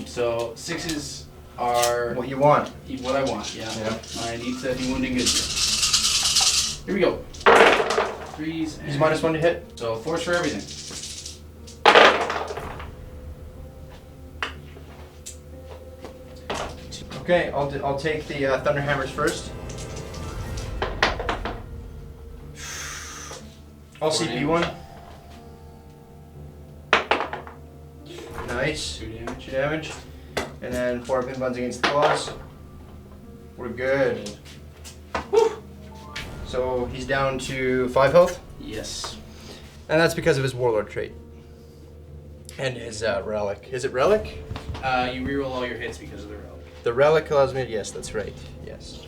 So 6s are What you want? what I want, yeah. I need to be wounding good. Here we go. 3s and... He's minus 1 to hit. So force for everything. Okay, I'll take the Thunderhammers first. I'll CP 1. Nice. 2 damage. 2 damage. And then 4 pin buns against the claws. We're good. Whew. So he's down to 5 health. Yes. And that's because of his warlord trait. And his relic. Is it relic? You reroll all your hits because of the relic. The relic allows me to, yes, that's right. Yes.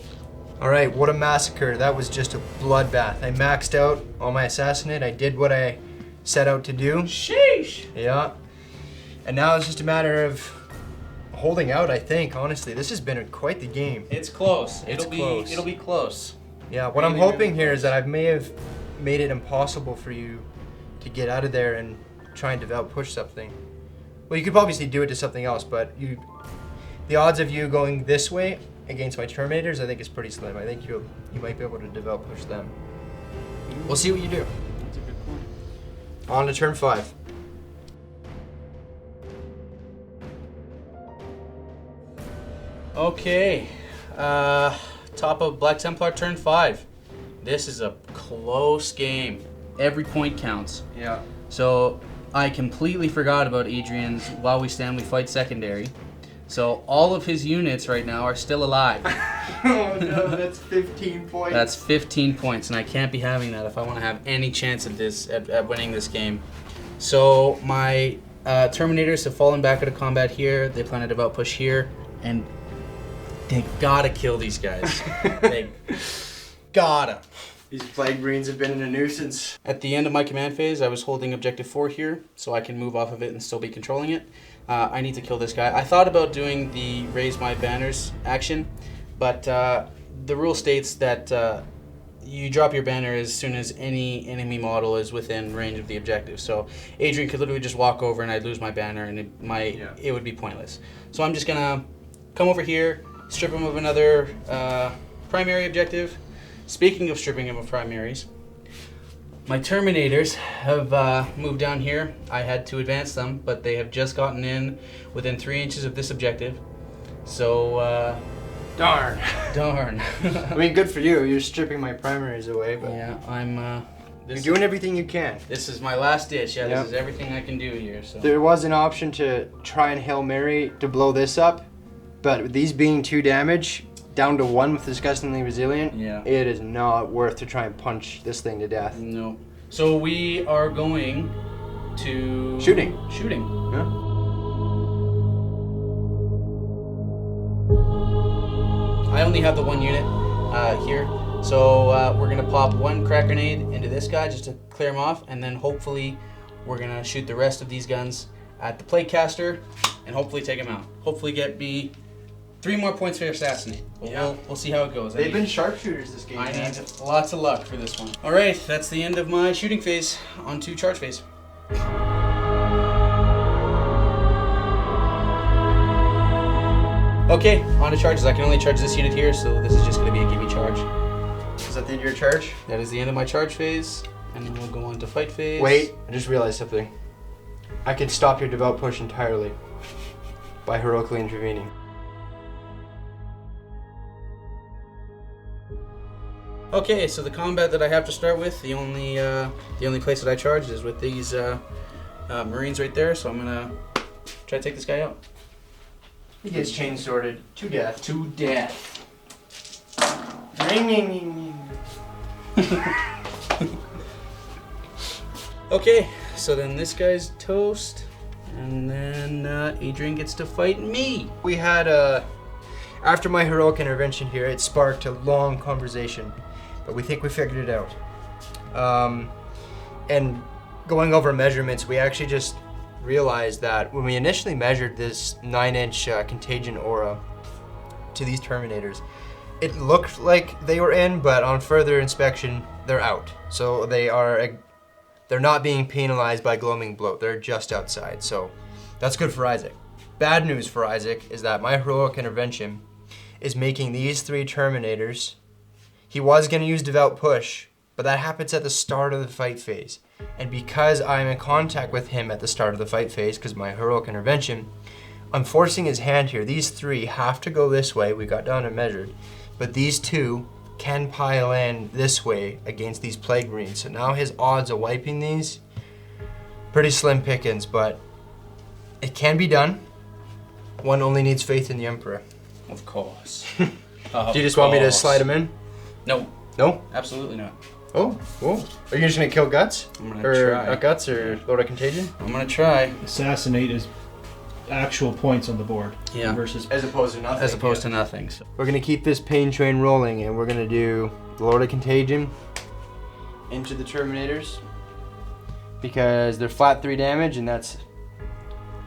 Alright, what a massacre. That was just a bloodbath. I maxed out on my assassinate. I did what I set out to do. Sheesh! Yeah. And now it's just a matter of holding out, I think, honestly. This has been quite the game. It's close. It's It'll close. be close. Yeah, what I'm Really, hoping really here is that I may have made it impossible for you to get out of there and try and develop push something. Well, you could obviously do it to something else, but the odds of you going this way against my Terminators, I think is pretty slim. I think you might be able to develop push them. We'll see what you do. That's a good point. On to turn 5. Okay. Top of Black Templar turn 5. This is a close game. Every point counts. Yeah. So I completely forgot about Adrian's While We Stand We Fight secondary. So all of his units right now are still alive. Oh no, that's 15 points. That's 15 points, and I can't be having that if I want to have any chance at this at winning this game. So my Terminators have fallen back out of combat here. They plan to develop push here, and They gotta kill these guys. They gotta. These plague greens have been a nuisance. At the end of my command phase, I was holding objective 4 here, so I can move off of it and still be controlling it. I need to kill this guy. I thought about doing the raise my banners action, but the rule states that you drop your banner as soon as any enemy model is within range of the objective. So Adrian could literally just walk over and I'd lose my banner and it would be pointless. So I'm just gonna come over here, strip him of another primary objective. Speaking of stripping him of primaries, my Terminators have moved down here. I had to advance them, but they have just gotten in within 3 inches of this objective. So, Darn. darn. I mean, good for you. You're stripping my primaries away, but Yeah, I'm, you're doing everything you can. this is my last ditch. Yeah, Yep. this is everything I can do here, so. There was an option to try and Hail Mary to blow this up, but with these being 2 damage, down to 1 with Disgustingly Resilient, Yeah. it is not worth to try and punch this thing to death. No. So we are going to... Shooting. Shooting. Yeah. I only have the 1 unit here, so we're gonna pop 1 crack grenade into this guy just to clear him off, and then hopefully we're gonna shoot the rest of these guns at the plague caster, and hopefully take him out. Hopefully get me 3 more points for assassinate. But Yeah. we'll see how it goes. They've been sharpshooters this game. I man. need lots of luck for this one. All right, that's the end of my shooting phase. On to charge phase. Okay, on to charges. I can only charge this unit here, so this is just going to be a gimme charge. Is that the end of your charge? That is the end of my charge phase, and then we'll go on to fight phase. Wait, I just realized something. I could stop your devout push entirely by heroically intervening. Okay, so the combat that I have to start with, the only place that I charge is with these Marines right there. So I'm gonna try to take this guy out. He gets chain sorted to death. To death. Ring, ring, ring, ring. Okay, so then this guy's toast, and then Adrian gets to fight me. We had after my heroic intervention here, it sparked a long conversation, but we think we figured it out. And going over measurements, we actually just realized that when we initially measured this 9-inch contagion aura to these Terminators, it looked like they were in, but on further inspection, they're out. So they're not being penalized by gloaming bloat. They're just outside. So that's good for Isaac. Bad news for Isaac is that my heroic intervention is making these 3 Terminators. He was going to use Devout Push, but that happens at the start of the fight phase. And because I'm in contact with him at the start of the fight phase, because my heroic intervention, I'm forcing his hand here. These 3 have to go this way. We got down and measured. But these 2 can pile in this way against these Plague Marines. So now his odds of wiping these, pretty slim pickings, but it can be done. One only needs faith in the Emperor. Of course. Do you just want me to slide him in? No, No? absolutely not. Oh, whoa. Are you just gonna kill Guts? I'm gonna Or try. not Guts, or Lord of Contagion? I'm gonna try. Assassinate is actual points on the board. Yeah. Versus As opposed to nothing. As opposed to nothing. So. We're gonna keep this pain train rolling, and we're gonna do Lord of Contagion into the Terminators, because they're flat 3 damage, and that's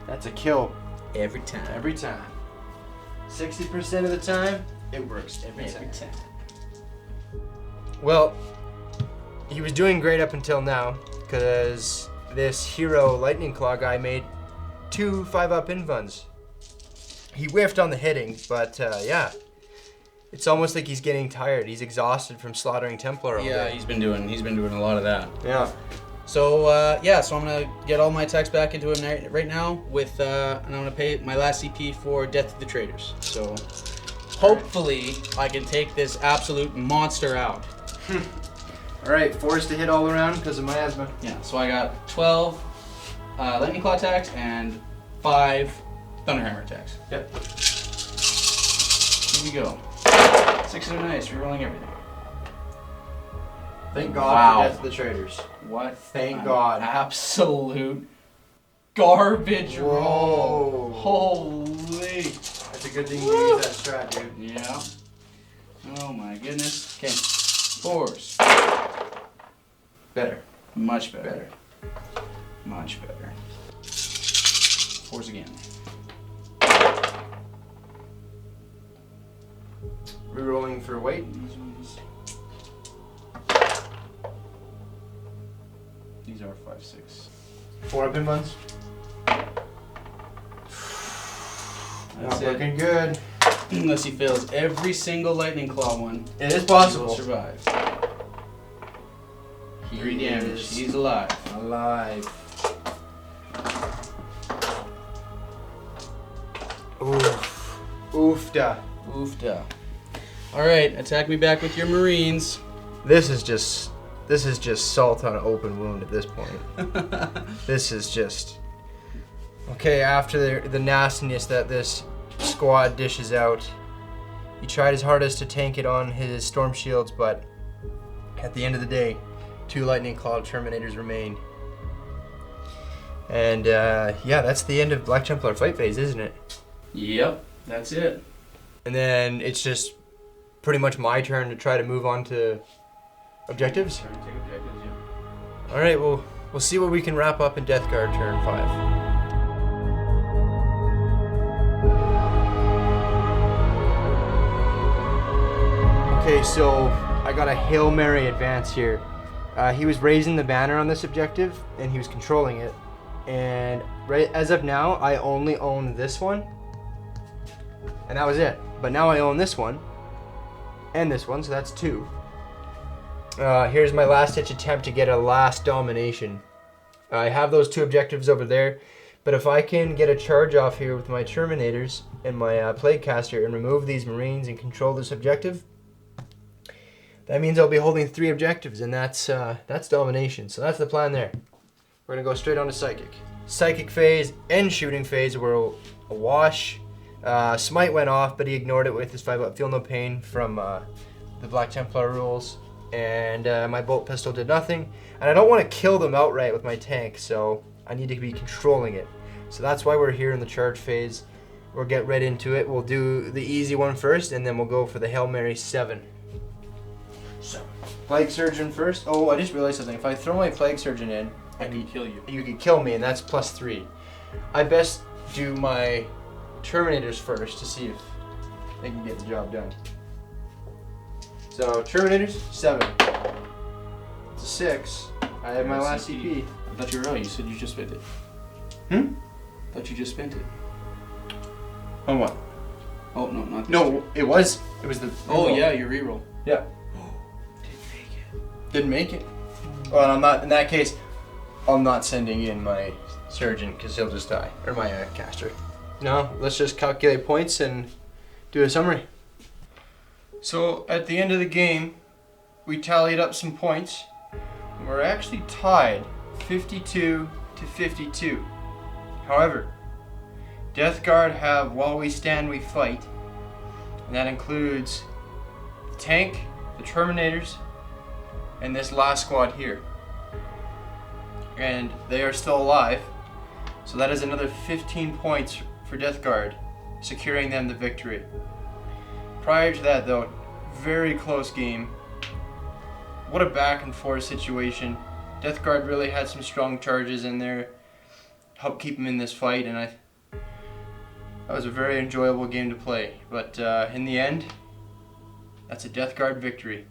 a kill Every time. every time. 60% of the time, it works every time. Well, he was doing great up until now, because this hero Lightning Claw guy made 2 5-up invuns. He whiffed on the hitting, but yeah. It's almost like he's getting tired. He's exhausted from slaughtering Templar all Yeah, day. he's been doing a lot of that. Yeah. So so I'm gonna get all my attacks back into him right now with and I'm gonna pay my last CP for Death to the Traitors. So hopefully I can take this absolute monster out. Alright, forced to hit all around because of miasma. Yeah. So I got 12 Lightning Claw attacks and 5 Thunderhammer attacks. Yep. Here we go. 6 are nice. Rerolling everything. Thank God Wow. for Death of the Traitors. What? Thank an God. Absolute garbage roll. Whoa. Holy. I That's a good thing you use that strat, dude. Yeah. Oh my goodness. Okay. Fours. Better. Much better. Much better. Fours again. Rerolling for weight. These are 5, 6. 4 up in buns. That's Not it. looking good. Unless he fails every single lightning claw one, It is he possible. will survive. 3 He damage. is He's alive. alive. Oof. Oofda. Oofda. Alright, attack me back with your marines. This is just salt on an open wound at this point. This is just okay. After the nastiness that this squad dishes out, he tried his hardest to tank it on his storm shields, but at the end of the day, 2 lightning claw terminators remain. And yeah, that's the end of Black Templar fight phase, isn't it? Yep, that's it. And then it's just pretty much my turn to try to move on to objectives. Turn to take objectives, yeah. All right, well, we'll see what we can wrap up in Death Guard turn 5. Okay, so I got a Hail Mary advance here. He was raising the banner on this objective, and he was controlling it. And right as of now, I only own this one, and that was it. But now I own this one, and this one, so that's 2. Here's my last-ditch attempt to get a last domination. I have those 2 objectives over there, but if I can get a charge off here with my Terminators and my Plague Caster and remove these Marines and control this objective, that means I'll be holding 3 objectives, and that's domination. So that's the plan there. We're gonna go straight on to Psychic. Psychic phase and shooting phase were a wash. Smite went off, but he ignored it with his 5-up Feel No Pain from the Black Templar rules. And my bolt pistol did nothing. And I don't want to kill them outright with my tank, so I need to be controlling it. So that's why we're here in the charge phase. We'll get right into it. We'll do the easy one first, and then we'll go for the Hail Mary 7. Plague Surgeon first. Oh, I just realized something. If I throw my Plague Surgeon in, I can kill you. you could kill me, and that's +3. I best do my Terminators first to see if they can get the job done. So Terminators 7. It's a 6. I have my last CP. I thought you were right. You said you just spent it. Hmm? I thought you just spent it. On what? Oh no, not this No, turn. it was the. Oh reroll. yeah, your reroll. Yeah. Didn't make it. Didn't make it. Well, I'm not. In that case, I'm not sending in my surgeon because he'll just die, or my caster. No, let's just calculate points and do a summary. So at the end of the game, we tallied up some points. And we're actually tied, 52 to 52. However, Death Guard have While We Stand, We Fight, and that includes the tank, the Terminators, and this last squad here. And they are still alive, so that is another 15 points for Death Guard, securing them the victory. Prior to that though, very close game. What a back and forth situation. Death Guard really had some strong charges in there, helped keep them in this fight, and that was a very enjoyable game to play. But in the end, that's a Death Guard victory.